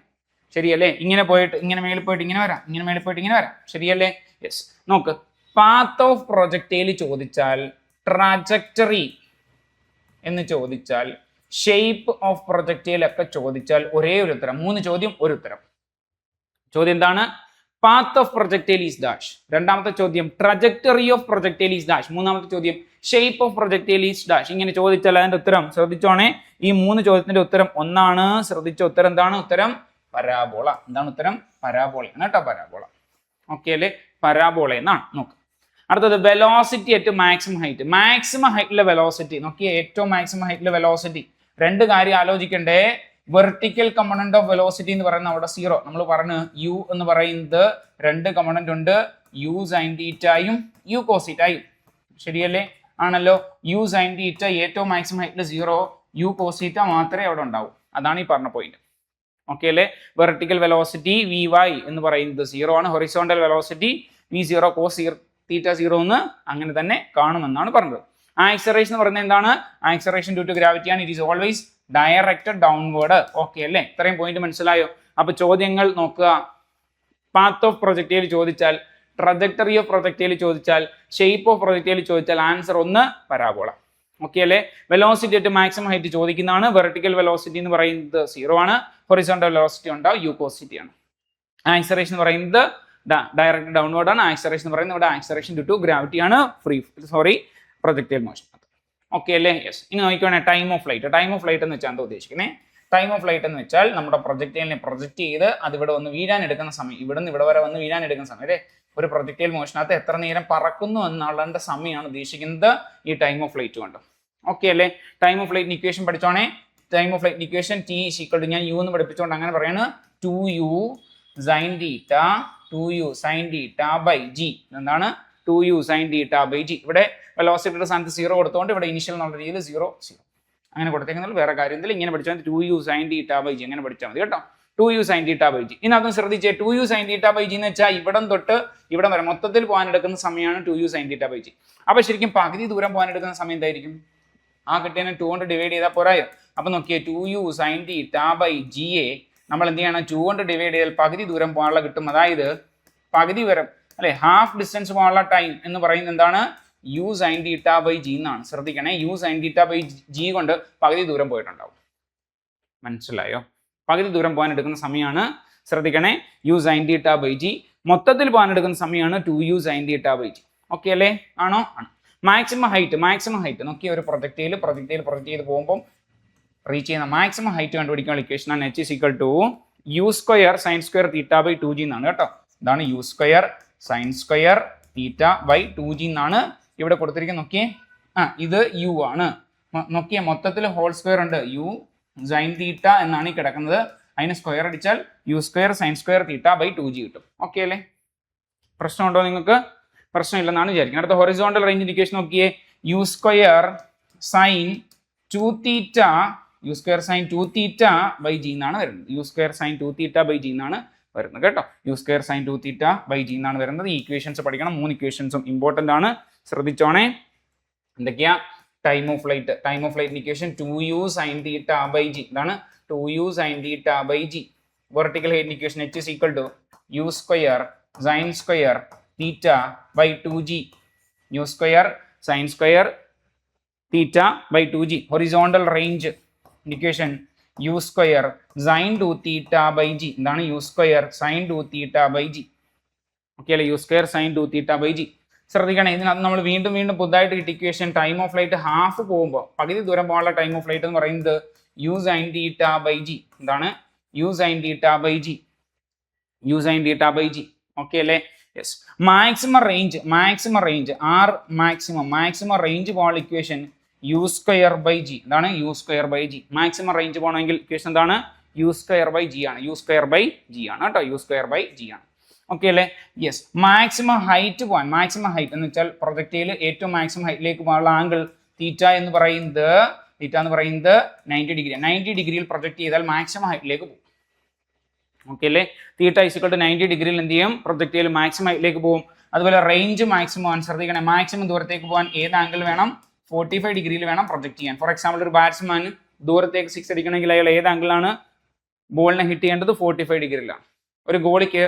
ശരിയല്ലേ? ഇങ്ങനെ പോയിട്ട് ഇങ്ങനെ മേളിൽ പോയിട്ട് ഇങ്ങനെ വരാം, ഇങ്ങനെ മേളിൽ പോയിട്ട് ഇങ്ങനെ വരാം, ശരിയല്ലേ? യെസ്. നോക്ക്, പാത്ത് ഓഫ് പ്രൊജക്റ്റൈൽ ചോദിച്ചാൽ, ട്രാജക്ടറി എന്ന് ചോദിച്ചാൽ, ഷേപ്പ് ഓഫ് പ്രൊജക്റ്റൈൽ ഒക്കെ ചോദിച്ചാൽ ഒരേ ഒരു ഉത്തരം. 3 ചോദ്യം, ഒരു ഉത്തരം. ചോദ്യം എന്താണ്? Path of projectile is dash. രണ്ടാമത്തെ ചോദ്യം trajectory of projectile is dash. മൂന്നാമത്തെ ചോദ്യം shape of projectile is dash. ഇങ്ങനെ ചോദിച്ചാൽ അതിന്റെ ഉത്തരം ശ്രദ്ധിച്ചോണേ. ഈ 3 ചോദ്യത്തിന്റെ ഉത്തരം ഒന്നാണ്. ശ്രദ്ധിച്ച ഉത്തരം എന്താണ്? ഉത്തരം പരാബോള. എന്താണ് ഉത്തരം? പരാബോള ആണ് കേട്ടോ, പരാബോള. ഓക്കെ അല്ലേ, പരാബോള എന്നാണ്. നോക്ക് അടുത്തത് velocity at maximum height. Maximum ഹൈറ്റിലെ വെലോസിറ്റി നോക്കിയേ, ഏറ്റവും മാക്സിമം ഹൈറ്റിലെ വെലോസിറ്റി. രണ്ട് കാര്യം ആലോചിക്കണ്ടേ. വെർട്ടിക്കൽ കമ്പോണന്റ് ഓഫ് വെലോസിറ്റി എന്ന് പറയുന്നത് അവിടെ 0. നമ്മൾ പറഞ്ഞു യു എന്ന് പറയുന്നത് രണ്ട് കമ്പോണന്റ് ഉണ്ട്, യു സൈൻ തീറ്റയും യു കോസ് തീറ്റയും. ശരിയല്ലേ? ആണല്ലോ. യു സൈൻ തീറ്റ ഏറ്റവും മാക്സിമം ഹൈറ്റിൽ 0, യു കോസ് തീറ്റ മാത്രമേ അവിടെ ഉണ്ടാവൂ. അതാണ് ഈ പറഞ്ഞ പോയിന്റ്. ഓക്കെ അല്ലേ? വെർട്ടിക്കൽ വെലോസിറ്റി വി വൈ എന്ന് പറയുന്നത് 0 ആണ്. Horizontal velocity v0 cos theta 0 എന്ന് അങ്ങനെ തന്നെ കാണുമെന്നാണ് പറഞ്ഞത്. ആക്സലറേഷൻ എന്ന് പറയുന്നത് എന്താണ്? ആക്സലറേഷൻ ഡ്യൂ ടു ഗ്രാവിറ്റി ആണ്. It is always directed downward. Okay അല്ലേ? ഇത്രയും പോയിന്റ് മനസ്സിലായോ? അപ്പൊ ചോദ്യങ്ങൾ നോക്കുക. പാത്ത് ഓഫ് പ്രൊജക്ടൈൽ ചോദിച്ചാൽ, ട്രജക്ടറി ഓഫ് പ്രൊജക്ടൈൽ ചോദിച്ചാൽ, ഷേപ്പ് ഓഫ് പ്രൊജക്ടൈൽ ചോദിച്ചാൽ ആൻസർ 1 പരാബോള. ഓക്കെ അല്ലേ? വെലോസിറ്റി അറ്റ് മാക്സിമം ഹൈറ്റ് ചോദിക്കുന്നതാണ്. വെർട്ടിക്കൽ വെലോസിറ്റി എന്ന് പറയുന്നത് 0 ആണ്. ഹൊറിസോണ്ടൽ വെലോസിറ്റി ഉണ്ടാവും, യു കോസ് തീറ്റ ആണ്. ആക്സലറേഷൻ എന്ന് പറയുന്നത് ഡയറക്റ്റ് ഡൗൺവേർഡ് ആണ്. ആക്സലറേഷൻ എന്ന് പറയുന്നത് ഇവിടെ ആക്സലറേഷൻ ഡ്യൂ ടു ഗ്രാവിറ്റി ആണ്, പ്രൊജക്ടൈൽ മോഷൻ. ഓക്കെ അല്ലേ? യെസ്. ഇനി നോക്കിക്കോണേ time of flight. Time of flight എന്ന് വെച്ചാൽ എന്താ ഉദ്ദേശിക്കുന്നത്? ടൈം ഓഫ് ഫ്ലൈറ്റ് എന്ന് വെച്ചാൽ നമ്മുടെ പ്രൊജക്ടൈലിനെ പ്രൊജക്ട് ചെയ്ത് അത് ഇവിടെ വന്ന് വീഴാൻ എടുക്കുന്ന സമയം, ഇവിടെ നിന്ന് ഇവിടെ വരെ വന്ന് വീഴാൻ എടുക്കുന്ന സമയം അല്ലേ? ഒരു പ്രൊജക്ടൈൽ മോഷനകത്ത് എത്ര നേരം പറക്കുന്നു എന്നുള്ള സമയമാണ് ഉദ്ദേശിക്കുന്നത് ഈ ടൈം ഓഫ് ഫ്ലൈറ്റ് കൊണ്ട്. ഓക്കെ അല്ലേ? ടൈം ഓഫ് ഫ്ലൈറ്റ് ഇക്വേഷൻ പഠിച്ചോണേ. Time of flight equation t equal to, ഞാൻ യു എന്ന് പഠിപ്പിച്ചുകൊണ്ട് അങ്ങനെ പറയാണ്, 2u sine theta 2u sine theta by g. എന്താണ് 2u sine theta by G? ഇവിടെ വെലോസിറ്റിയുടെ സ്ഥാനത്ത് 0 കൊടുത്തുകൊണ്ട് ഇവിടെ ഇനിഷ്യൽ എന്നുള്ള രീതിയിൽ 0 0 അങ്ങനെ കൊടുത്തേക്കുന്നത് വേറെ കാര്യത്തിൽ ഇങ്ങനെ പഠിച്ചാൽ 2u sine theta by G അങ്ങനെ പഠിച്ചാൽ മതി കേട്ടോ. 2u sine theta by G. ഇനി അതും ശ്രദ്ധിച്ചേ, 2u sine theta by G എന്ന് വെച്ചാൽ ഇവിടം തൊട്ട് ഇവിടം വരെ മൊത്തത്തിൽ പോകാൻ എടുക്കുന്ന സമയമാണ് 2u sine theta by G. അപ്പൊ ശരിക്കും പകുതി ദൂരം പോകാൻ എടുക്കുന്ന സമയം എന്തായിരിക്കും? ആ കിട്ടിയതിനെ 2 കൊണ്ട് ഡിവൈഡ് ചെയ്താൽ പോരായോ? അപ്പൊ നോക്കിയേ, 2u sine theta by G A നമ്മൾ എന്ത് ചെയ്യണം? 2 കൊണ്ട് ഡിവൈഡ് ചെയ്താൽ പകുതി ദൂരം പോകാനുള്ള കിട്ടും. അതായത് പകുതി വരെ അല്ലെ, ഹാഫ് ഡിസ്റ്റൻസ് പോകാനുള്ള ടൈം എന്ന് പറയുന്നത് എന്താണ്? U sine theta by G എന്നാണ്. ശ്രദ്ധിക്കണേ, U sine theta by G കൊണ്ട് പകുതി ദൂരം പോയിട്ടുണ്ടാവും. മനസ്സിലായോ? പകുതി ദൂരം പോകാൻ എടുക്കുന്ന സമയമാണ്, ശ്രദ്ധിക്കണേ, U sine theta by G. മൊത്തത്തിൽ പോകാൻ എടുക്കുന്ന സമയമാണ് 2u sine theta by G. Okay അല്ലേ? ആണോ? ആണ്. മാക്സിമം ഹൈറ്റ് നോക്കി, ഒരു പ്രൊജക്ടൈൽ പ്രൊജക്ട് ചെയ്ത് പോകുമ്പോൾ റീച്ച് ചെയ്യുന്ന മാക്സിമം ഹൈറ്റ് കണ്ടുപിടിക്കാനുള്ള ഇക്വേഷൻ ആണ് h equal to U square sine square theta by 2g എന്നാണ് കേട്ടോ. ഇതാണ് U square sine square theta by 2g എന്നാണ് ഇവിടെ കൊടുത്തിരിക്കുന്നത്. നോക്കിയേ, ഇത് യു ആണ്. നോക്കിയേ, മൊത്തത്തിൽ ഹോൾ സ്ക്വയർ ഉണ്ട്, യു സൈൻ തീറ്റ എന്നാണ് ഈ കിടക്കുന്നത്. അതിന് സ്ക്വയർ അടിച്ചാൽ U square sine square theta by 2g കിട്ടും. ഓക്കെ അല്ലേ? പ്രശ്നമുണ്ടോ നിങ്ങൾക്ക്? പ്രശ്നമില്ലെന്നാണ് വിചാരിക്കുന്നത്. അടുത്ത ഹൊറിസോണ്ടൽ റേഞ്ച് ഇക്വേഷൻ നോക്കിയേ, U square sine 2 theta U square sine 2 theta by G എന്നാണ് വരുന്നത്. U square sine 2 theta by G എന്നാണ് വരുന്നത് കേട്ടോ. U square sine 2 theta by G എന്നാണ് വരുന്നത്. ഈ ഇക്വേഷൻസ് പഠിക്കണം. 3 ഇക്വേഷൻസും ഇമ്പോർട്ടൻ്റ് ആണ്, ശ്രദ്ധിച്ചോണേ. എന്തൊക്കെയാ? Time of flight equation 2u sine theta by g. ഇതാണ് 2u sine theta by G. Vertical height equation h is equal to u square sine square theta by 2g. U square sine square theta by 2g. Horizontal range equation u square sine 2 theta by g. എന്താണ് u square sine 2 theta by G. Okay അല്ലേ? U square sine 2 theta by g. ശ്രദ്ധിക്കണം, ഇതിനകത്ത് നമ്മൾ വീണ്ടും പുതുതായിട്ട് കിട്ടിയ equation time of flight half പോകുമ്പോൾ പകുതി ദൂരം പോകാനുള്ള ടൈം ഓഫ് ഫ്ലൈറ്റ് എന്ന് പറയുന്നത് u sine theta by g. എന്താണ് U sine theta by g? U sine theta by G. Okay അല്ലേ? Yes. Maximum range r maximum range പോകാനുള്ള equation u square by g. എന്താണ് u square by g? Maximum range പോകണമെങ്കിൽ equation എന്താണ്? U square by g ആണ്. U square by g ആണ് കേട്ടോ. U square by g ആണ്. Okay അല്ലേ? Yes. Maximum height എന്ന് വെച്ചാൽ പ്രൊജക്ടൈൽ ഏറ്റവും മാക്സിമം ഹൈറ്റിലേക്ക് പോകാനുള്ള ആംഗിൾ തീറ്റ എന്ന് പറയുന്നത് 90 ഡിഗ്രി. 90 ഡിഗ്രിയിൽ പ്രൊജക്ട് ചെയ്താൽ മാക്സിമം ഹൈറ്റിലേക്ക് പോകും. ഓക്കെ അല്ലേ? തീറ്റ ഈക്വൽ ടു 90 ഡിഗ്രിയിൽ എന്ത് ചെയ്യും? പ്രൊജക്ടൈൽ മാക്സിമം ഹൈറ്റിലേക്ക് പോകും. അതുപോലെ റേഞ്ച് മാക്സിമം ആണ്. ശ്രദ്ധിക്കണേ, മാക്സിമം ദൂരത്തേക്ക് പോകാൻ ഏത് ആംഗിൾ വേണം? 45 ഡിഗ്രിയിൽ വേണം പ്രൊജക്ട് ചെയ്യാൻ. ഫോർ എക്സാമ്പിൾ, ഒരു ബാറ്റ്സ്മാൻ ദൂരത്തേക്ക് 6 അടിക്കണമെങ്കിൽ അയാൾ ഏത് ആംഗിളാണ് ബോളിനെ ഹിറ്റ് ചെയ്യേണ്ടത്? 45 ഡിഗ്രിയിലാണ്. ഒരു ഗോളിക്ക്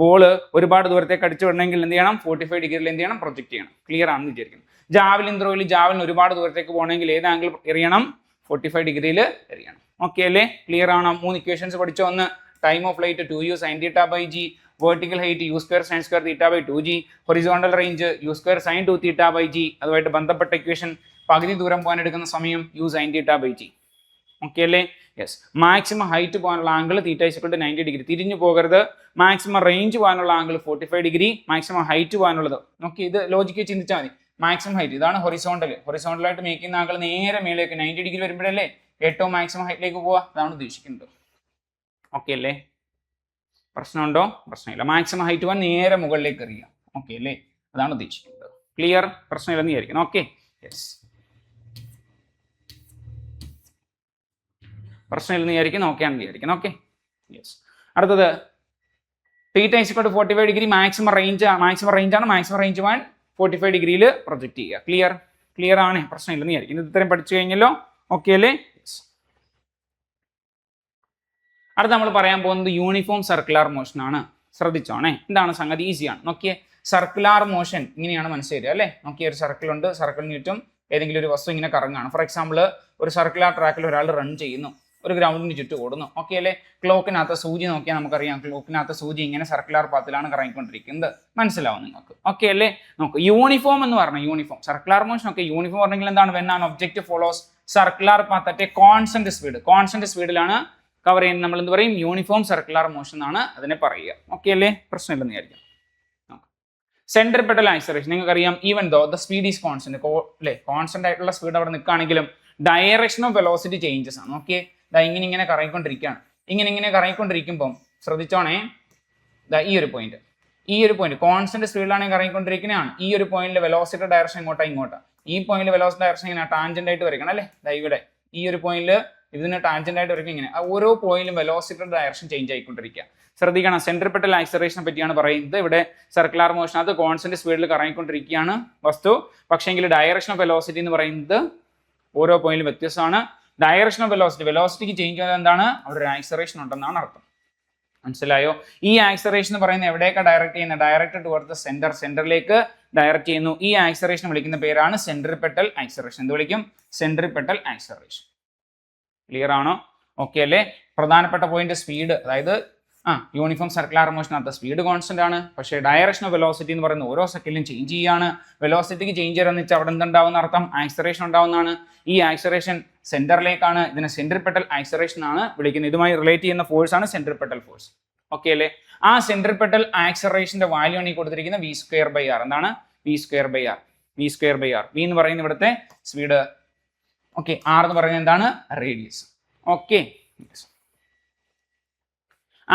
ബോള് ഒരുപാട് ദൂരത്തേക്ക് അടിച്ചു വിടണമെങ്കിൽ എന്ത് ചെയ്യണം? 45 ഡിഗ്രിയിൽ എന്ത് ചെയ്യണം? പ്രൊജക്ട് ചെയ്യണം. ക്ലിയർ ആണെന്ന് വിചാരിക്കുന്നു. ജാവലിൻ ത്രോയിൽ ജാവലിൻ ഒരുപാട് ദൂരത്തേക്ക് പോകണമെങ്കിൽ ഏത് ആംഗിൾ എറിയണം? 45 ഡിഗ്രിയിൽ എറിയണം. ഓക്കെ അല്ലേ? ക്ലിയർ ആണോ? 3 ഇക്വേഷൻസ് പഠിച്ചോ. ഒന്ന് time of flight 2u sine theta by G. Vertical height U square sine square theta by 2g. Horizontal range U square sine 2 theta by G. അതുമായിട്ട് ബന്ധപ്പെട്ട ഇക്വേഷൻ പകുതി ദൂരം പോകാൻ എടുക്കുന്ന സമയം U sine theta by G. Okay അല്ലേ? Yes, maximum height പോകാനുള്ള angle theta equal to 90 degree. തിരിഞ്ഞു പോകരുത്. മാക്സിമം റേഞ്ച് പോകാനുള്ള ആംഗിൾ 45 ഡിഗ്രി. മാക്സിമം ഹൈറ്റ് പോകാനുള്ളത് നോക്കി, ഇത് ലോജിക്ക് ചിന്തിച്ചാൽ മതി. മാക്സിമം ഹൈറ്റ് ഇതാണ് ഹൊറിസോണ്ടൽ. ഹൊറിസോണ്ടലായിട്ട് മേക്ക് ചെയ്യുന്ന ആംഗിൾ നേരെ മേലേക്ക് 90 ഡിഗ്രി വരുമ്പോഴല്ലേ ഏറ്റവും മാക്സിമം ഹൈറ്റിലേക്ക് പോവുക. അതാണ് ഉദ്ദേശിക്കുന്നത്. ഓക്കെ അല്ലേ? പ്രശ്നമുണ്ടോ? പ്രശ്നമില്ല. മാക്സിമം ഹൈറ്റ് പോകാൻ നേരെ മുകളിലേക്ക് എറിയുക. ഓക്കെ അല്ലേ? അതാണ് ഉദ്ദേശിക്കുന്നത്. ക്ലിയർ? പ്രശ്നമില്ലെന്ന് വിചാരിക്കണം. ഓക്കെ, യെസ്, പ്രശ്നമില്ലെന്ന് വിചാരിക്കുന്നു. ഓക്കെ ആണെന്ന് വിചാരിക്കണം. Okay, yes. അടുത്തത് theta equal to 45 degree. Maximum range ആണ്. മാക്സിമം റേഞ്ച് 45 ഡിഗ്രിയിൽ പ്രൊജക്ട് ചെയ്യുക. ക്ലിയർ ആണ്? പ്രശ്നമില്ലെന്ന് വിചാരിക്കുന്നു. ഇത് ഇത്രയും പഠിച്ചു കഴിഞ്ഞല്ലോ. ഓക്കെ അല്ലേ? അടുത്ത നമ്മൾ പറയാൻ പോകുന്നത് യൂണിഫോം സർക്കുലർ മോഷൻ ആണ്. ശ്രദ്ധിച്ചോണേ, എന്താണ് സംഗതി? ഈസിയാണ്. നോക്കിയേ, സർക്കുലർ മോഷൻ ഇങ്ങനെയാണ് മനസ്സിലാക്കുക അല്ലേ? നോക്കിയേ, ഒരു സർക്കിൾ ഉണ്ട്. സർക്കിളിന് ചുറ്റും ഏതെങ്കിലും ഒരു വസ്തു ഇങ്ങനെ കറങ്ങാണ്. ഫോർ എക്സാമ്പിൾ, ഒരു സർക്കുലർ ട്രാക്കിൽ ഒരാൾ റൺ ചെയ്യുന്നു, ഒരു ഗ്രൗണ്ടിന് ചുറ്റും ഓടുന്നു. ഓക്കെ അല്ലേ? ക്ലോക്കിനകത്ത് സൂചി നോക്കിയാൽ നമുക്കറിയാം, ക്ലോക്കിനകത്ത് സൂചി ഇങ്ങനെ സർക്കുലർ പാത്തിലാണ് കറങ്ങിക്കൊണ്ടിരിക്കുന്നത്. മനസ്സിലാവും നിങ്ങൾക്ക്? ഓക്കെ അല്ലേ? നോക്ക്, യൂണിഫോം എന്ന് പറഞ്ഞാൽ uniform circular motion. Okay, uniform പറഞ്ഞെങ്കിൽ എന്താണ്? When an object follows circular path at a constant speed. Constant സ്പീഡിലാണ് കവർ ചെയ്യുന്നത്. നമ്മൾ എന്ത് പറയും? യൂണിഫോം സർക്കുലർ മോഷൻ എന്നാണ് അതിനെ പറയുക. ഓക്കെ അല്ലേ? പ്രശ്നമില്ലെന്ന് വിചാരിക്കാം. സെൻട്രിപെറ്റൽ ആക്സിലറേഷൻ നിങ്ങൾക്കറിയാം. Even though the speed is constant അല്ലേ, കോൺസ്റ്റന്റ് ആയിട്ടുള്ള സ്പീഡ് അവിടെ നിൽക്കുകയാണെങ്കിലും ഡയറക്ഷൻ ഓഫ് വെലോസിറ്റി ചേഞ്ചസ് ആണ്. ഓക്കെ, ഇങ്ങനെ കറങ്ങിക്കൊണ്ടിരിക്കുകയാണ്. ഇങ്ങനെ കറങ്ങിക്കൊണ്ടിരിക്കുമ്പം ശ്രദ്ധിച്ചോണേ, ഈ ഒരു പോയിന്റ് കോൺസ്റ്റന്റ് സ്പീഡിലാണെങ്കിൽ കറങ്ങിക്കൊണ്ടിരിക്കുന്നതാണ്. ഈ ഒരു പോയിന്റിൽ വെലോസിറ്റി ഡയറക്ഷൻ ഇങ്ങോട്ടാ. ഈ പോയിന്റിൽ വെലോസിറ്റി ഡയറക്ഷൻ ഇങ്ങനെ ടാൻജന്റ് ആയിട്ട് വരയ്ക്കണം അല്ലേ? ഇവിടെ ഈ ഒരു പോയിന്റിൽ ഇതിന് ടാൻജന്റ് ആയിട്ട് വരയ്ക്കും. ഇങ്ങനെ ഓരോ പോയിന്റിലും വെലോസിറ്റിയുടെ ഡയറക്ഷൻ ചേഞ്ച് ആയിക്കൊണ്ടിരിക്കുക. ശ്രദ്ധിക്കണം, സെൻട്രിപെറ്റൽ ആക്സിലറേഷനെ പറ്റിയാണ് പറയുന്നത്. ഇവിടെ സർക്കുലർ മോഷൻ അത് കോൺസ്റ്റന്റ് സ്പീഡിൽ കറങ്ങിക്കൊണ്ടിരിക്കുകയാണ് വസ്തു. പക്ഷേങ്കിൽ ഡയറക്ഷൻ ഓഫ് വെലോസിറ്റി എന്ന് പറയുന്നത് ഓരോ പോയിന്റിലും വ്യത്യസ്തമാണ്. ഡയറക്ഷൻ ഓഫ് വെലോസിറ്റിക്ക് ചേഞ്ച് ചെയ്യുന്നത് എന്താണ്? അവിടെ ഒരു ആക്സിലറേഷൻ ഉണ്ടെന്നാണ് അർത്ഥം. മനസ്സിലായോ? ഈ ആക്സിലറേഷൻ എന്ന് പറയുന്നത് എവിടേക്കാണ് ഡയറക്റ്റ് ചെയ്യുന്നത്? ഡയറക്റ്റ് ടുവേർഡ്സ് ദ സെന്ററിലേക്ക് ഡയറക്റ്റ് ചെയ്യുന്നു. ഈ ആക്സിലറേഷൻ വിളിക്കുന്ന പേരാണ് സെൻട്രിപെറ്റൽ ആക്സിലറേഷൻ. എന്ത് വിളിക്കും? Centripetal acceleration. ക്ലിയർ ആണോ? ഓക്കെ അല്ലേ? പ്രധാനപ്പെട്ട പോയിന്റ് സ്പീഡ്, അതായത് യൂണിഫോം സർക്കുലർ മോഷനകത്ത് സ്പീഡ് കോൺസ്റ്റന്റ് ആണ്. പക്ഷേ ഡയറക്ഷൻ ഓഫ് വെലോസിറ്റി എന്ന് പറയുന്നത് ഓരോ സെക്കൻഡിലും ചേഞ്ച് ചെയ്യാണ്. വെലോസിറ്റിക്ക് ചേഞ്ച് ചെയ്യുന്ന വെച്ചാൽ അവിടെ എന്തുണ്ടാവുന്ന അർത്ഥം? ആക്സിലറേഷൻ ഉണ്ടാവുന്നതാണ്. ഈ ആക്സിലറേഷൻ സെന്ററിലേക്കാണ്. ഇതിനെ സെൻട്രിപെറ്റൽ ആക്സിലറേഷൻ ആണ് വിളിക്കുന്നത്. ഇതുമായി റിലേറ്റ് ചെയ്യുന്ന ഫോഴ്സ് ആണ് സെൻട്രിപെറ്റൽ ഫോഴ്സ്. ഓക്കെ അല്ലേ? ആ സെൻട്രിപെറ്റൽ ആക്സിലറേഷന്റെ വാല്യൂ ആണ് ഈ കൊടുത്തിരിക്കുന്ന v²/r. എന്താണ്? v²/r. v എന്ന് പറയുന്നത് ഇവിടുത്തെ സ്പീഡ്. ഓക്കെ, ആർ എന്ന് പറയുന്നത് എന്താണ്? റേഡിയസ്. ഓക്കെ,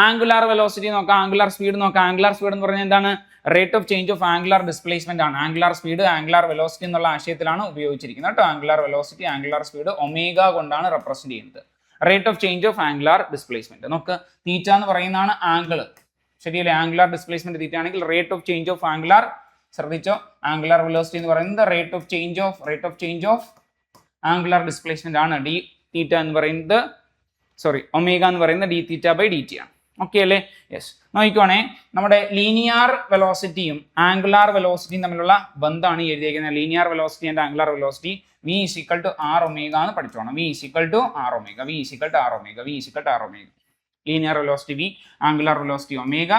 ആംഗുലാർ വെലോസിറ്റി നോക്കാം, ആംഗുലാർ സ്പീഡ് നോക്കാം. ആംഗുലാർ സ്പീഡ് എന്ന് പറഞ്ഞാൽ എന്താണ്? Rate of change of angular displacement ആണ്. ആംഗുലാർ സ്പീഡ് ആംഗുലാർ വെലോസിറ്റി എന്നുള്ള ആശയത്തിലാണ് ഉപയോഗിച്ചിരിക്കുന്നത് കേട്ടോ. Angular velocity angular speed omega കൊണ്ടാണ് റെപ്രസെന്റ് ചെയ്യുന്നത്. Rate of change of angular displacement നമുക്ക് തീറ്റ എന്ന് പറയുന്നതാണ് ആംഗിൾ. ശരിയല്ലേ? ആംഗുലാർ ഡിസ്പ്ലേസ്മെന്റ് തീറ്റ ആണെങ്കിൽ rate of change of angular, ശ്രദ്ധിച്ചോ, ആംഗുലാർ വെലോസിറ്റി എന്ന് പറയുന്നത് rate of change of angular displacement ആണ്. ഡി തീറ്റ എന്ന് പറയുന്നത് ഒമേഗ എന്ന് പറയുന്നത് D theta by D T ആണ്. ഓക്കെ അല്ലേ? യെസ്. നോക്കിക്കോണേ, നമ്മുടെ ലീനിയർ വെലോസിറ്റിയും ആംഗുലാർ വെലോസിറ്റിയും തമ്മിലുള്ള ബന്ധമാണ് ഈ എഴുതിയിരിക്കുന്നത്. Linear velocity and angular velocity v = r omega എന്ന് പഠിച്ചോണം. v = r omega. Linear velocity v, angular velocity omega,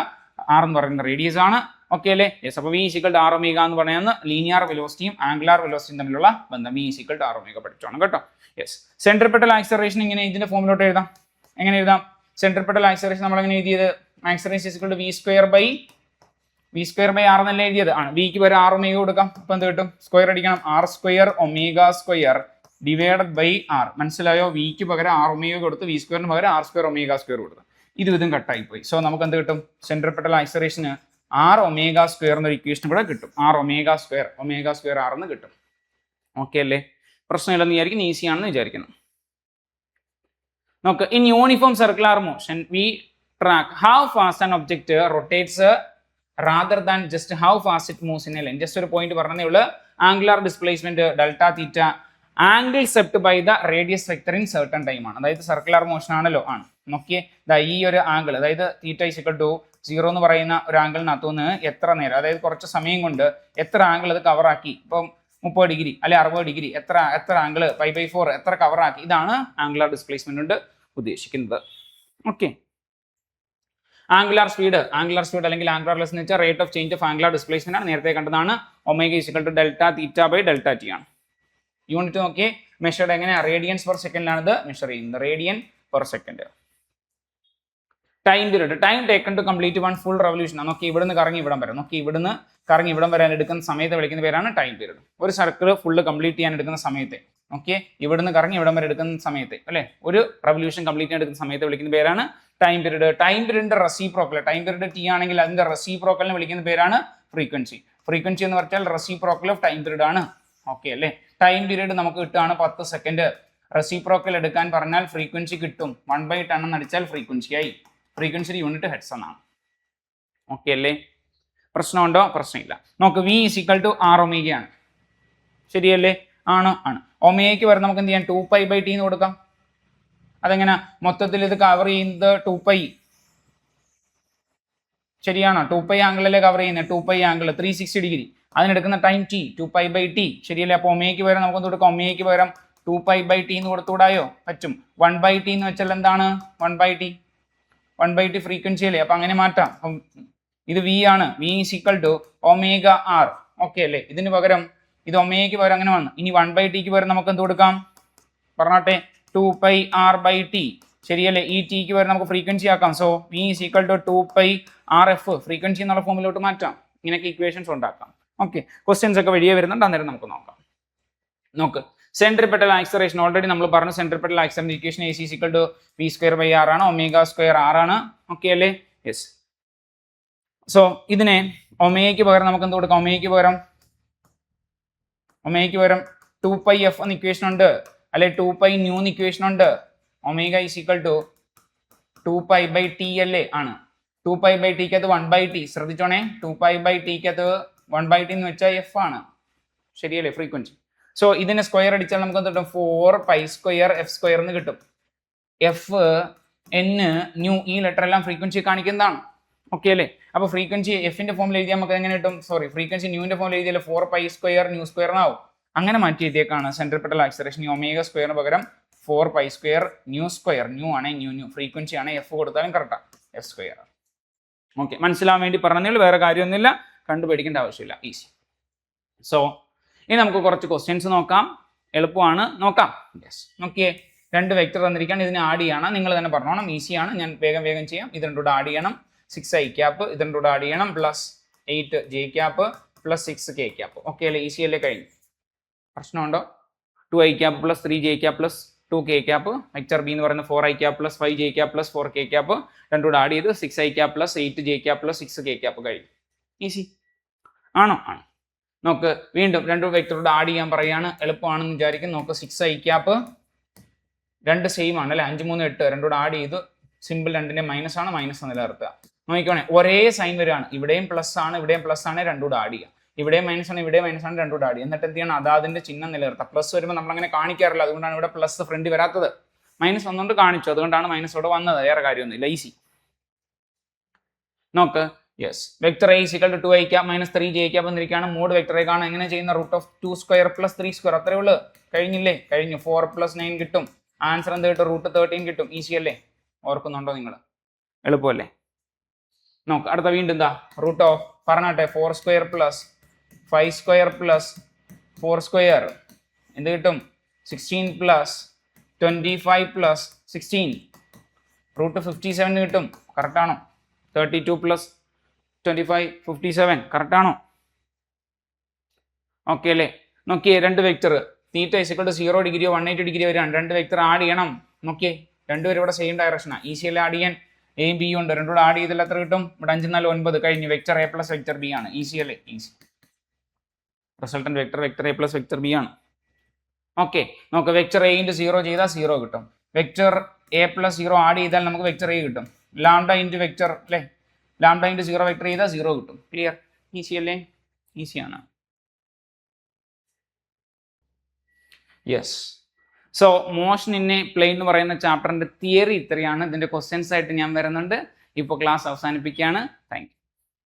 r എന്ന് പറയുന്ന റേഡിയസ് ആണ്. ഓക്കെ അല്ലേ? യെസ്. അപ്പോൾ v = r ഒമേഗ എന്ന് പറയുന്നത് ലീനിയർ വെലോസിറ്റിയും ആംഗുലാർ വെലോസിറ്റിയും തമ്മിലുള്ള ബന്ധം. v = r ഒമേഗ പഠിച്ചോണം കേട്ടോ. യെസ്. സെൻട്രിപെറ്റൽ ആക്സിലറേഷൻ ഇങ്ങനെ ഇതിന്റെ ഫോമിലോട്ട് എഴുതാം. എങ്ങനെ എഴുതാം? സെൻട്രിപെറ്റൽ ആക്സിലറേഷൻ നമ്മൾ എങ്ങനെ എഴുതിയത്? ആക്സിലറേഷൻ = v²/r എന്നല്ലേ എഴുതിയത്? ആണ്. വിക്ക് പകരം r ഒമേഗ കൊടുക്കാം. അപ്പൊ എന്ത് കിട്ടും? സ്ക്വയർ അടിക്കണം. r² omega square /r. മനസ്സിലായോ? വിക്ക് പകരം r ഒമേഗ കൊടുത്ത് v²ന് പകരം r² ഒമേഗ സ്ക്വയർ കൊടുത്തു. ഇതും കട്ടായി പോയി. സോ നമുക്ക് എന്ത് കിട്ടും? സെൻട്രിപെറ്റൽ ആക്സിലറേഷന് r ഒമേഗ സ്ക്വയർ എന്നൊരു ഇക്വേഷൻ കൂടെ കിട്ടും. r ഒമേഗ സ്ക്വയർ r എന്ന് കിട്ടും. ഓക്കെ അല്ലേ? പ്രശ്നമില്ലെന്ന് വിചാരിക്കുന്നു. ഈസി ആണെന്ന് വിചാരിക്കുന്നു. നോക്ക്, in uniform circular motion we track how fast an object rotates rather than just how fast it moves in a line. Just ഒരു പോയിന്റ് പറഞ്ഞതേ ഉള്ളൂ. Angular displacement delta theta angle swept by the radius vector in certain time ആണ്. അതായത് circular motion ആണല്ലോ. ആണ്. നോക്കിയേ, ഈ ഒരു ആംഗിൾ, അതായത് തീറ്റ = 0 എന്ന് പറയുന്ന ഒരു ആംഗിളിനകത്തുനിന്ന് എത്ര നേരം, അതായത് കുറച്ച് സമയം കൊണ്ട് എത്ര ആംഗിൾ അത് കവറാക്കി. ഇപ്പം 30 ഡിഗ്രി അല്ലെ 60 ഡിഗ്രി, എത്ര ആംഗിൾ π/4 എത്ര കവറാക്കി. ഇതാണ് ആംഗുലാർ ഡിസ്പ്ലേസ്മെന്റ് കൊണ്ട് ഉദ്ദേശിക്കുന്നത്. ഓക്കെ. ആംഗുലാർ സ്പീഡ് അല്ലെങ്കിൽ ആംഗുലാർ വെലോസിറ്റി എന്ന് വെച്ചാൽ rate of change of angular displacement ആണ്. നേരത്തെ കണ്ടതാണ്. Omega = delta theta by delta T ആണ്. യൂണിറ്റ് നോക്കിയേ, മെഷർഡ് എങ്ങനെയാണ്? റേഡിയൻസ് പെർ സെക്കൻഡിലാണ് ഇത് മെഷർ ചെയ്യുന്നത്. Radian per second. Time period, time taken to complete one full revolution. നോക്കി ഇവിടുന്ന് കറങ്ങി ഇവിടം വരെ, നോക്കി ഇവിടുന്ന് കറങ്ങി ഇവിടം വരാൻ എടുക്കുന്ന സമയത്ത് വിളിക്കുന്ന പേരാണ് ടൈം പീരീഡ്. ഒരു സർക്കിൾ ഫുള്ള് കംപ്ലീറ്റ് ചെയ്യാൻ എടുക്കുന്ന സമയത്തെ, ഓക്കെ, ഇവിടുന്ന് കറങ്ങി ഇവിടം വരെ എടുക്കുന്ന സമയത്തെ, അല്ലെ, ഒരു റെവല്യൂഷൻ കംപ്ലീറ്റ് ചെയ്യാൻ എടുക്കുന്ന സമയത്ത് വിളിക്കുന്ന പേരാണ് ടൈം പീരീഡ്. ടൈം പീരീഡിന്റെ റെസിപ്രോക്കൽ, ടൈം പീരീഡ് ടി ആണെങ്കിൽ അതിന്റെ റെസിപ്രോക്കലിനെ വിളിക്കുന്ന പേരാണ് ഫ്രീക്വൻസി. ഫ്രീക്വൻസി എന്ന് പറഞ്ഞാൽ റെസിപ്രോക്കൽ ഓഫ് ടൈം പീരീഡ് ആണ്. ഓക്കെ അല്ലേ. ടൈം പീരീഡ് നമുക്ക് കിട്ടുകയാണ് 10 സെക്കൻഡ്. റെസിപ്രോക്കൽ എടുക്കാൻ പറഞ്ഞാൽ ഫ്രീക്വൻസി കിട്ടും. 1/10 എന്ന് അടിച്ചാൽ ഫ്രീക്വൻസി ആയി. ഫ്രീക്വൻസിയുടെ യൂണിറ്റ് ഹെഡ്സ് എന്നാണ്. ഓക്കെ അല്ലേ. പ്രശ്നമുണ്ടോ? പ്രശ്നമില്ല. നോക്ക്, V is equal to R omega ആണ്. ശരിയല്ലേ? ആണോ? ആണ്. ഒമേഗയ്ക്ക് വരെ നമുക്ക് എന്ത് ചെയ്യാം? 2π/t എന്ന് കൊടുക്കാം. അതെങ്ങനെ? മൊത്തത്തിൽ ഇത് കവർ ചെയ്യുന്നത് 2π. ശരിയാണോ? 2π ആംഗിളിലെ കവർ ചെയ്യുന്നത്. 2π ആംഗിൾ 360 ഡിഗ്രി. അതിനെടുക്കുന്ന ടൈം t, 2π/t. ശരിയല്ലേ? അപ്പോൾ ഒമേഗയ്ക്ക് പകരം നമുക്ക് കൊടുക്കാം. ഒമേഗയ്ക്ക് പകരം 2π/t എന്ന് കൊടുത്തുകൂടായോ? പറ്റും. 1/t എന്ന് വെച്ചാൽ എന്താണ്? 1/t ഫ്രീക്വൻസി അല്ലേ? അപ്പൊ അങ്ങനെ മാറ്റാം. അപ്പം ഇത് v ആണ്. v is equal to omega R. Okay അല്ലേ. ഇതിന് പകരം ഇത് ഒമേഗയ്ക്ക് പകരം അങ്ങനെ വന്നു. ഇനി 1/tക്ക് പകരം നമുക്ക് എന്ത് കൊടുക്കാം? പറഞ്ഞാട്ടെ, 2πr/t. ശരിയല്ലേ? ഈ ടിക്ക് പകരം നമുക്ക് ഫ്രീക്വൻസി ആക്കാം. So v is equal to 2πrf. Frequency എന്നുള്ള ഫോമിലോട്ട് മാറ്റാം. ഇങ്ങനെയൊക്കെ ഇക്വേഷൻസ് ഉണ്ടാക്കാം. ഓക്കെ, ക്വസ്റ്റ്യൻസ് ഒക്കെ വഴിയേ വരുന്നുണ്ട്. അന്നേരം നമുക്ക് നോക്കാം. നോക്ക്, സെൻട്രിപെറ്റൽ ആക്സലറേഷൻ ഓൾറെഡി നമ്മൾ പറഞ്ഞു. Centripetal acceleration equation AC is equal to v²/r ആണ്. ഒമേഗ സ്ക്വയർ r ആണ്. ഓക്കെ അല്ലേ? യെസ്. സോ ഇതിനെ ഒമേഗയ്ക്ക് പകരം നമുക്ക് എന്ത് കൊടുക്കാം? ഒമേഗയ്ക്ക് പകരം 2πf എന്ന ഇക്വേഷൻ ഉണ്ട്, അല്ലെ 2π ന്യൂ എന്ന് ഇക്വേഷൻ ഉണ്ട്. Omega is equal to 2π/t അല്ലേ? ആണ്. 2π/tക്ക് അത് 1/t. ശ്രദ്ധിച്ചോണേ, 2π/tക്ക് അത് 1/t എന്ന് വെച്ചാൽ f ആണ്. ശരിയല്ലേ? ഫ്രീക്വൻസി. സോ ഇതിനെ സ്ക്വയർ അടിച്ചാൽ നമുക്ക് എന്ത് കിട്ടും? 4π² f² എന്ന് കിട്ടും. എഫ് എൻ ന്യൂ ഈ ലെറ്റർ എല്ലാം ഫ്രീക്വൻസി കാണിക്കുന്നതാണ്. ഓക്കെ അല്ലേ? അപ്പോൾ ഫ്രീക്വൻസി എഫിന്റെ ഫോമിൽ എഴുതിയാൽ നമുക്ക് എങ്ങനെ കിട്ടും? സോറി, ഫ്രീക്വൻസി ന്യൂവിന്റെ ഫോമിൽ എഴുതിയാൽ 4π² ന്യൂ സ്ക്വയർ എന്നാവും. അങ്ങനെ മാറ്റി എഴുതിയേക്കാണ് സെൻട്രിപെറ്റൽ ആക്സലറേഷൻ. ഈ ഒമേഗ സ്ക്വയറിന് പകരം 4π² ന്യൂ സ്ക്വയർ. ന്യൂ ആണ്, ന്യൂ ഫ്രീക്വൻസി ആണ്. എഫ് കൊടുത്താലും കറക്റ്റാണ്, f². ഓക്കെ, മനസ്സിലാവാൻ വേണ്ടി പറഞ്ഞാൽ വേറെ കാര്യമൊന്നുമില്ല, കണ്ടുപിടിക്കേണ്ട ആവശ്യമില്ല. ഈസി. സോ ഇനി നമുക്ക് കുറച്ച് ക്വസ്റ്റ്യൻസ് നോക്കാം. എളുപ്പമാണ്, നോക്കാം. യെസ്. നോക്കിയേ, 2 വെക്ടർ തന്നിരിക്കുകയാണ്. ഇതിനെ ആഡ് ചെയ്യണം. നിങ്ങൾ തന്നെ പറഞ്ഞോണം. ഈസിയാണ്, ഞാൻ വേഗം ചെയ്യാം. ഇത് രണ്ടുകൂടെ ആഡ് ചെയ്യണം. 6i ക്യാപ്പ് ഇത് രണ്ടുകൂടെ ആഡ് ചെയ്യണം. Plus 8j cap plus 6k cap. Okay അല്ലേ? ഈസി അല്ലേ? കഴിഞ്ഞു. പ്രശ്നമുണ്ടോ? 2i cap plus 3j cap plus 2k cap. Vector b എന്ന് പറയുന്നത് 4i cap plus 5j cap plus 4k cap. രണ്ടുകൂടെ ആഡ് ചെയ്ത് 6i cap plus 8j cap plus 6k cap കഴിഞ്ഞു. Easy ആണോ? ആണ്. നോക്ക്, വീണ്ടും 2 വെക്ടറോട് ആഡ് ചെയ്യാൻ പറയാണ്. എളുപ്പമാണെന്ന് വിചാരിക്കും. നോക്ക്, 6i ക്യാപ്പ് 2 സെയിം ആണ് അല്ലെ? 5 3 8 രണ്ടുകൂടെ ആഡ് ചെയ്ത് സിമ്പിൾ 2ന്റെ മൈനസ് ആണ്, മൈനസ് നിലനിർത്തുക. നോക്കിക്കോണേ, ഒരേ സൈൻ വരികയാണ്. ഇവിടെയും പ്ലസ് ആണ്, ഇവിടെയും പ്ലസ് ആണ്, രണ്ടുകൂടെ ആഡ് ചെയ്യുക. ഇവിടെയും മൈനസ് ആണ്, ഇവിടെയും മൈനസ് ആണ്, രണ്ടുകൂടെ ആഡ് ചെയ്യുക. എന്നിട്ട് എന്ത് ചെയ്യണം? അതാതിന്റെ ചിഹ്നം നിലനിർത്തുക. പ്ലസ് വരുമ്പോൾ നമ്മൾ അങ്ങനെ കാണിക്കാറില്ല, അതുകൊണ്ടാണ് ഇവിടെ പ്ലസ് ഫ്രണ്ട് വരാത്തത്. മൈനസ് വന്നുകൊണ്ട് കാണിച്ചു, അതുകൊണ്ടാണ് മൈനസ് ഇവിടെ വന്നത്. വേറെ കാര്യമൊന്നുമില്ല. ഈസി. നോക്ക്, yes. Vector a equal to 2i cap minus 3j cap എന്നിരിക്കുകയാണ്. മോഡ് വെക്ടറെ കാണാൻ എങ്ങനെ ചെയ്യുന്ന? √2² പ്ലസ് 3² അത്രേ ഉള്ളൂ. കഴിഞ്ഞില്ലേ? കഴിഞ്ഞു. 4 + 9 കിട്ടും. ആൻസർ എന്ത് കിട്ടും? √13 കിട്ടും. ഈസി അല്ലേ? ഓർക്കുന്നുണ്ടോ നിങ്ങൾ? എളുപ്പമല്ലേ? നോക്ക്, അടുത്ത വീണ്ടും എന്താ? പറഞ്ഞാട്ടെ, 4² പ്ലസ് 5² പ്ലസ് 4² എന്ത് കിട്ടും? 16 പ്ലസ് 25 പ്ലസ് 16 √57 കിട്ടും. കറക്റ്റാണോ? 32 പ്ലസ് 25 57 കറക്റ്റാണോ? ഓക്കെ അല്ലേ? നോക്കിയേ, 2 വെക്ടർ തീറ്റ = 0 ഡിഗ്രിയോ 180 ഡിഗ്രിയോ വരാണ്. 2 വെക്ടർ ആഡ് ചെയ്യണം. നോക്കിയേ, രണ്ടുപേരും ഇവിടെ സെയിം ഡയറക്ഷനാണ്. ഈസി അല്ലേ ആഡ് ചെയ്യാൻ? എയും ബിയും ഉണ്ട്. രണ്ടുകൂടെ ആഡ് ചെയ്താൽ എത്ര കിട്ടും? ഇവിടെ 5 4 9 കഴിഞ്ഞു. Vector a plus vector b ആണ്. ഈസി അല്ലേ? Easy. Resultant vector a plus vector b ആണ്. ഓക്കെ, നോക്ക്, വെക്ടർ a × 0 ചെയ്താൽ 0 കിട്ടും. വെക്ടർ a പ്ലസ് 0 ആഡ് ചെയ്താൽ നമുക്ക് വെക്ടർ a കിട്ടും. ലാംഡ × വെക്ടർ അല്ലേ? ലാംഡ × 0 വെക്ടർ ചെയ്താൽ 0 കിട്ടും. ക്ലിയർ? ഈസി അല്ലേ? ഈസിയാണ്. Yes. So motion in a plane എന്ന് പറയുന്ന ചാപ്റ്ററിന്റെ തിയറി ഇത്രയാണ്. ഇതിന്റെ ക്വസ്റ്റ്യൻസ് ആയിട്ട് ഞാൻ വരുന്നുണ്ട്. ഇപ്പോൾ ക്ലാസ് അവസാനിപ്പിക്കുകയാണ്.